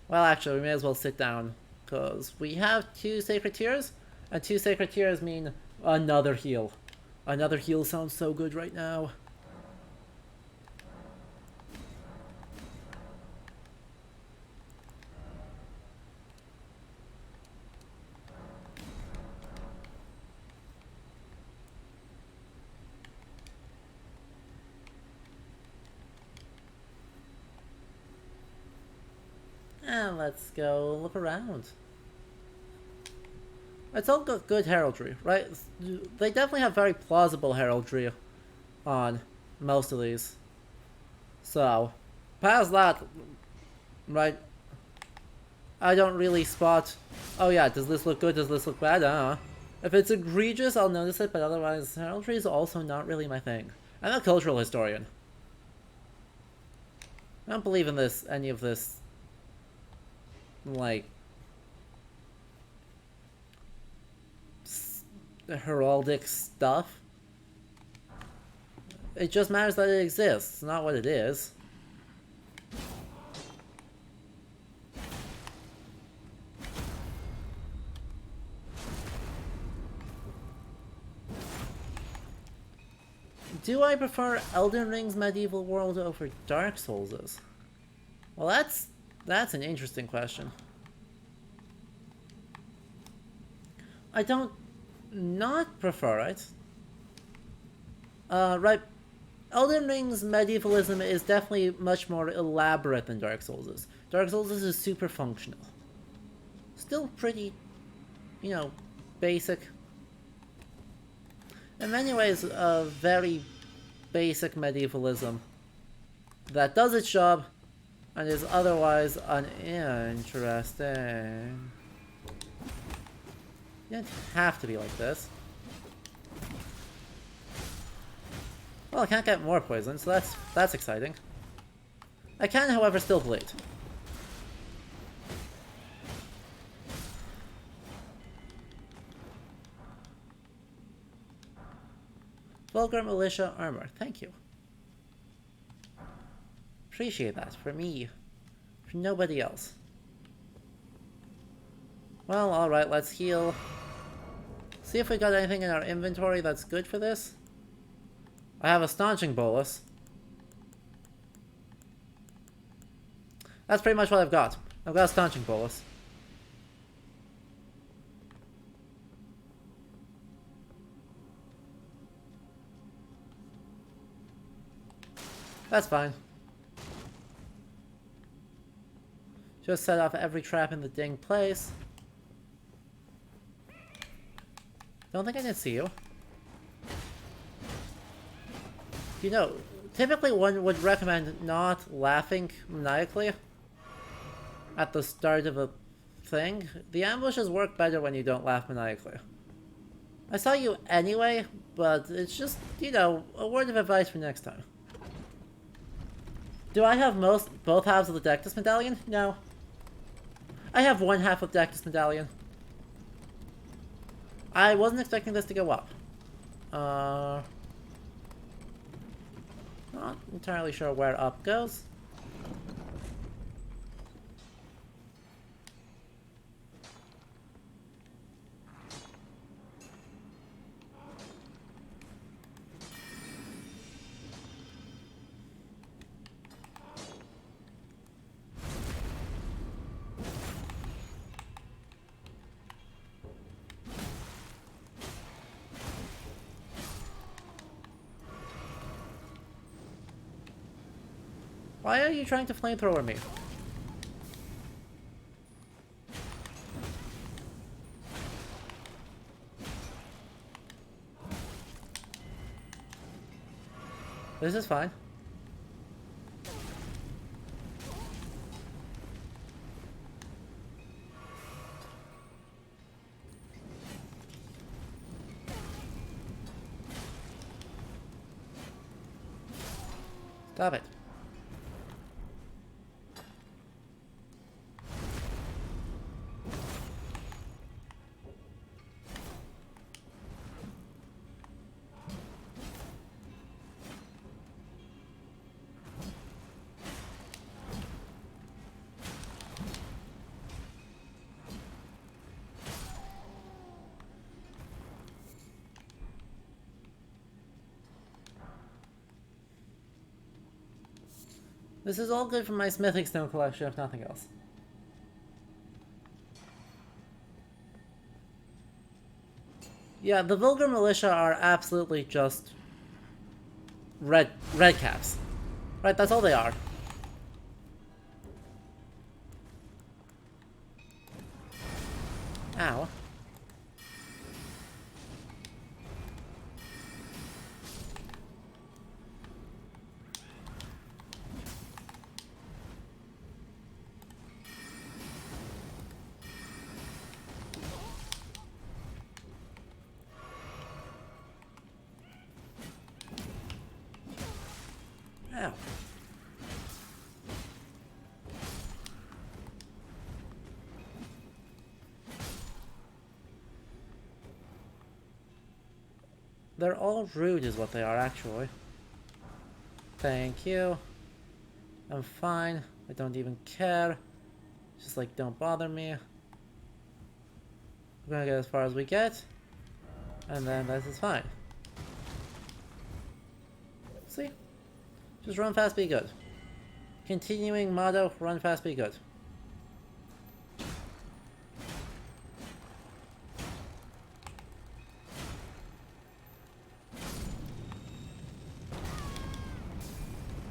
Well, actually, we may as well sit down, because we have 2 sacred tears, and 2 sacred tears mean another heal. Another heal sounds so good right now. And let's go look around. It's all good heraldry, right? They definitely have very plausible heraldry on most of these. So, past that, right, I don't really spot, oh yeah, does this look good, does this look bad? I don't know. If it's egregious, I'll notice it, but otherwise, heraldry is also not really my thing. I'm a cultural historian. I don't believe in this, any of this, like, heraldic stuff. It just matters that it exists, not what it is. Do I prefer Elden Ring's medieval world over Dark Souls's? Well, that's an interesting question. I don't not prefer it. Right. Elden Ring's medievalism is definitely much more elaborate than Dark Souls's. Dark Souls's is super functional. Still pretty, you know, basic. In many ways, a very basic medievalism that does its job and is otherwise uninteresting. You don't have to be like this. Well, I can't get more poison, so that's exciting. I can, however, still bleed. Vulgar Militia Armor, thank you. Appreciate that, for me. For nobody else. Well, alright, let's heal. See if we got anything in our inventory that's good for this. I have a staunching bolus. That's pretty much what I've got. I've got a staunching bolus. That's fine. Just set off every trap in the ding place. Don't think I did see you. You know, typically one would recommend not laughing maniacally at the start of a thing. The ambushes work better when you don't laugh maniacally. I saw you anyway, but it's just, you know, a word of advice for next time. Do I have both halves of the Dectus Medallion? No. I have one half of Dectus Medallion. I wasn't expecting this to go up. Not entirely sure where up goes. Why are you trying to flamethrower me? This is fine. Stop it. This is all good for my smithing stone collection, if nothing else. Yeah, the Vulgar Militia are absolutely just red caps. Right, that's all they are. Ow. Ow. They're all rude is what they are, actually. Thank you. I'm fine. I don't even care. Just like, don't bother me. We're gonna get as far as we get. And then this is fine. See? Just run fast, be good. Continuing motto, run fast, be good.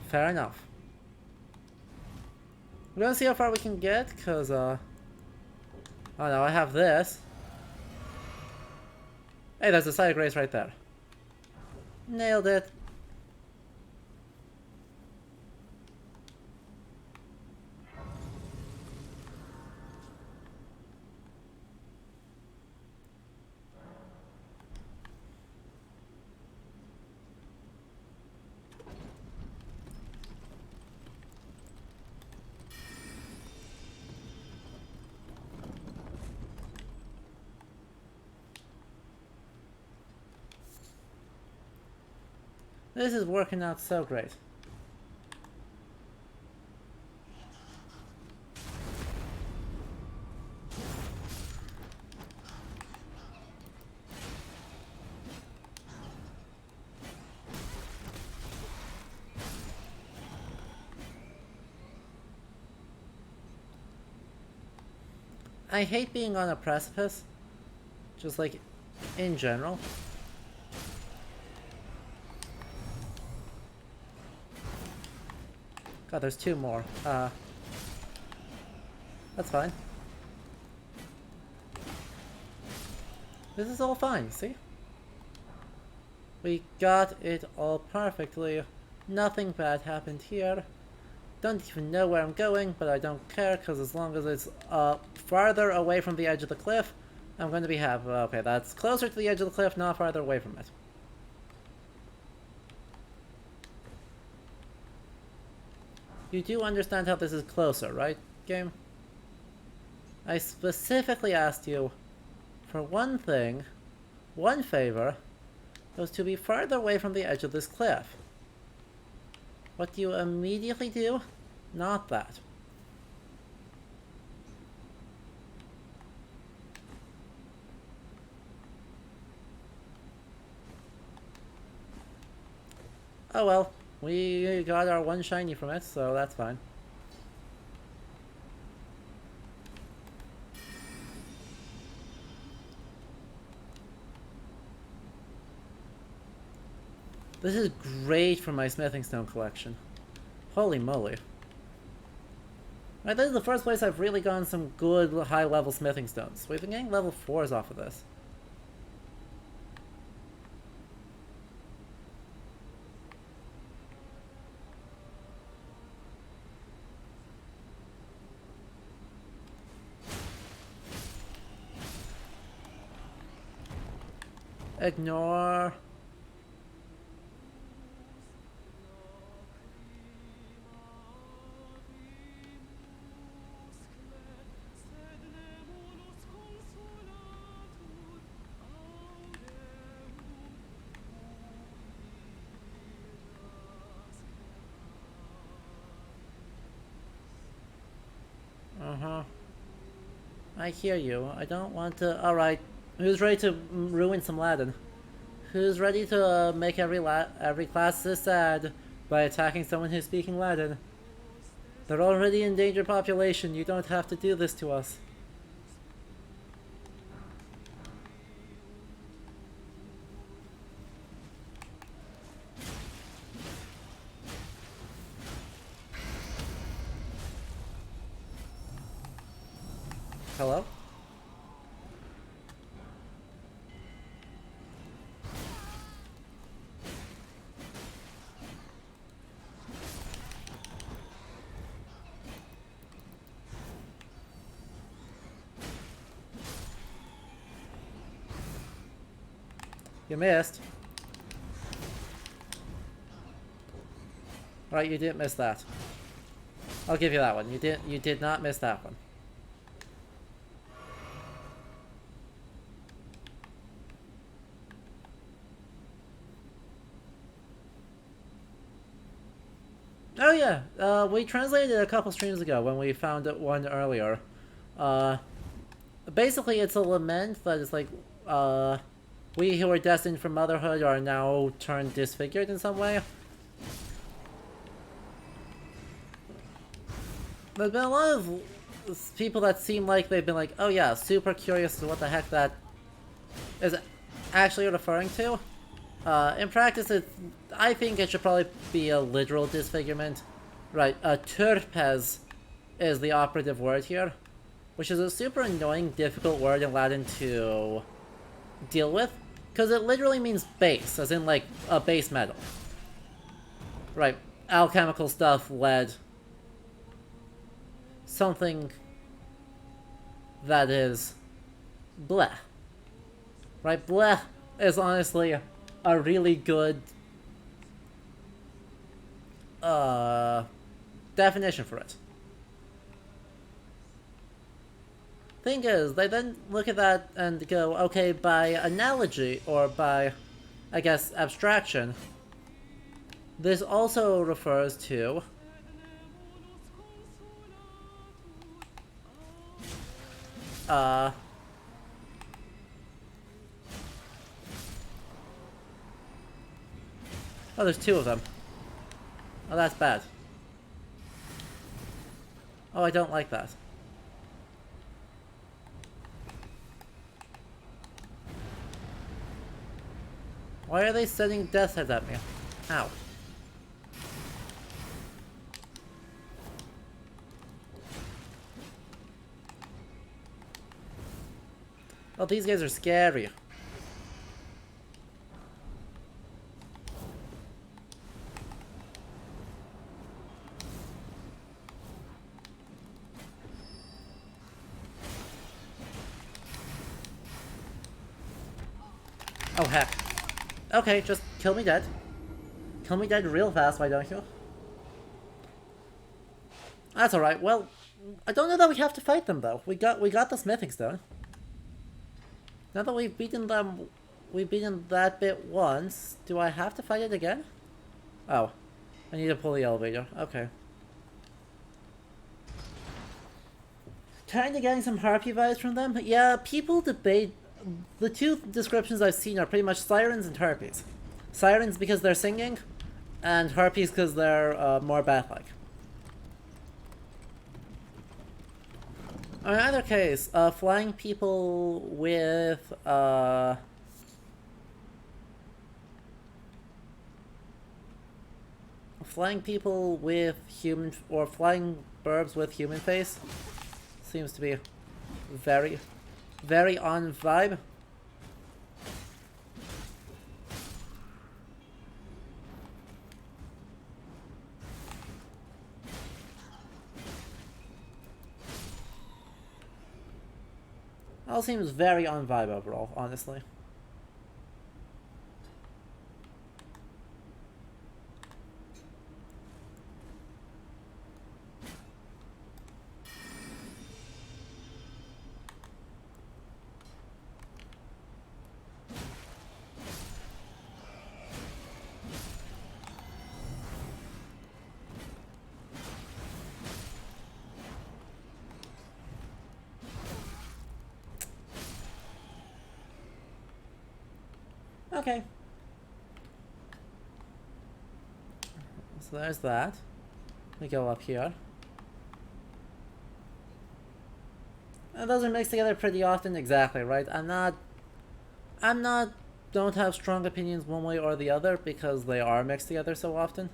Fair enough. We're gonna see how far we can get, cause oh no, I have this. Hey, there's a side grace right there. Nailed it. This is working out so great. I hate being on a precipice, just like in general. God, there's two more. That's fine. This is all fine, see? We got it all perfectly. Nothing bad happened here. Don't even know where I'm going, but I don't care, because as long as it's farther away from the edge of the cliff, I'm going to be happy. Okay, that's closer to the edge of the cliff, not farther away from it. You do understand how this is closer, right, game? I specifically asked you for one thing, one favor, was to be farther away from the edge of this cliff. What do you immediately do? Not that. Oh well. We got our one shiny from it, so that's fine. This is great for my smithing stone collection. Holy moly. Right, this is the first place I've really gotten some good high-level smithing stones. We've been getting level 4s off of this. Ignore. Uh-huh. I hear you. I don't want to... Alright. Who's ready to ruin some Latin? Who's ready to make every class this sad by attacking someone who's speaking Latin? They're already endangered population. You don't have to do this to us. Hello? You missed. Right, you didn't miss that. I'll give you that one. You did not miss that one. Oh yeah, we translated it a couple streams ago when we found it one earlier. Basically it's a lament that is like, we who are destined for motherhood are now turned disfigured in some way. There's been a lot of people that seem like they've been like, oh yeah, super curious to what the heck that is actually referring to. In practice, I think it should probably be a literal disfigurement. Right, turpes is the operative word here, which is a super annoying, difficult word in Latin to deal with, because it literally means base, as in like a base metal. Right, alchemical stuff, lead, something that is bleh. Right, bleh is honestly a really good definition for it. Thing is, they then look at that and go, okay, by analogy, or by, I guess, abstraction, this also refers to oh, there's two of them. Oh, that's bad. Oh, I don't like that. Why are they sending death heads at me? Ow. Oh, these guys are scary. Oh heck. Okay, just kill me dead. Kill me dead real fast, why don't you? That's alright. Well, I don't know that we have to fight them though. We got the smithing stone. Now that we've beaten them, we've beaten that bit once. Do I have to fight it again? Oh, I need to pull the elevator. Okay. Kinda getting some harpy vibes from them. Yeah, people debate. The two descriptions I've seen are pretty much sirens and harpies. Sirens because they're singing, and harpies because they're more bat-like. In either case, flying people with human, or flying burbs with human face seems to be very, very on vibe. All seems very on vibe overall, honestly. Okay. So there's that. We go up here. And those are mixed together pretty often, exactly, right? Don't have strong opinions one way or the other because they are mixed together so often.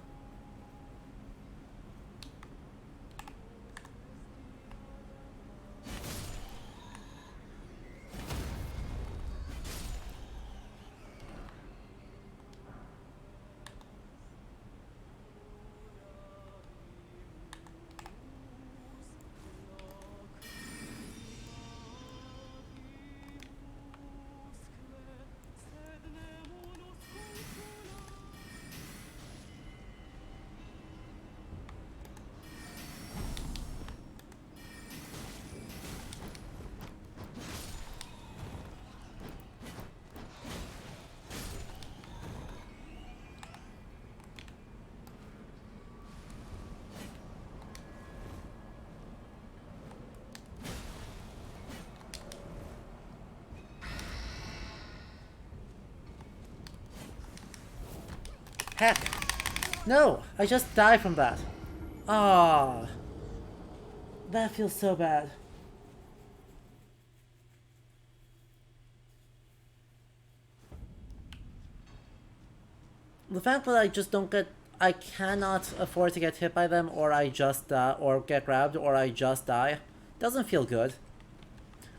Heck! No! I just died from that. Ah, that feels so bad. The fact that I just don't get... I cannot afford to get hit by them, or I just die, or get grabbed, or I just die, doesn't feel good.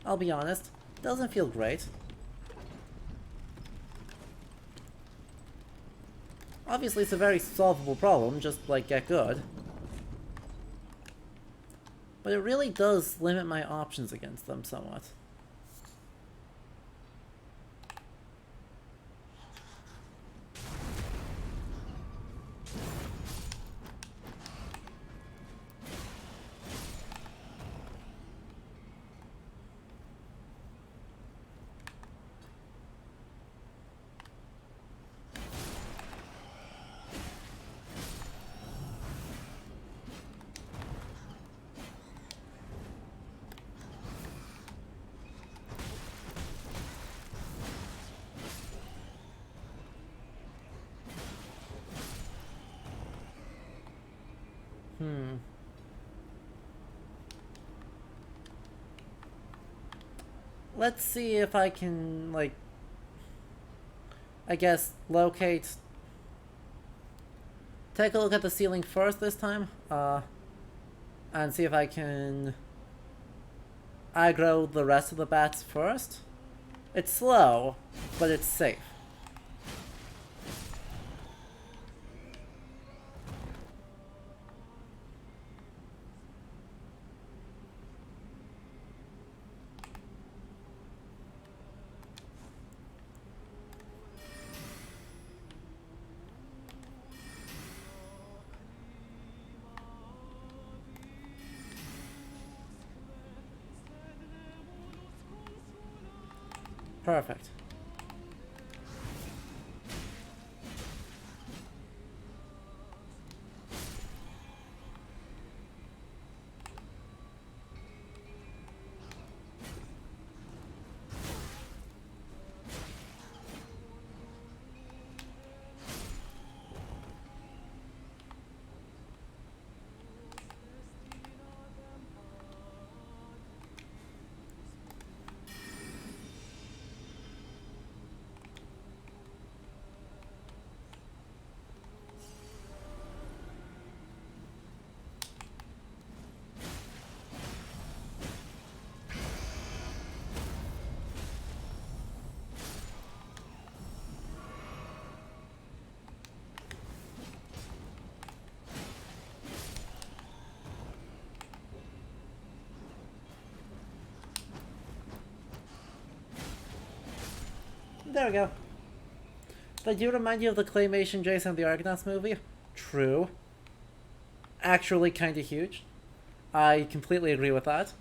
I'll be honest. Doesn't feel great. Obviously, it's a very solvable problem, just, like, get good. But it really does limit my options against them somewhat. Let's see if I can, like, I guess, locate... Take a look at the ceiling first this time, and see if I can aggro the rest of the bats first. It's slow, but it's safe. Perfect. There we go. They do remind you of the claymation Jason the Argonauts movie. True. Actually kinda huge. I completely agree with that.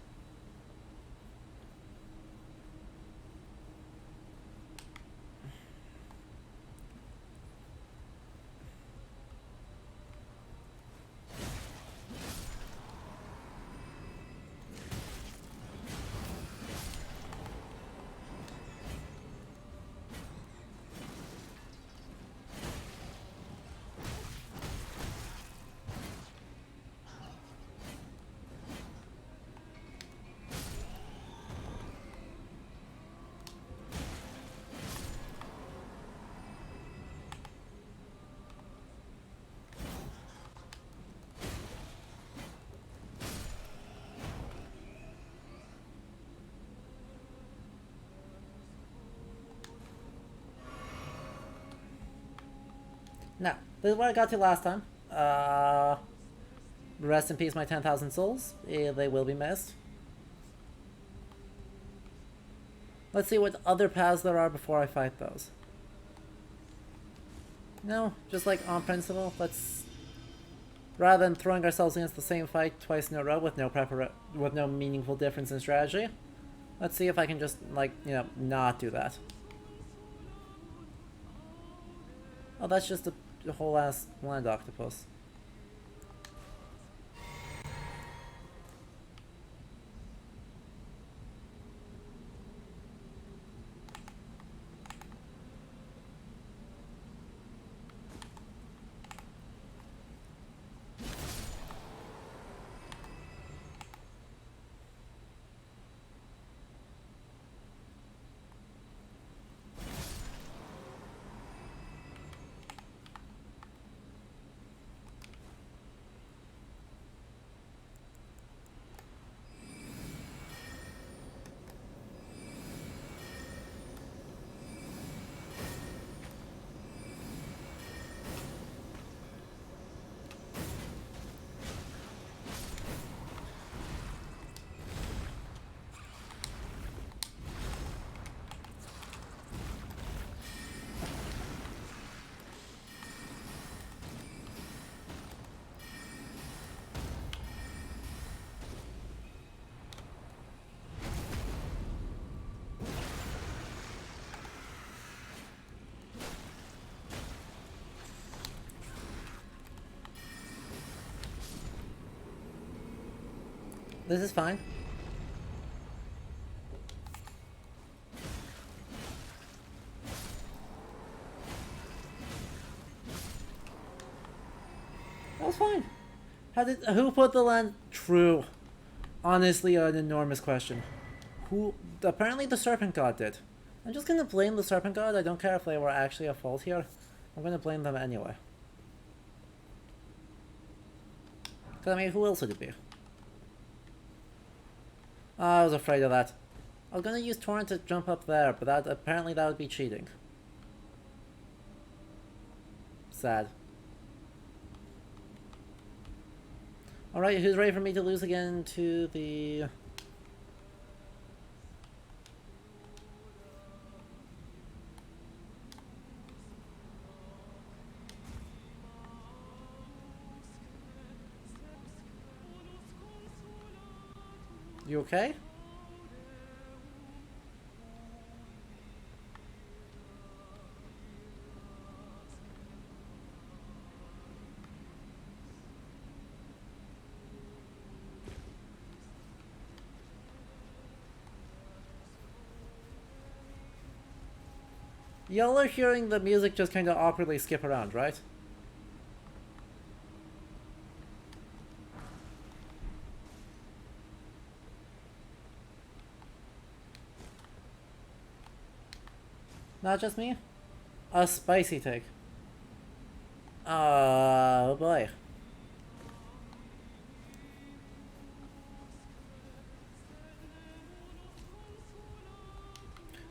Now, this is what I got to last time. Rest in peace, my 10,000 souls. They will be missed. Let's see what other paths there are before I fight those. No, just like on principle, let's... Rather than throwing ourselves against the same fight twice in a row with no meaningful difference in strategy, let's see if I can just, like, you know, not do that. Oh, that's just a whole ass land octopus. This is fine. That was fine. Who put the land? True. Honestly, an enormous question. Who? Apparently the Serpent God did. I'm just gonna blame the Serpent God. I don't care if they were actually at fault here. I'm gonna blame them anyway. Cause I mean, who else would it be? Oh, I was afraid of that. I was gonna use Torrent to jump up there, but apparently that would be cheating. Sad. Alright, who's ready for me to lose again to the... You okay? Y'all are hearing the music just kind of awkwardly skip around, right? Not just me? A spicy take. Oh boy.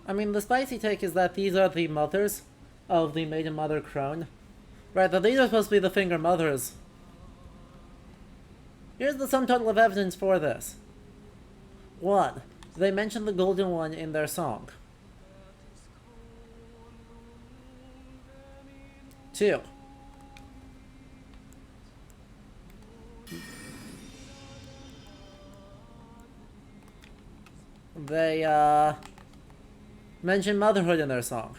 I mean, the spicy take is that these are the mothers of the maiden mother crone. Right, that these are supposed to be the finger mothers. Here's the sum total of evidence for this. 1. They mention the golden one in their song. 2. They, mention motherhood in their song.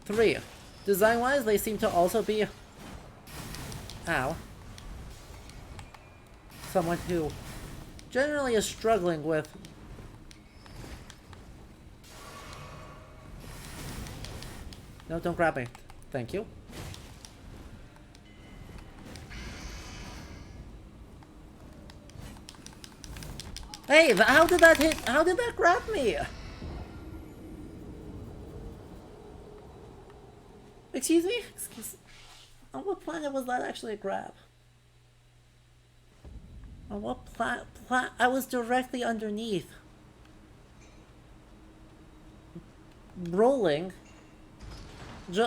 3. Design-wise, they seem to also be... Ow. Someone who generally is struggling with... No, don't grab me. Thank you. Hey, how did that hit? How did that grab me? Excuse me? On what planet was that actually a grab? On what planet? I was directly underneath. Rolling.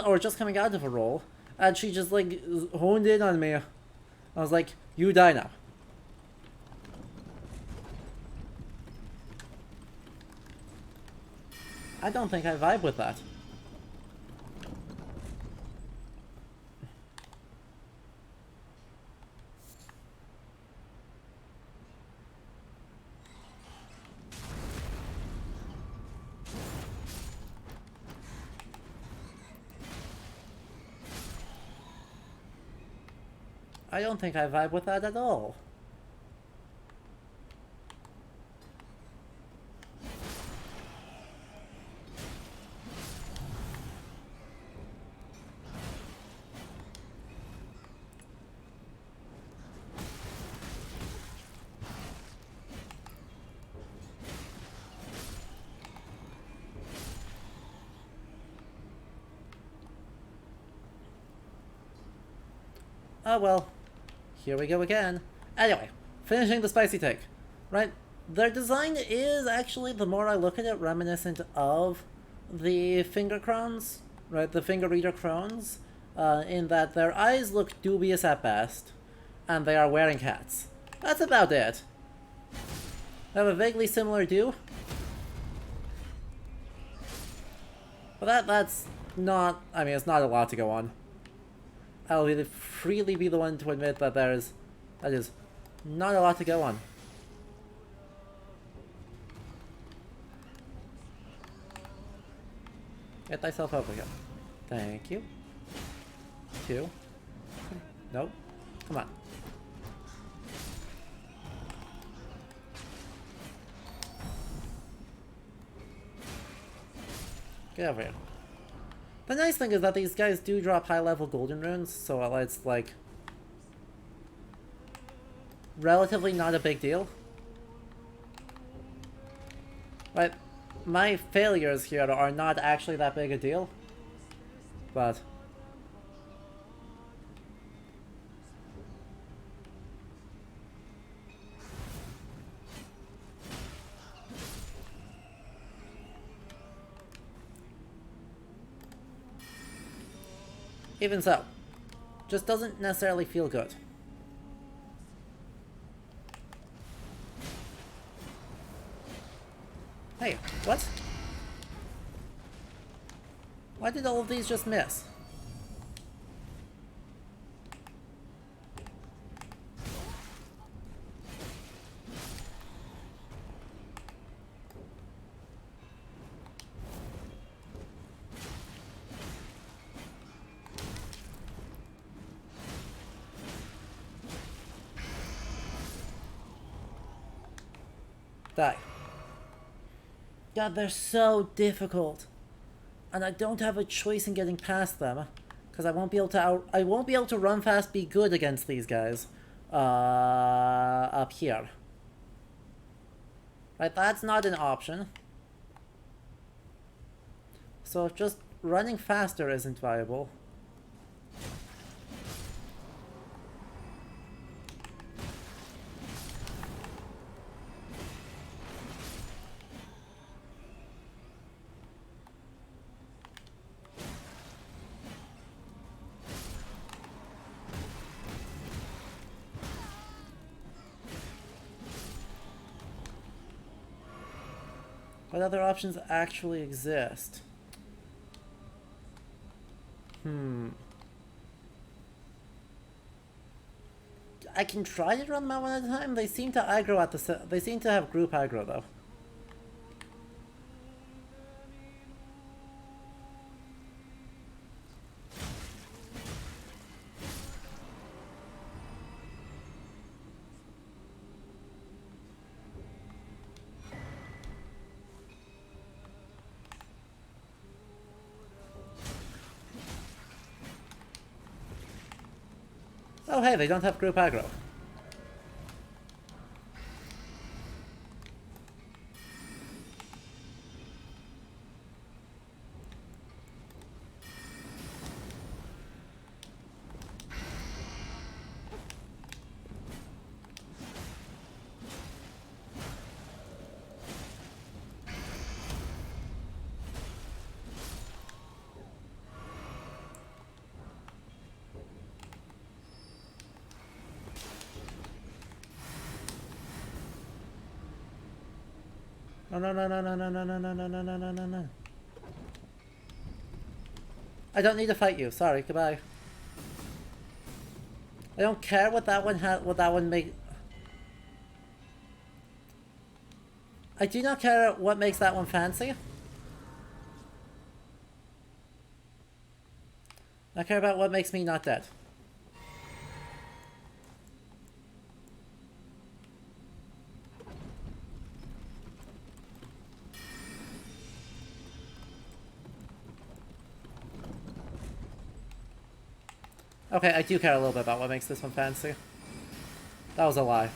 Or just coming out of a roll. and she just like honed in on me. I was like, you die now. I don't think I vibe with that. I don't think I vibe with that at all. Oh well, here we go again. Anyway, finishing the spicy take. Right, their design is actually, the more I look at it, reminiscent of the finger crowns, right, the finger reader crowns, in that their eyes look dubious at best, and they are wearing hats. That's about it. They have a vaguely similar do. But that's not, I mean, it's not a lot to go on. I'll really freely be the one to admit that that is not a lot to go on. Get thyself over here. Thank you. 2. Nope. Come on. Get over here. The nice thing is that these guys do drop high-level golden runes, so it's, like, relatively not a big deal. But my failures here are not actually that big a deal. But even so, just doesn't necessarily feel good. Hey, what? Why did all of these just miss? Die. God, they're so difficult, and I don't have a choice in getting past them, because I won't be able to run fast, be good against these guys, up here. Right, that's not an option. So if just running faster isn't viable. What other options actually exist? I can try to run them out one at a time. They seem to aggro at they seem to have group aggro though. Oh hey, they don't have group aggro. Oh, no, no, no, no, no, no, no, no, no, no, no, no, no, no. I don't need to fight you. Sorry, goodbye. I don't care what that one make. I do not care what makes that one fancy. I care about what makes me not dead. Okay, I do care a little bit about what makes this one fancy. That was a lie.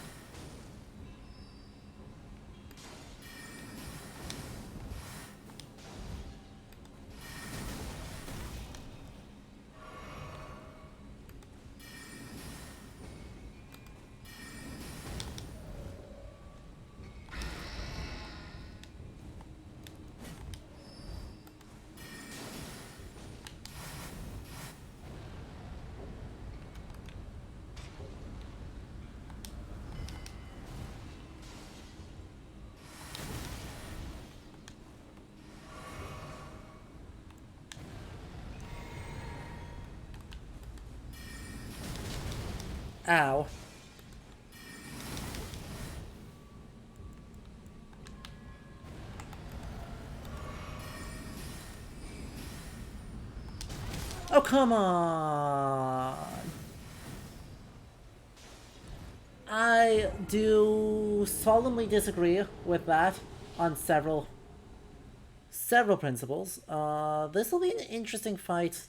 Ow. Oh, come on. I do solemnly disagree with that on several principles. This will be an interesting fight.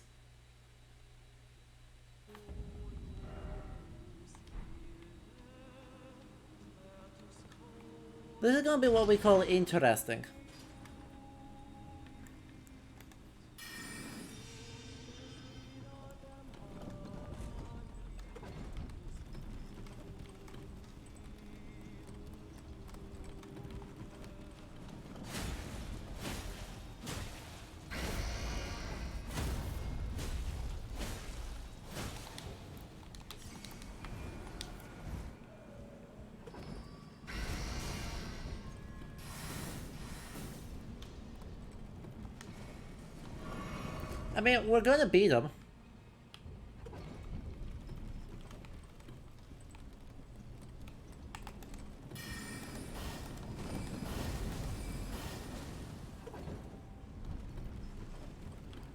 This is gonna be what we call interesting. I mean, we're gonna beat him.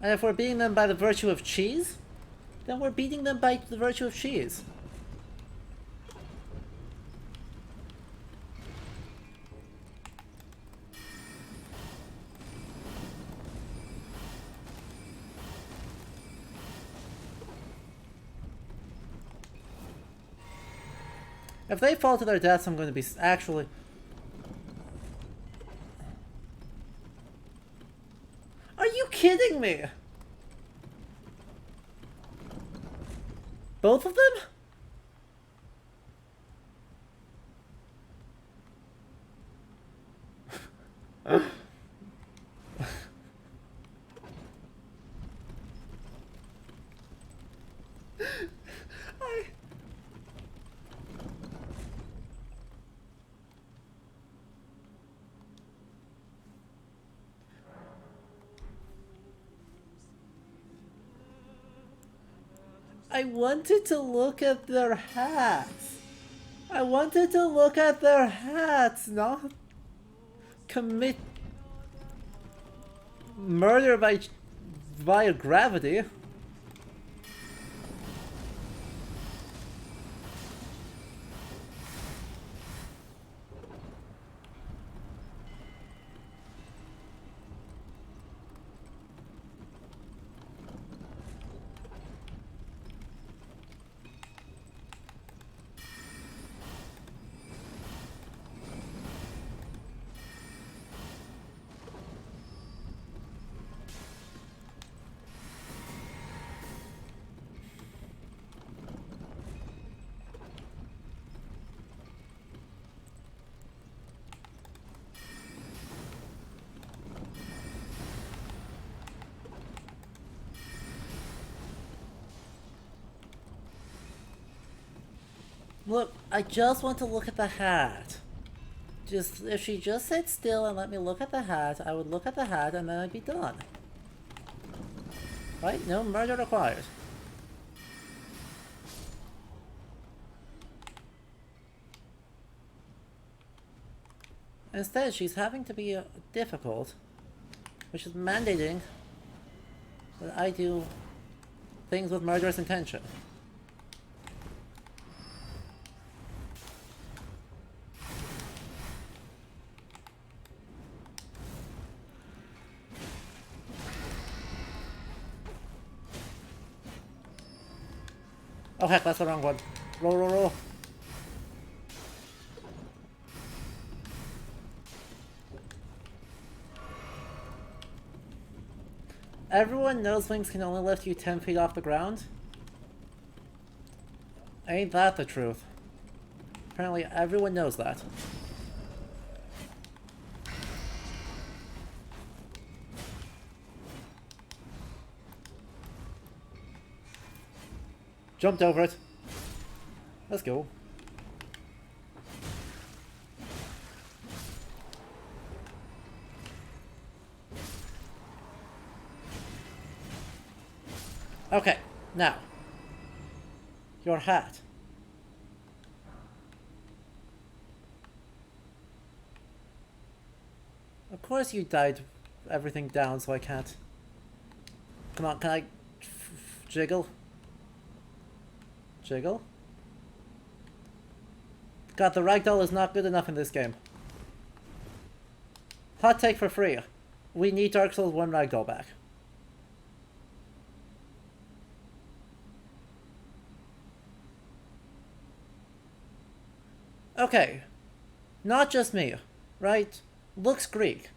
And if we're beating them by the virtue of cheese, then we're beating them by the virtue of cheese. If they fall to their deaths, I'm going to be actually... Are you kidding me? Both of them? I wanted to look at their hats. I wanted to look at their hats, not commit murder via gravity. Look, I just want to look at the hat. Just if she just sits still and let me look at the hat, I would look at the hat and then I'd be done. Right? No murder required. Instead, she's having to be difficult, which is mandating that I do things with murderous intention. Oh heck, that's the wrong one. Roll, roll, roll. Everyone knows wings can only lift you 10 feet off the ground? Ain't that the truth? Apparently everyone knows that. Jumped over it. Let's go. Okay, now. Your hat. Of course you died everything down, so I can't. Come on, can I jiggle? Jiggle? God, the ragdoll is not good enough in this game. Hot take for free. We need Dark Souls 1 ragdoll back. Okay. Not just me, right? Looks Greek.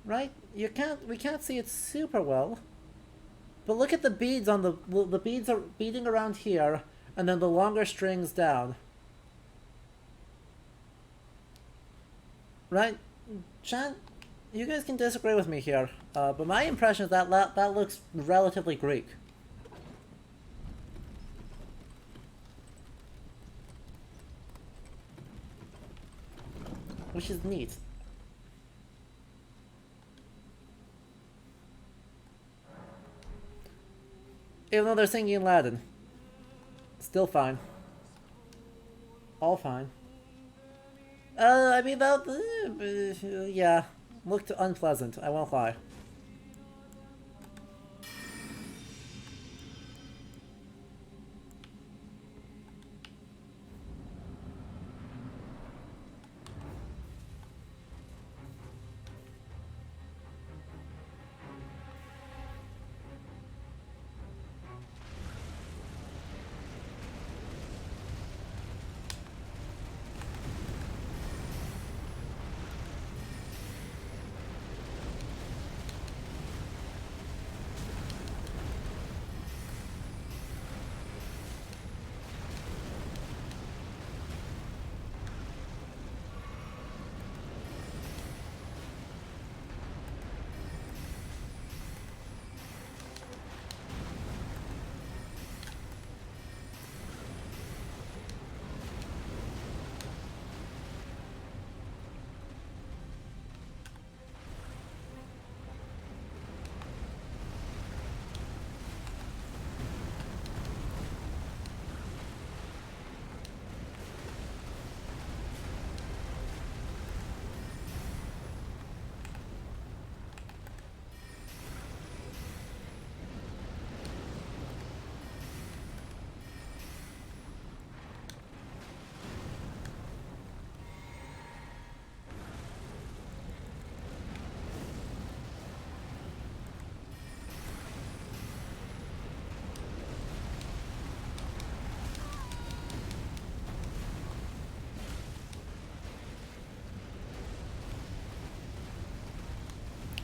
Right? We can't see it super well. But look at the beads on the beads are beading around here, and then the longer strings down. Right? Chan, you guys can disagree with me here, but my impression is that looks relatively Greek. Which is neat. Even though they're singing in Latin. Still all fine. I mean, yeah, looked unpleasant, I won't lie.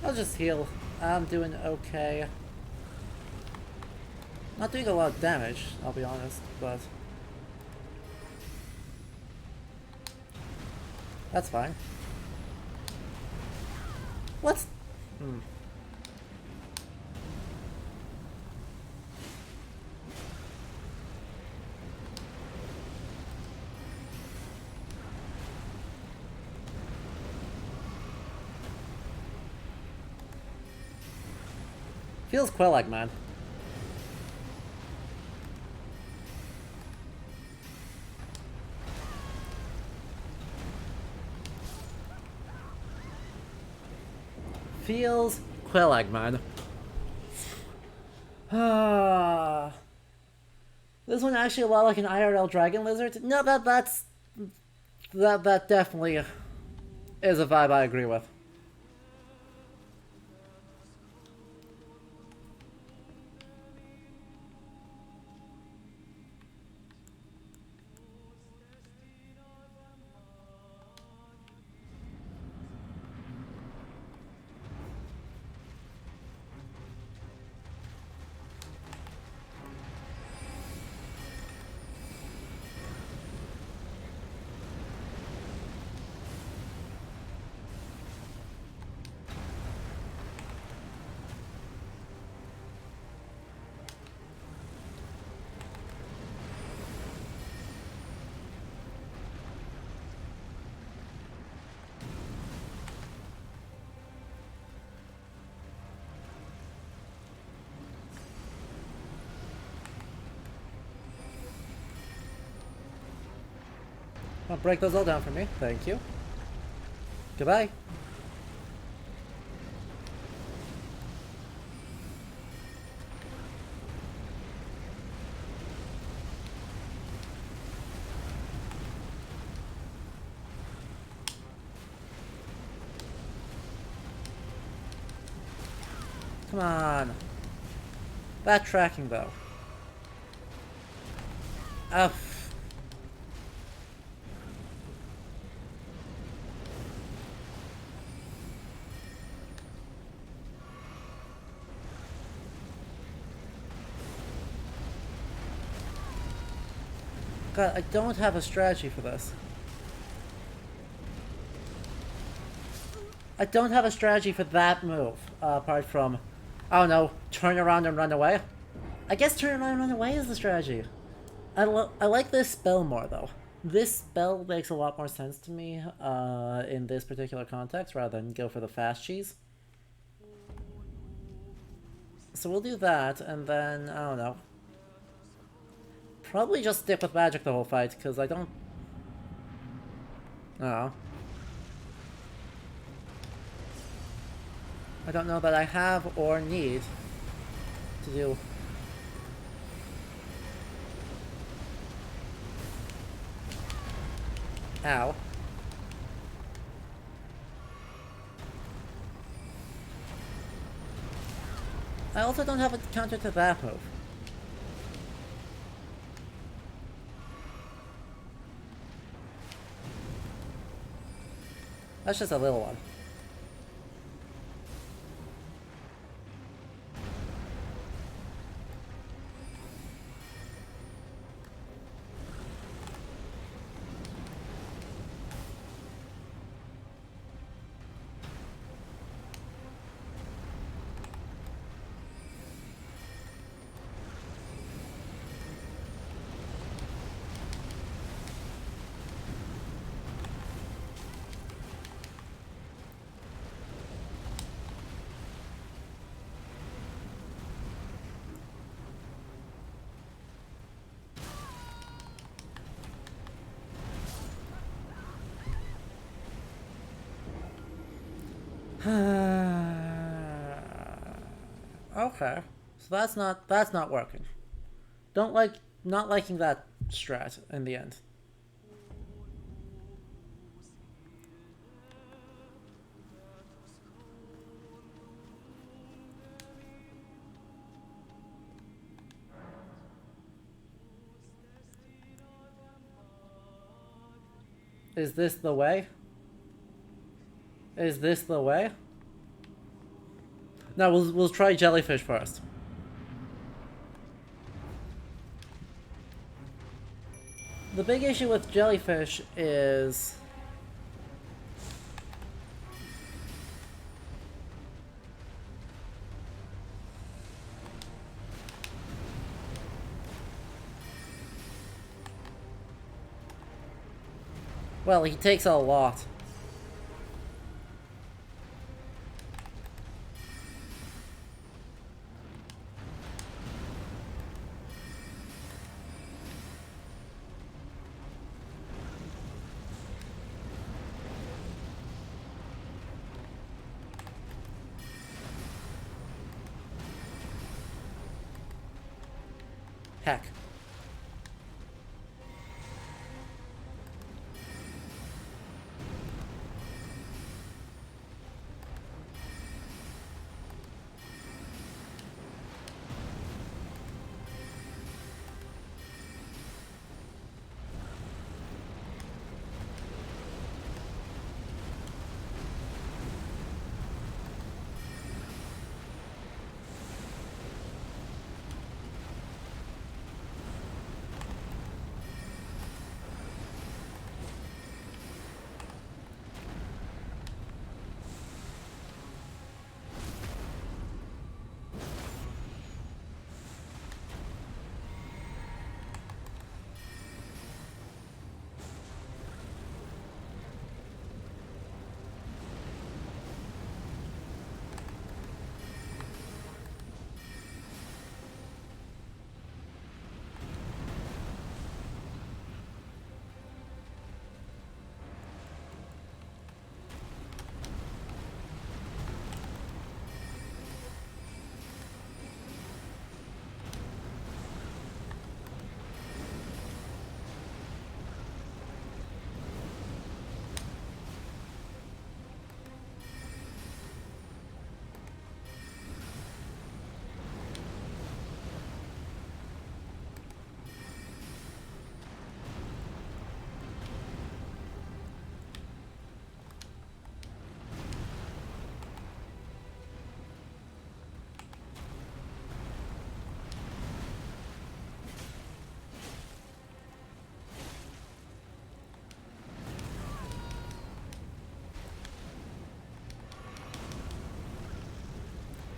I'll just heal. I'm doing okay. Not doing a lot of damage, I'll be honest, but that's fine. What's... Feels Quillag, man. Feels Quillag, man. This one actually a lot like an IRL dragon lizard. No, that definitely is a vibe I agree with. I'll break those all down for me. Thank you. Goodbye. Come on. That tracking though. God, I don't have a strategy for this. I don't have a strategy for that move, apart from, I don't know, turn around and run away. I guess turn around and run away is the strategy. I like this spell more, though. This spell makes a lot more sense to me in this particular context, rather than go for the fast cheese. So we'll do that, and then, I don't know. Probably just stick with magic the whole fight, because I don't... I don't know that I have or need to do... Ow. I also don't have a counter to that move. That's just a little one. Okay, so that's not working. Not liking that strat in the end. Is this the way? Is this the way? No, we'll try jellyfish first. The big issue with jellyfish is... Well, he takes a lot. Heck.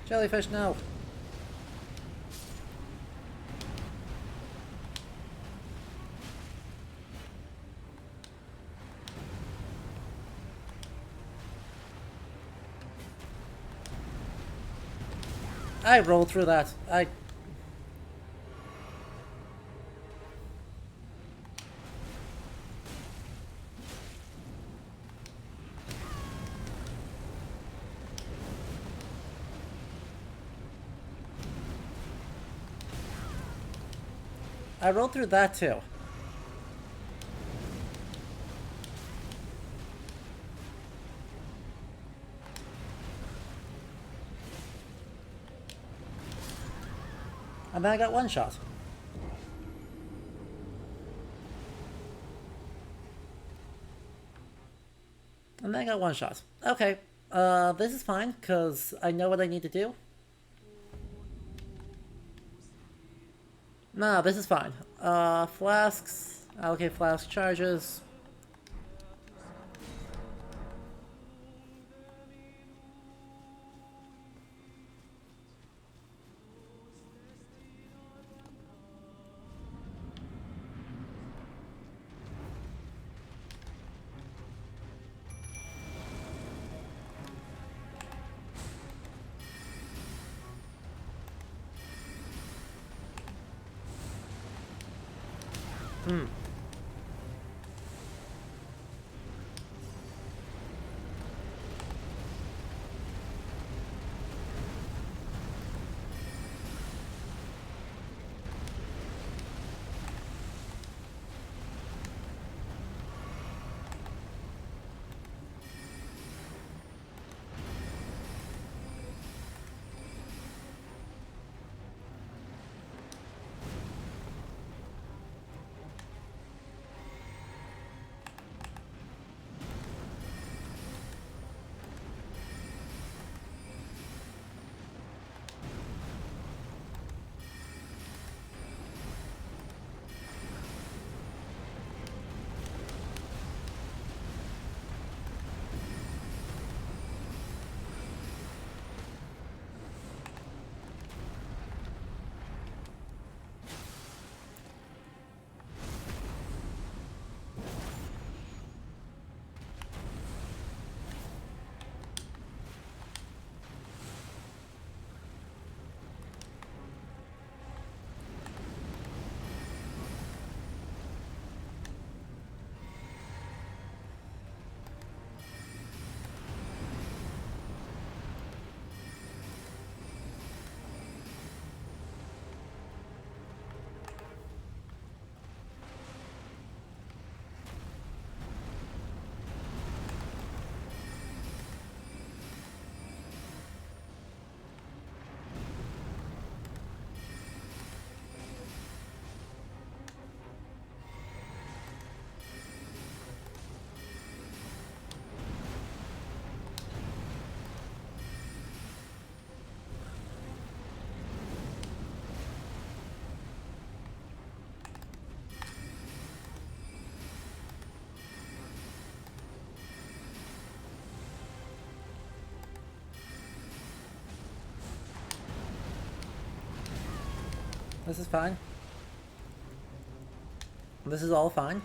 Jellyfish, no. I rolled through that. I rolled through that too. And then I got one shot. And then I got one shot. Okay. This is fine, because I know what I need to do. Nah, this is fine. Flasks. Allocate flask charges. This is fine. This is all fine.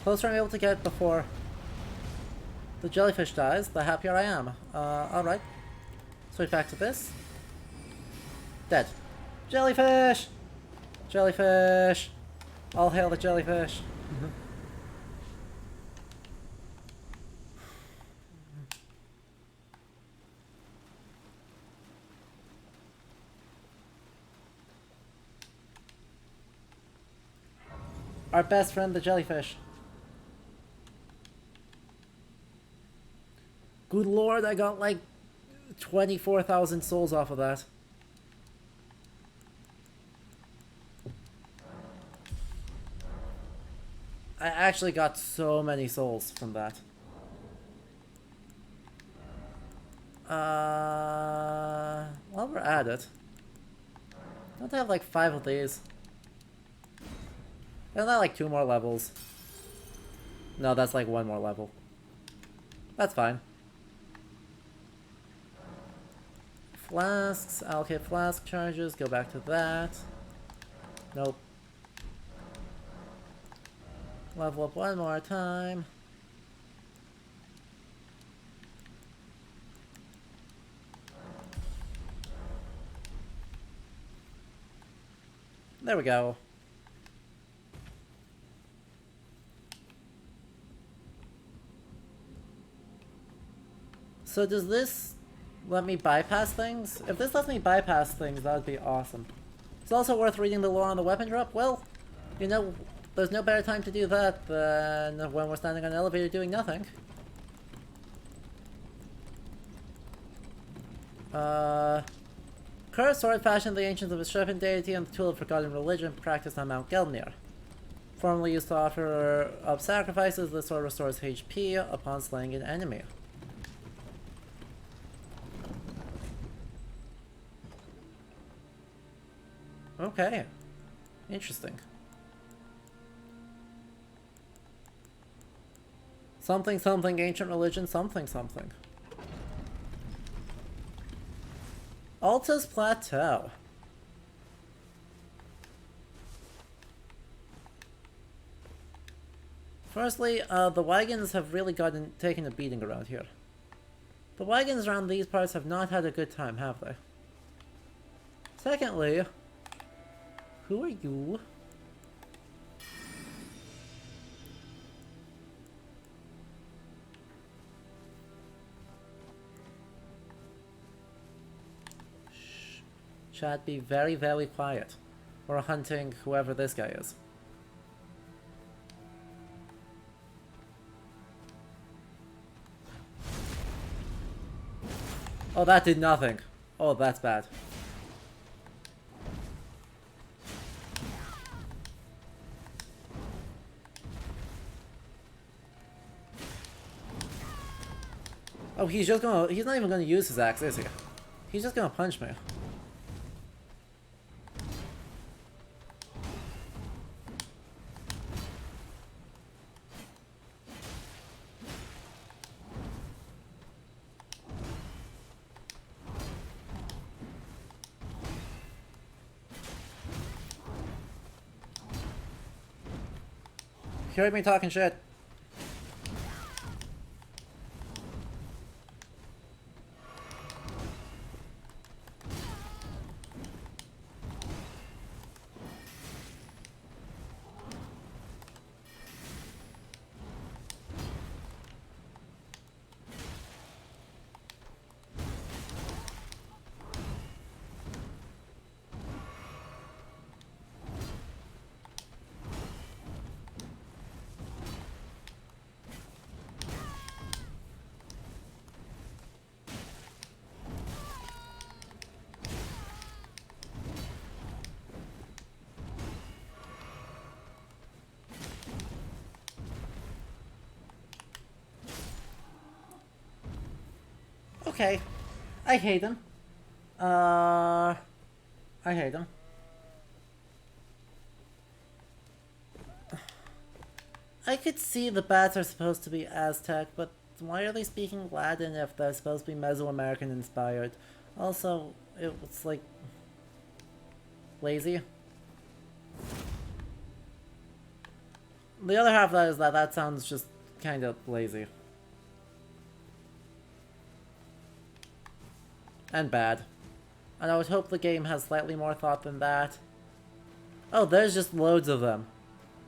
Closer I'm able to get before the jellyfish dies, the happier I am. Alright. Switch back to this. Dead. Jellyfish! Jellyfish! All hail the jellyfish. Our best friend, the jellyfish. Good lord, I got like 24,000 souls off of that. I actually got so many souls from that. While we're at it, don't I have like 5 of these? Isn't that like 2 more levels? No, that's like 1 more level. That's fine. Flasks, allocate flask charges, go back to that. Nope. Level up 1 more time. There we go. So does this let me bypass things? If this lets me bypass things, that would be awesome. It's also worth reading the lore on the weapon drop. Well, you know, there's no better time to do that than when we're standing on an elevator doing nothing. Cursed sword fashioned the ancients of a serpent deity and the tool of forgotten religion practiced on Mount Gelmir. Formerly used to offer up sacrifices, the sword restores HP upon slaying an enemy. Okay. Interesting. Something something ancient religion something something. Alta's Plateau. Firstly, the wagons have really taken a beating around here. The wagons around these parts have not had a good time, have they? Secondly, who are you? Shh. Chat, be very, very quiet. We're hunting whoever this guy is. Oh, that did nothing. Oh, that's bad. Oh, he's not even gonna use his axe, is he? He's just gonna punch me. You heard me talking shit. Okay. I hate him. I hate him. I could see the bats are supposed to be Aztec, but why are they speaking Latin if they're supposed to be Mesoamerican inspired? Also, it's like lazy. The other half of that is that sounds just kind of lazy. And bad. And I would hope the game has slightly more thought than that. Oh, there's just loads of them.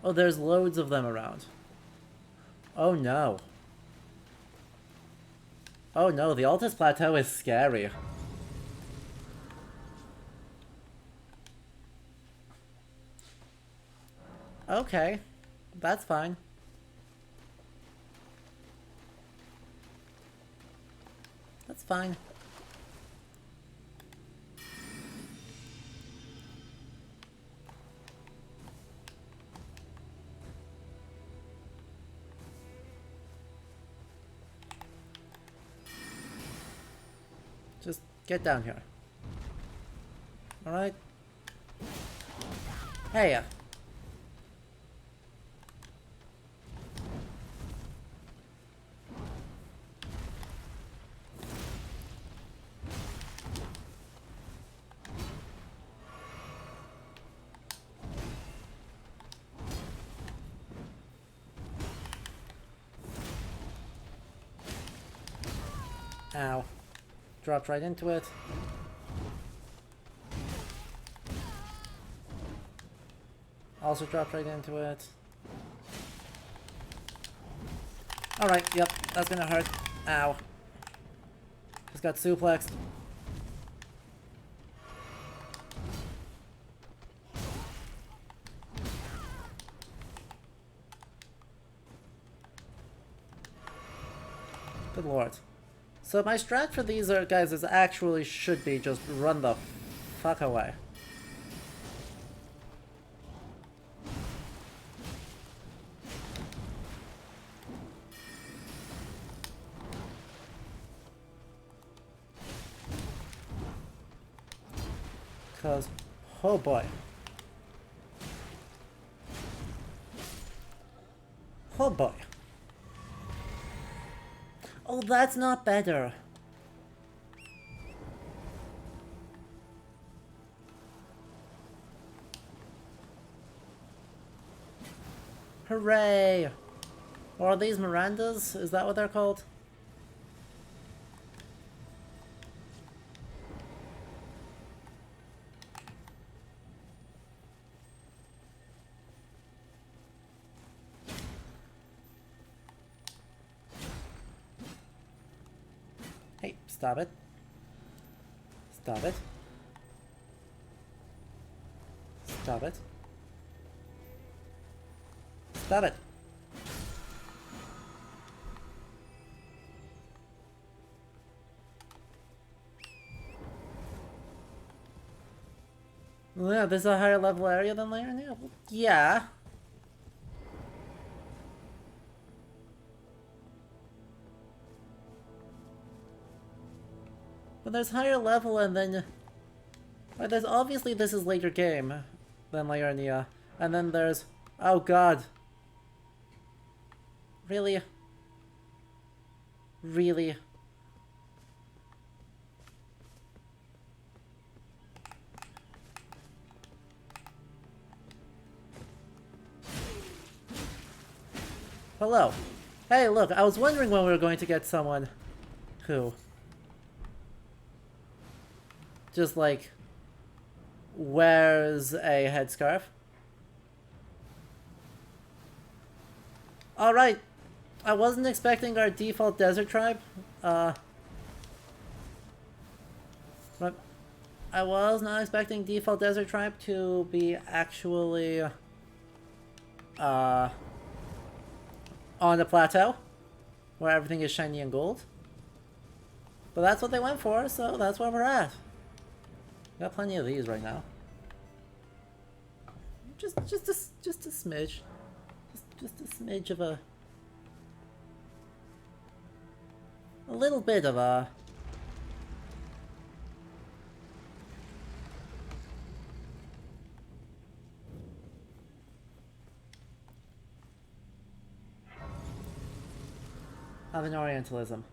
Oh, there's loads of them around. Oh no. Oh no, the Altus Plateau is scary. Okay, that's fine. That's fine. Just get down here. Alright? Hey! Ow. Dropped right into it. Also dropped right into it. Alright, yep, that's gonna hurt. Ow. Just got suplexed. Good lord. So my strat for these guys is actually should be just run the fuck away. Cause, oh boy. Oh boy. Oh, that's not better. Hooray! Or are these Mirandas? Is that what they're called? Hey, stop it. Stop it. Stop it. Stop it. Yeah, this is a higher level area than later? Yeah. Yeah. But there's higher level and then... Right, there's obviously this is later game than Liurnia. And then there's... Oh god. Really? Really? Hello. Hey, look, I was wondering when we were going to get someone who... just, like, wears a headscarf. Alright. I wasn't expecting our default desert tribe. But I was not expecting default desert tribe to be actually on the plateau where everything is shiny and gold. But that's what they went for, so that's where we're at. Got plenty of these right now. Just a smidge. Just a smidge of a little bit of a... Have an Orientalism.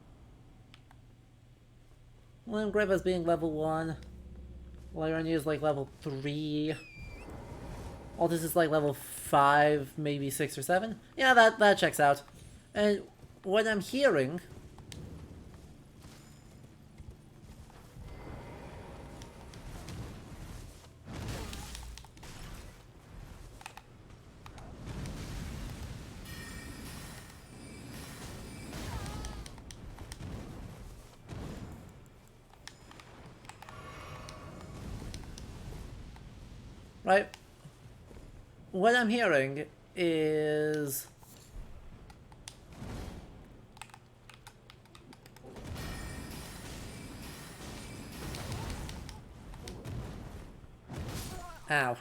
Limb Grip as being level 1. Layer is like level 3. All this is like level 5, maybe 6 or 7. Yeah, that checks out. And what I'm hearing... Right? What I'm hearing is... Ow.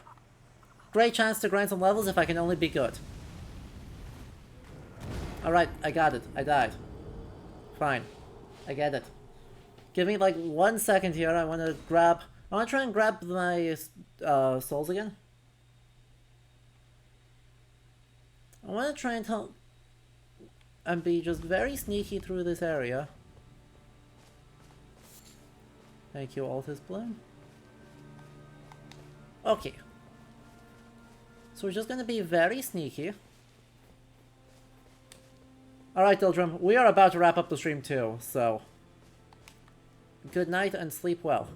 Great chance to grind some levels if I can only be good. Alright, I got it. I died. Fine. I get it. Give me like 1 second here. I want to try and grab my souls again. I want to try and tell... and be just very sneaky through this area. Thank you, Altus Bloom. Okay. So we're just going to be very sneaky. Alright, Dildrum, we are about to wrap up the stream too, so... good night and sleep well.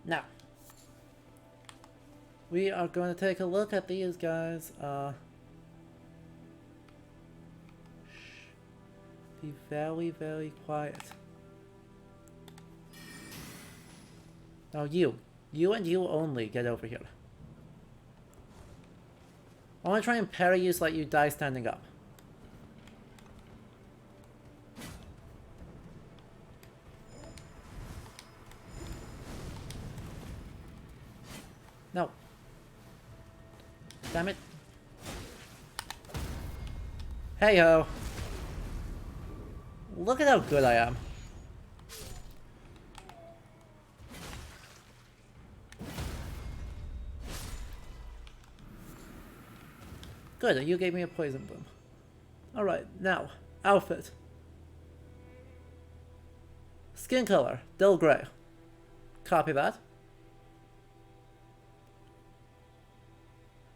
Now, we are going to take a look at these guys. Be very, very quiet. Now you and you only, get over here. I want to try and parry you so that you die standing up. No. Damn it. Hey-ho. Look at how good I am. Good, you gave me a poison bloom. Alright, now, outfit. Skin color, dull gray. Copy that.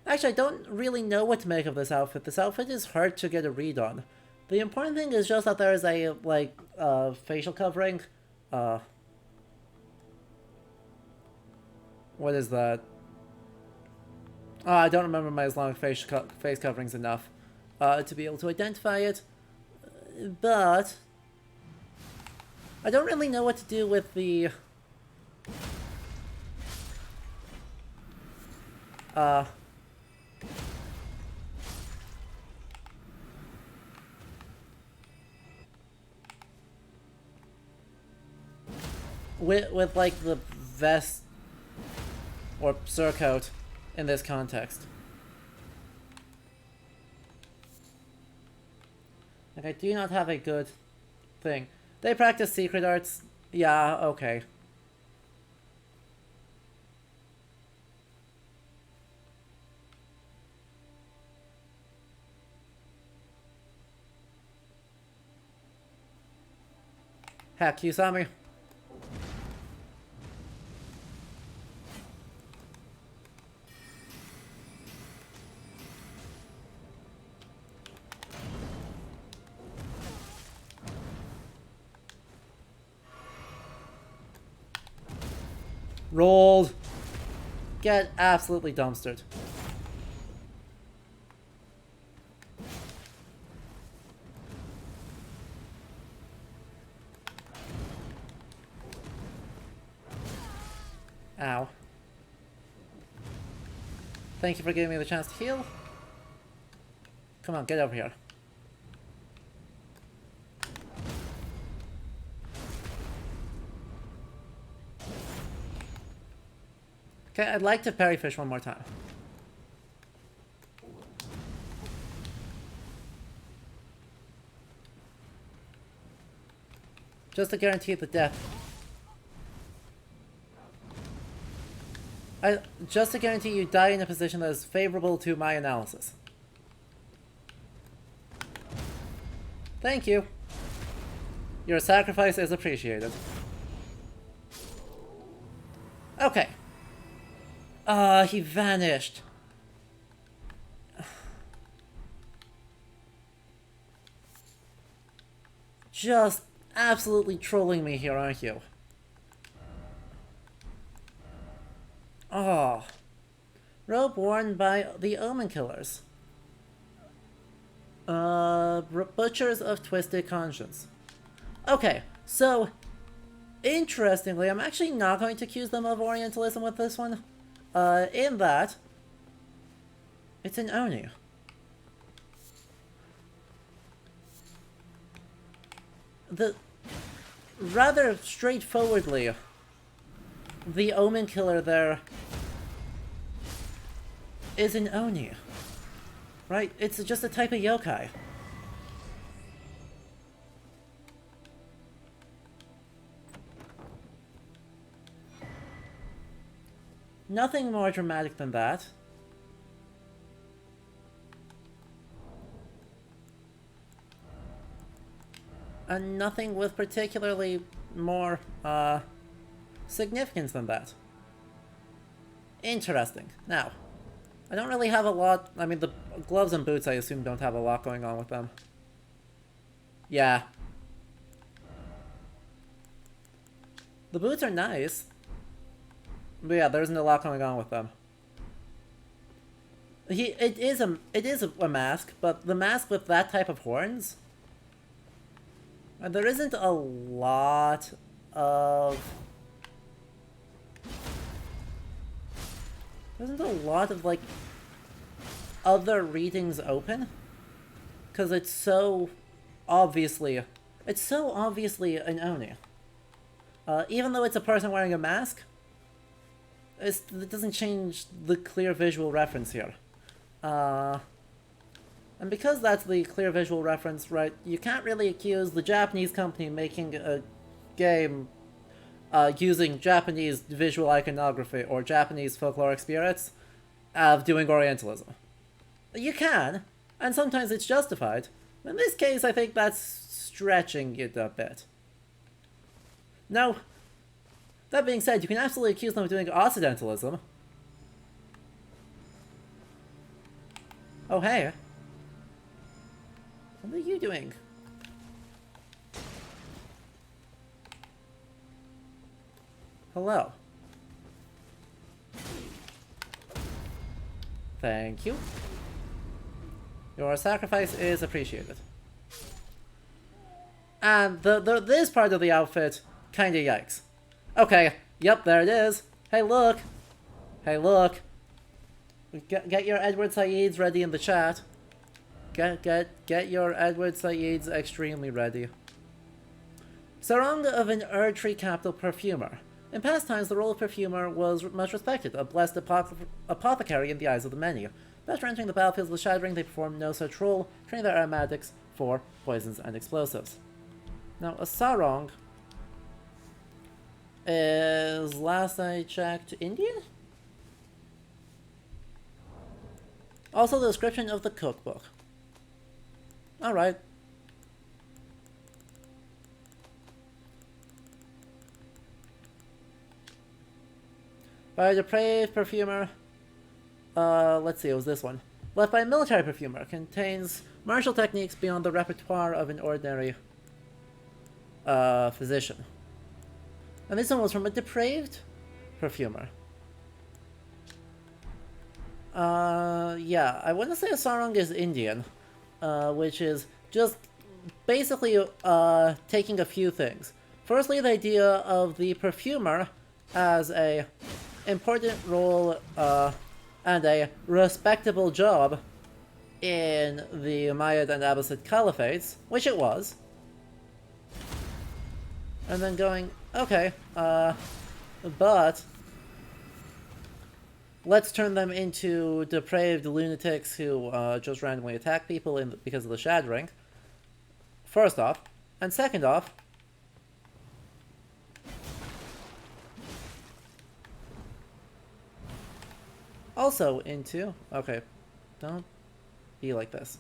Actually, I don't really know what to make of this outfit. This outfit is hard to get a read on. The important thing is just that there is a, like, facial covering. What is that? Oh, I don't remember my as long face coverings enough to be able to identify it. But I don't really know what to do with the... with like the vest or surcoat in this context. Like, I do not have a good thing. They practice secret arts? Yeah, okay. Heck, you saw me. Rolled. Get absolutely dumpstered. Ow. Thank you for giving me the chance to heal. Come on, get over here. Okay, I'd like to parry fish one more time. Just to guarantee the death. Just to guarantee you die in a position that is favorable to my analysis. Thank you. Your sacrifice is appreciated. Okay. He vanished. Just absolutely trolling me here, aren't you? Oh. Robe worn by the Omen Killers. Butchers of Twisted Conscience. Okay, so, interestingly, I'm actually not going to accuse them of Orientalism with this one. In that, it's an Oni. Rather straightforwardly, the Omen Killer there is an Oni. Right? It's just a type of yokai. Nothing more dramatic than that. And nothing with particularly more, significance than that. Interesting. Now, I don't really have a lot. I mean, the gloves and boots, I assume, don't have a lot going on with them. Yeah. The boots are nice. But yeah, there isn't a lot going on with them. It is a mask, but the mask with that type of horns, there isn't a lot of... There isn't a lot of, like, other readings open. Because it's so obviously an Oni. Even though it's a person wearing a mask, it doesn't change the clear visual reference here. And because that's the clear visual reference, right, you can't really accuse the Japanese company making a game using Japanese visual iconography or Japanese folkloric spirits of doing Orientalism. You can, and sometimes it's justified. In this case, I think that's stretching it a bit. Now, that being said, you can absolutely accuse them of doing Occidentalism. Oh, hey. What are you doing? Hello. Thank you. Your sacrifice is appreciated. And this part of the outfit, kinda yikes. Okay, yep, there it is. Hey, look. Hey, look. Get your Edward Said's ready in the chat. Get your Edward Said's extremely ready. Sarong of an Erdtree capital perfumer. In past times, the role of perfumer was much respected, a blessed apothecary in the eyes of the many. After entering the battlefields of the Shattering, they performed no such role, training their aromatics for poisons and explosives. Now, a sarong is, last I checked, Indian? Also, the description of the cookbook. Alright. By a depraved perfumer. Let's see, it was this one. Left by a military perfumer. Contains martial techniques beyond the repertoire of an ordinary physician. And this one was from a depraved perfumer. Yeah, I wouldn't say a sarong is Indian, which is just basically taking a few things. Firstly, the idea of the perfumer as a important role and a respectable job in the Umayyad and Abbasid Caliphates, which it was. And then going, okay, but let's turn them into depraved lunatics who just randomly attack people because of the Shattering. First off. And second off, also into... Okay, don't be like this.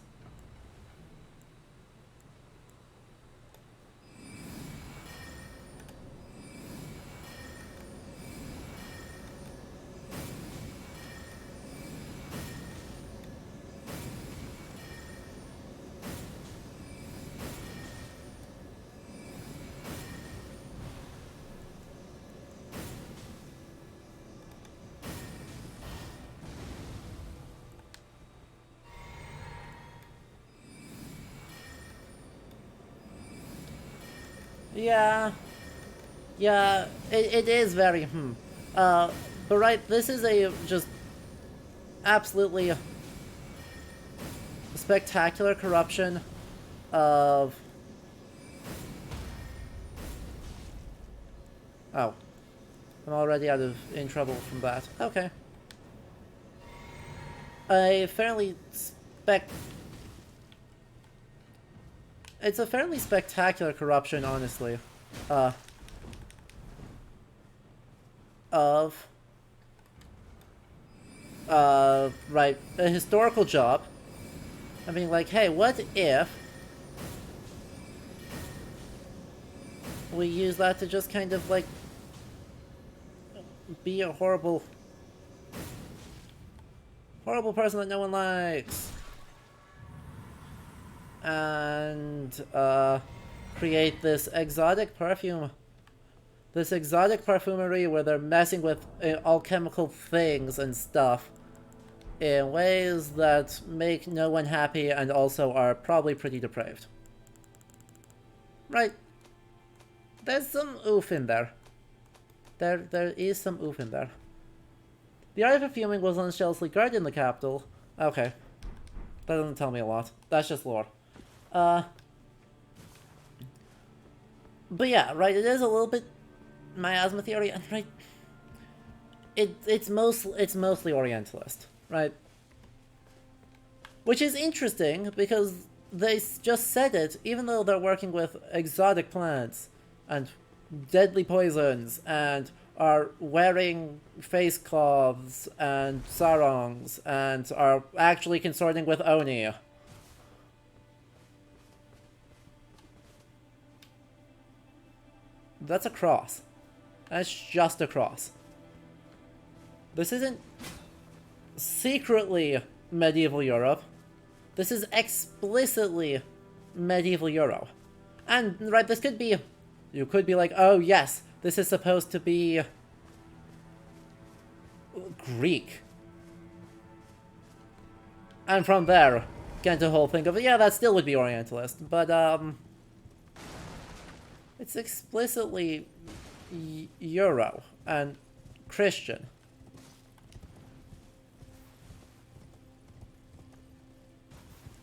Yeah. Yeah, it is very, but right, this is a just absolutely spectacular corruption of... Oh. I'm already in trouble from that. Okay. A fairly It's a fairly spectacular corruption, honestly. Of... right, a historical job. I mean, like, hey, what if we use that to just kind of, like, be a horrible person that no one likes. And, create this exotic perfume. This exotic perfumery where they're messing with alchemical things and stuff in ways that make no one happy and also are probably pretty depraved. Right. There's some oof in there. There is some oof in there. The art of perfuming was unjealously guarded in the capital. Okay. That doesn't tell me a lot. That's just lore. But yeah, right, it is a little bit miasma theory, and right, it's mostly Orientalist, right? Which is interesting because they just said it, even though they're working with exotic plants and deadly poisons and are wearing face cloths and sarongs and are actually consorting with Oni. That's a cross. That's just a cross. This isn't secretly medieval Europe. This is explicitly medieval Europe. And, right, this could be... You could be like, oh yes, this is supposed to be... Greek. And from there, get into the whole thing of, yeah, that still would be Orientalist. But, it's explicitly Euro and Christian.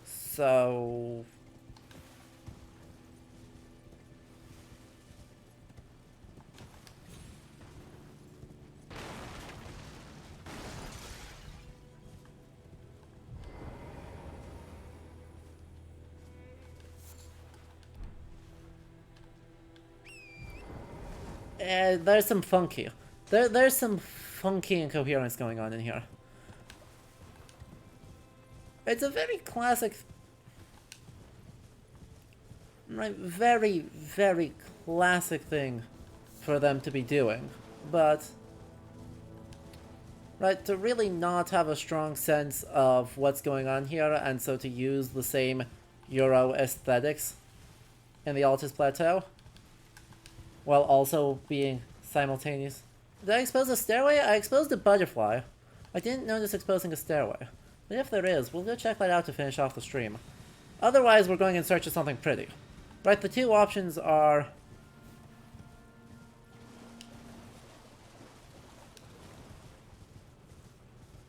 So... there's some funky. There's some funky incoherence going on in here. It's a very classic... Right, very, very classic thing for them to be doing. But... Right, to really not have a strong sense of what's going on here, and so to use the same Euro aesthetics in the Altus Plateau, while also being simultaneous. Did I expose a stairway? I exposed a butterfly. I didn't notice exposing a stairway. But if there is, we'll go check that out to finish off the stream. Otherwise, we're going in search of something pretty. Right, the two options are...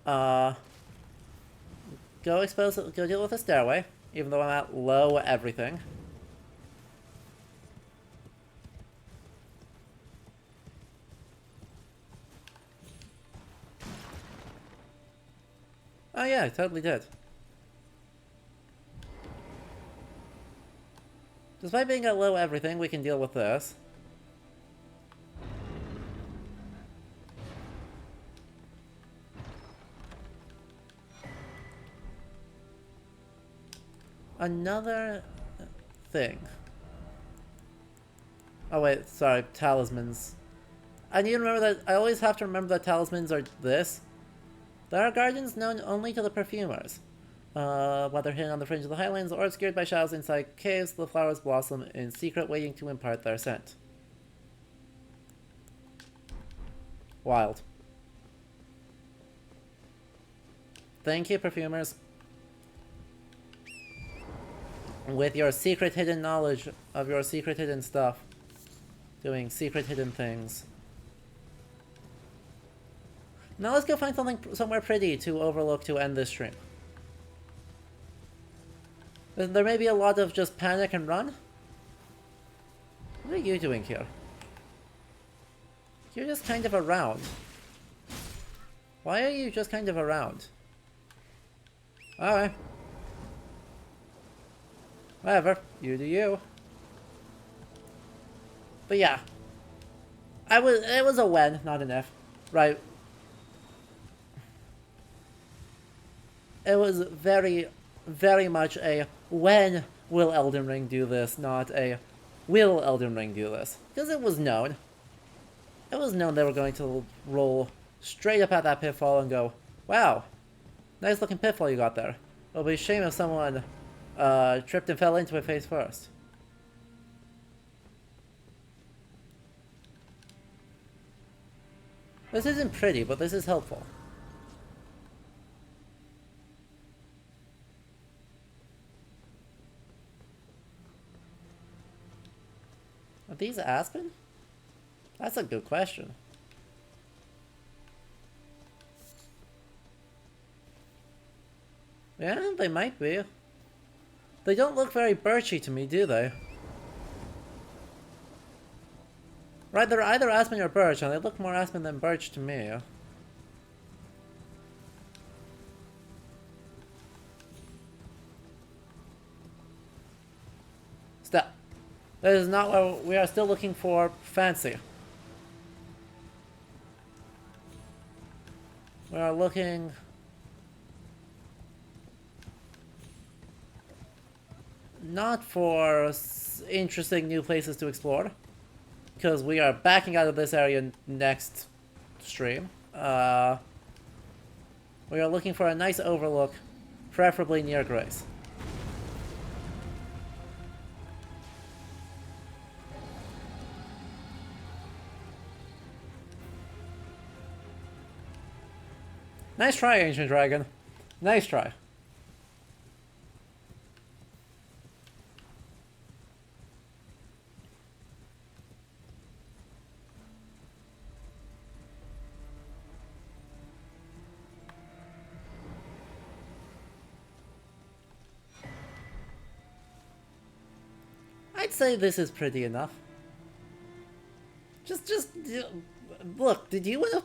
go deal with the stairway, even though I'm at low everything. Oh yeah, I totally did. Despite being at low everything, we can deal with this. Another thing. Oh wait, sorry, talismans. I need to remember that, I always have to remember that talismans are this. There are gardens known only to the perfumers. Whether hidden on the fringe of the highlands or obscured by shadows inside caves, the flowers blossom in secret, waiting to impart their scent. Wild. Thank you, perfumers. With your secret hidden knowledge of your secret hidden stuff. Doing secret hidden things. Now let's go find somewhere pretty to overlook to end this stream. There may be a lot of just panic and run. What are you doing here? You're just kind of around. Why are you just kind of around? Alright. Whatever. You do you. But yeah. It was a when, not an if. Right. It was very, very much a when will Elden Ring do this, not a will Elden Ring do this. Because it was known. It was known they were going to roll straight up at that pitfall and go, wow, nice looking pitfall you got there. It'll be a shame if someone tripped and fell into it face first. This isn't pretty, but this is helpful. Are these aspen? That's a good question. Yeah, they might be. They don't look very birchy to me, do they? Right, they're either aspen or birch, and they look more aspen than birch to me. Stop. That is not what we are still looking for. Fancy. We are looking... not for interesting new places to explore. Because we are backing out of this area next stream. We are looking for a nice overlook, preferably near Grace. Nice try, Ancient Dragon. Nice try. I'd say this is pretty enough. Just look, did you want to...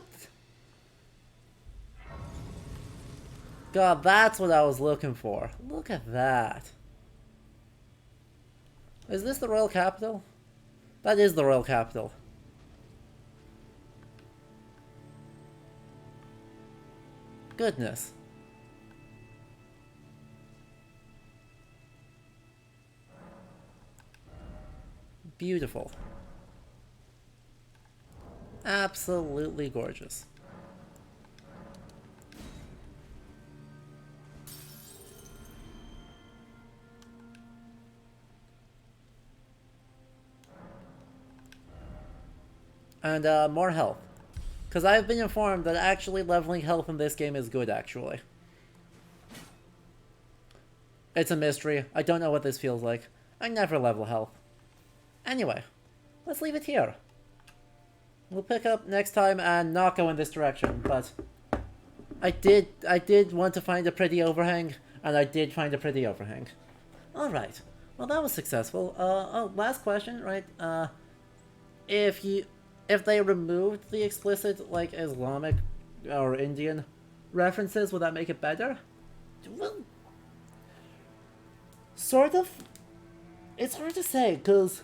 God, that's what I was looking for. Look at that. Is this the Royal Capital? That is the Royal Capital. Goodness. Beautiful. Absolutely gorgeous. And more health. Because I've been informed that actually leveling health in this game is good, actually. It's a mystery. I don't know what this feels like. I never level health. Anyway, let's leave it here. We'll pick up next time and not go in this direction, but I did want to find a pretty overhang, and I did find a pretty overhang. Alright, well that was successful. Oh, last question, right? If they removed the explicit, like, Islamic or Indian references, would that make it better? Well, sort of. It's hard to say, because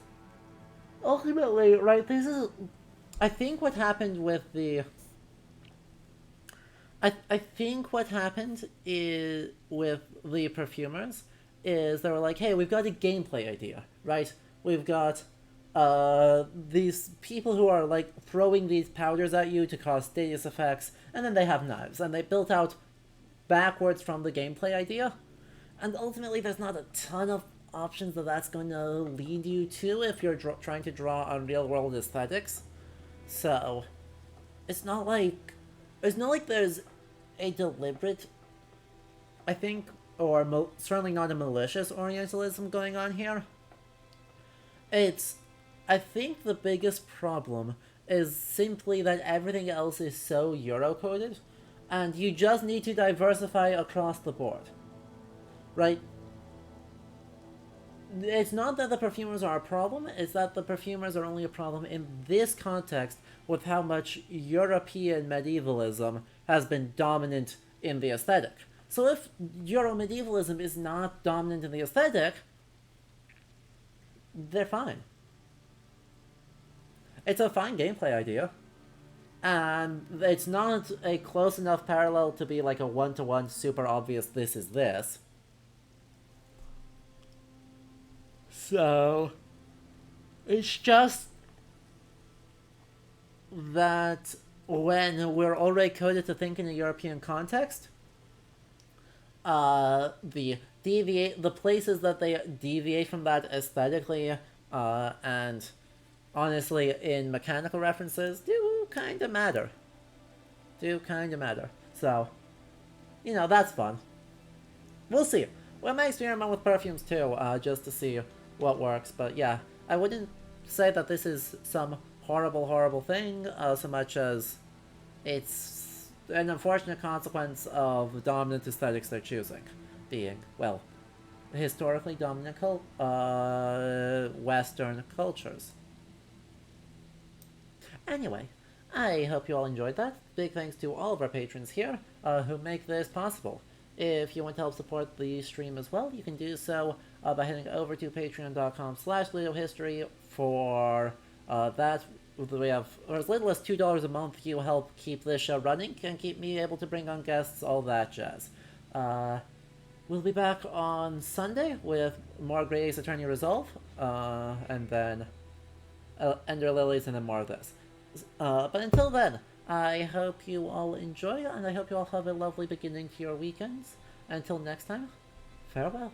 ultimately, right, this is... I think what happened with the... I think what happened is with the perfumers is they were like, hey, we've got a gameplay idea, right? We've got these people who are like throwing these powders at you to cause status effects, and then they have knives, and they built out backwards from the gameplay idea. And ultimately, there's not a ton of options that that's going to lead you to if you're trying to draw on real world aesthetics. So, it's not like there's a deliberate, I think, or certainly not a malicious Orientalism going on here. I think the biggest problem is simply that everything else is so Euro-coded, and you just need to diversify across the board. Right? It's not that the perfumers are a problem, it's that the perfumers are only a problem in this context with how much European medievalism has been dominant in the aesthetic. So if Euro-medievalism is not dominant in the aesthetic, they're fine. It's a fine gameplay idea. And it's not a close enough parallel to be like a one-to-one super obvious this is this. So, it's just that when we're already coded to think in a European context, the places that they deviate from that aesthetically, and honestly in mechanical references do kind of matter. So, that's fun. We'll see. We might experiment with perfumes too, just to see what works. But yeah, I wouldn't say that this is some horrible thing, so much as it's an unfortunate consequence of the dominant aesthetics they're choosing, being, well, historically dominant Western cultures. Anyway, I hope you all enjoyed that. Big thanks to all of our patrons here, who make this possible. If you want to help support the stream as well, you can do so by heading over to patreon.com/LudoHistory. For that, we have, or as little as $2 a month, you help keep this show running and keep me able to bring on guests, all that jazz. We'll be back on Sunday with more Grey Ace Attorney Resolve, and then Ender Lilies, and then more of this. But until then, I hope you all enjoy, and I hope you all have a lovely beginning to your weekends. Until next time, farewell.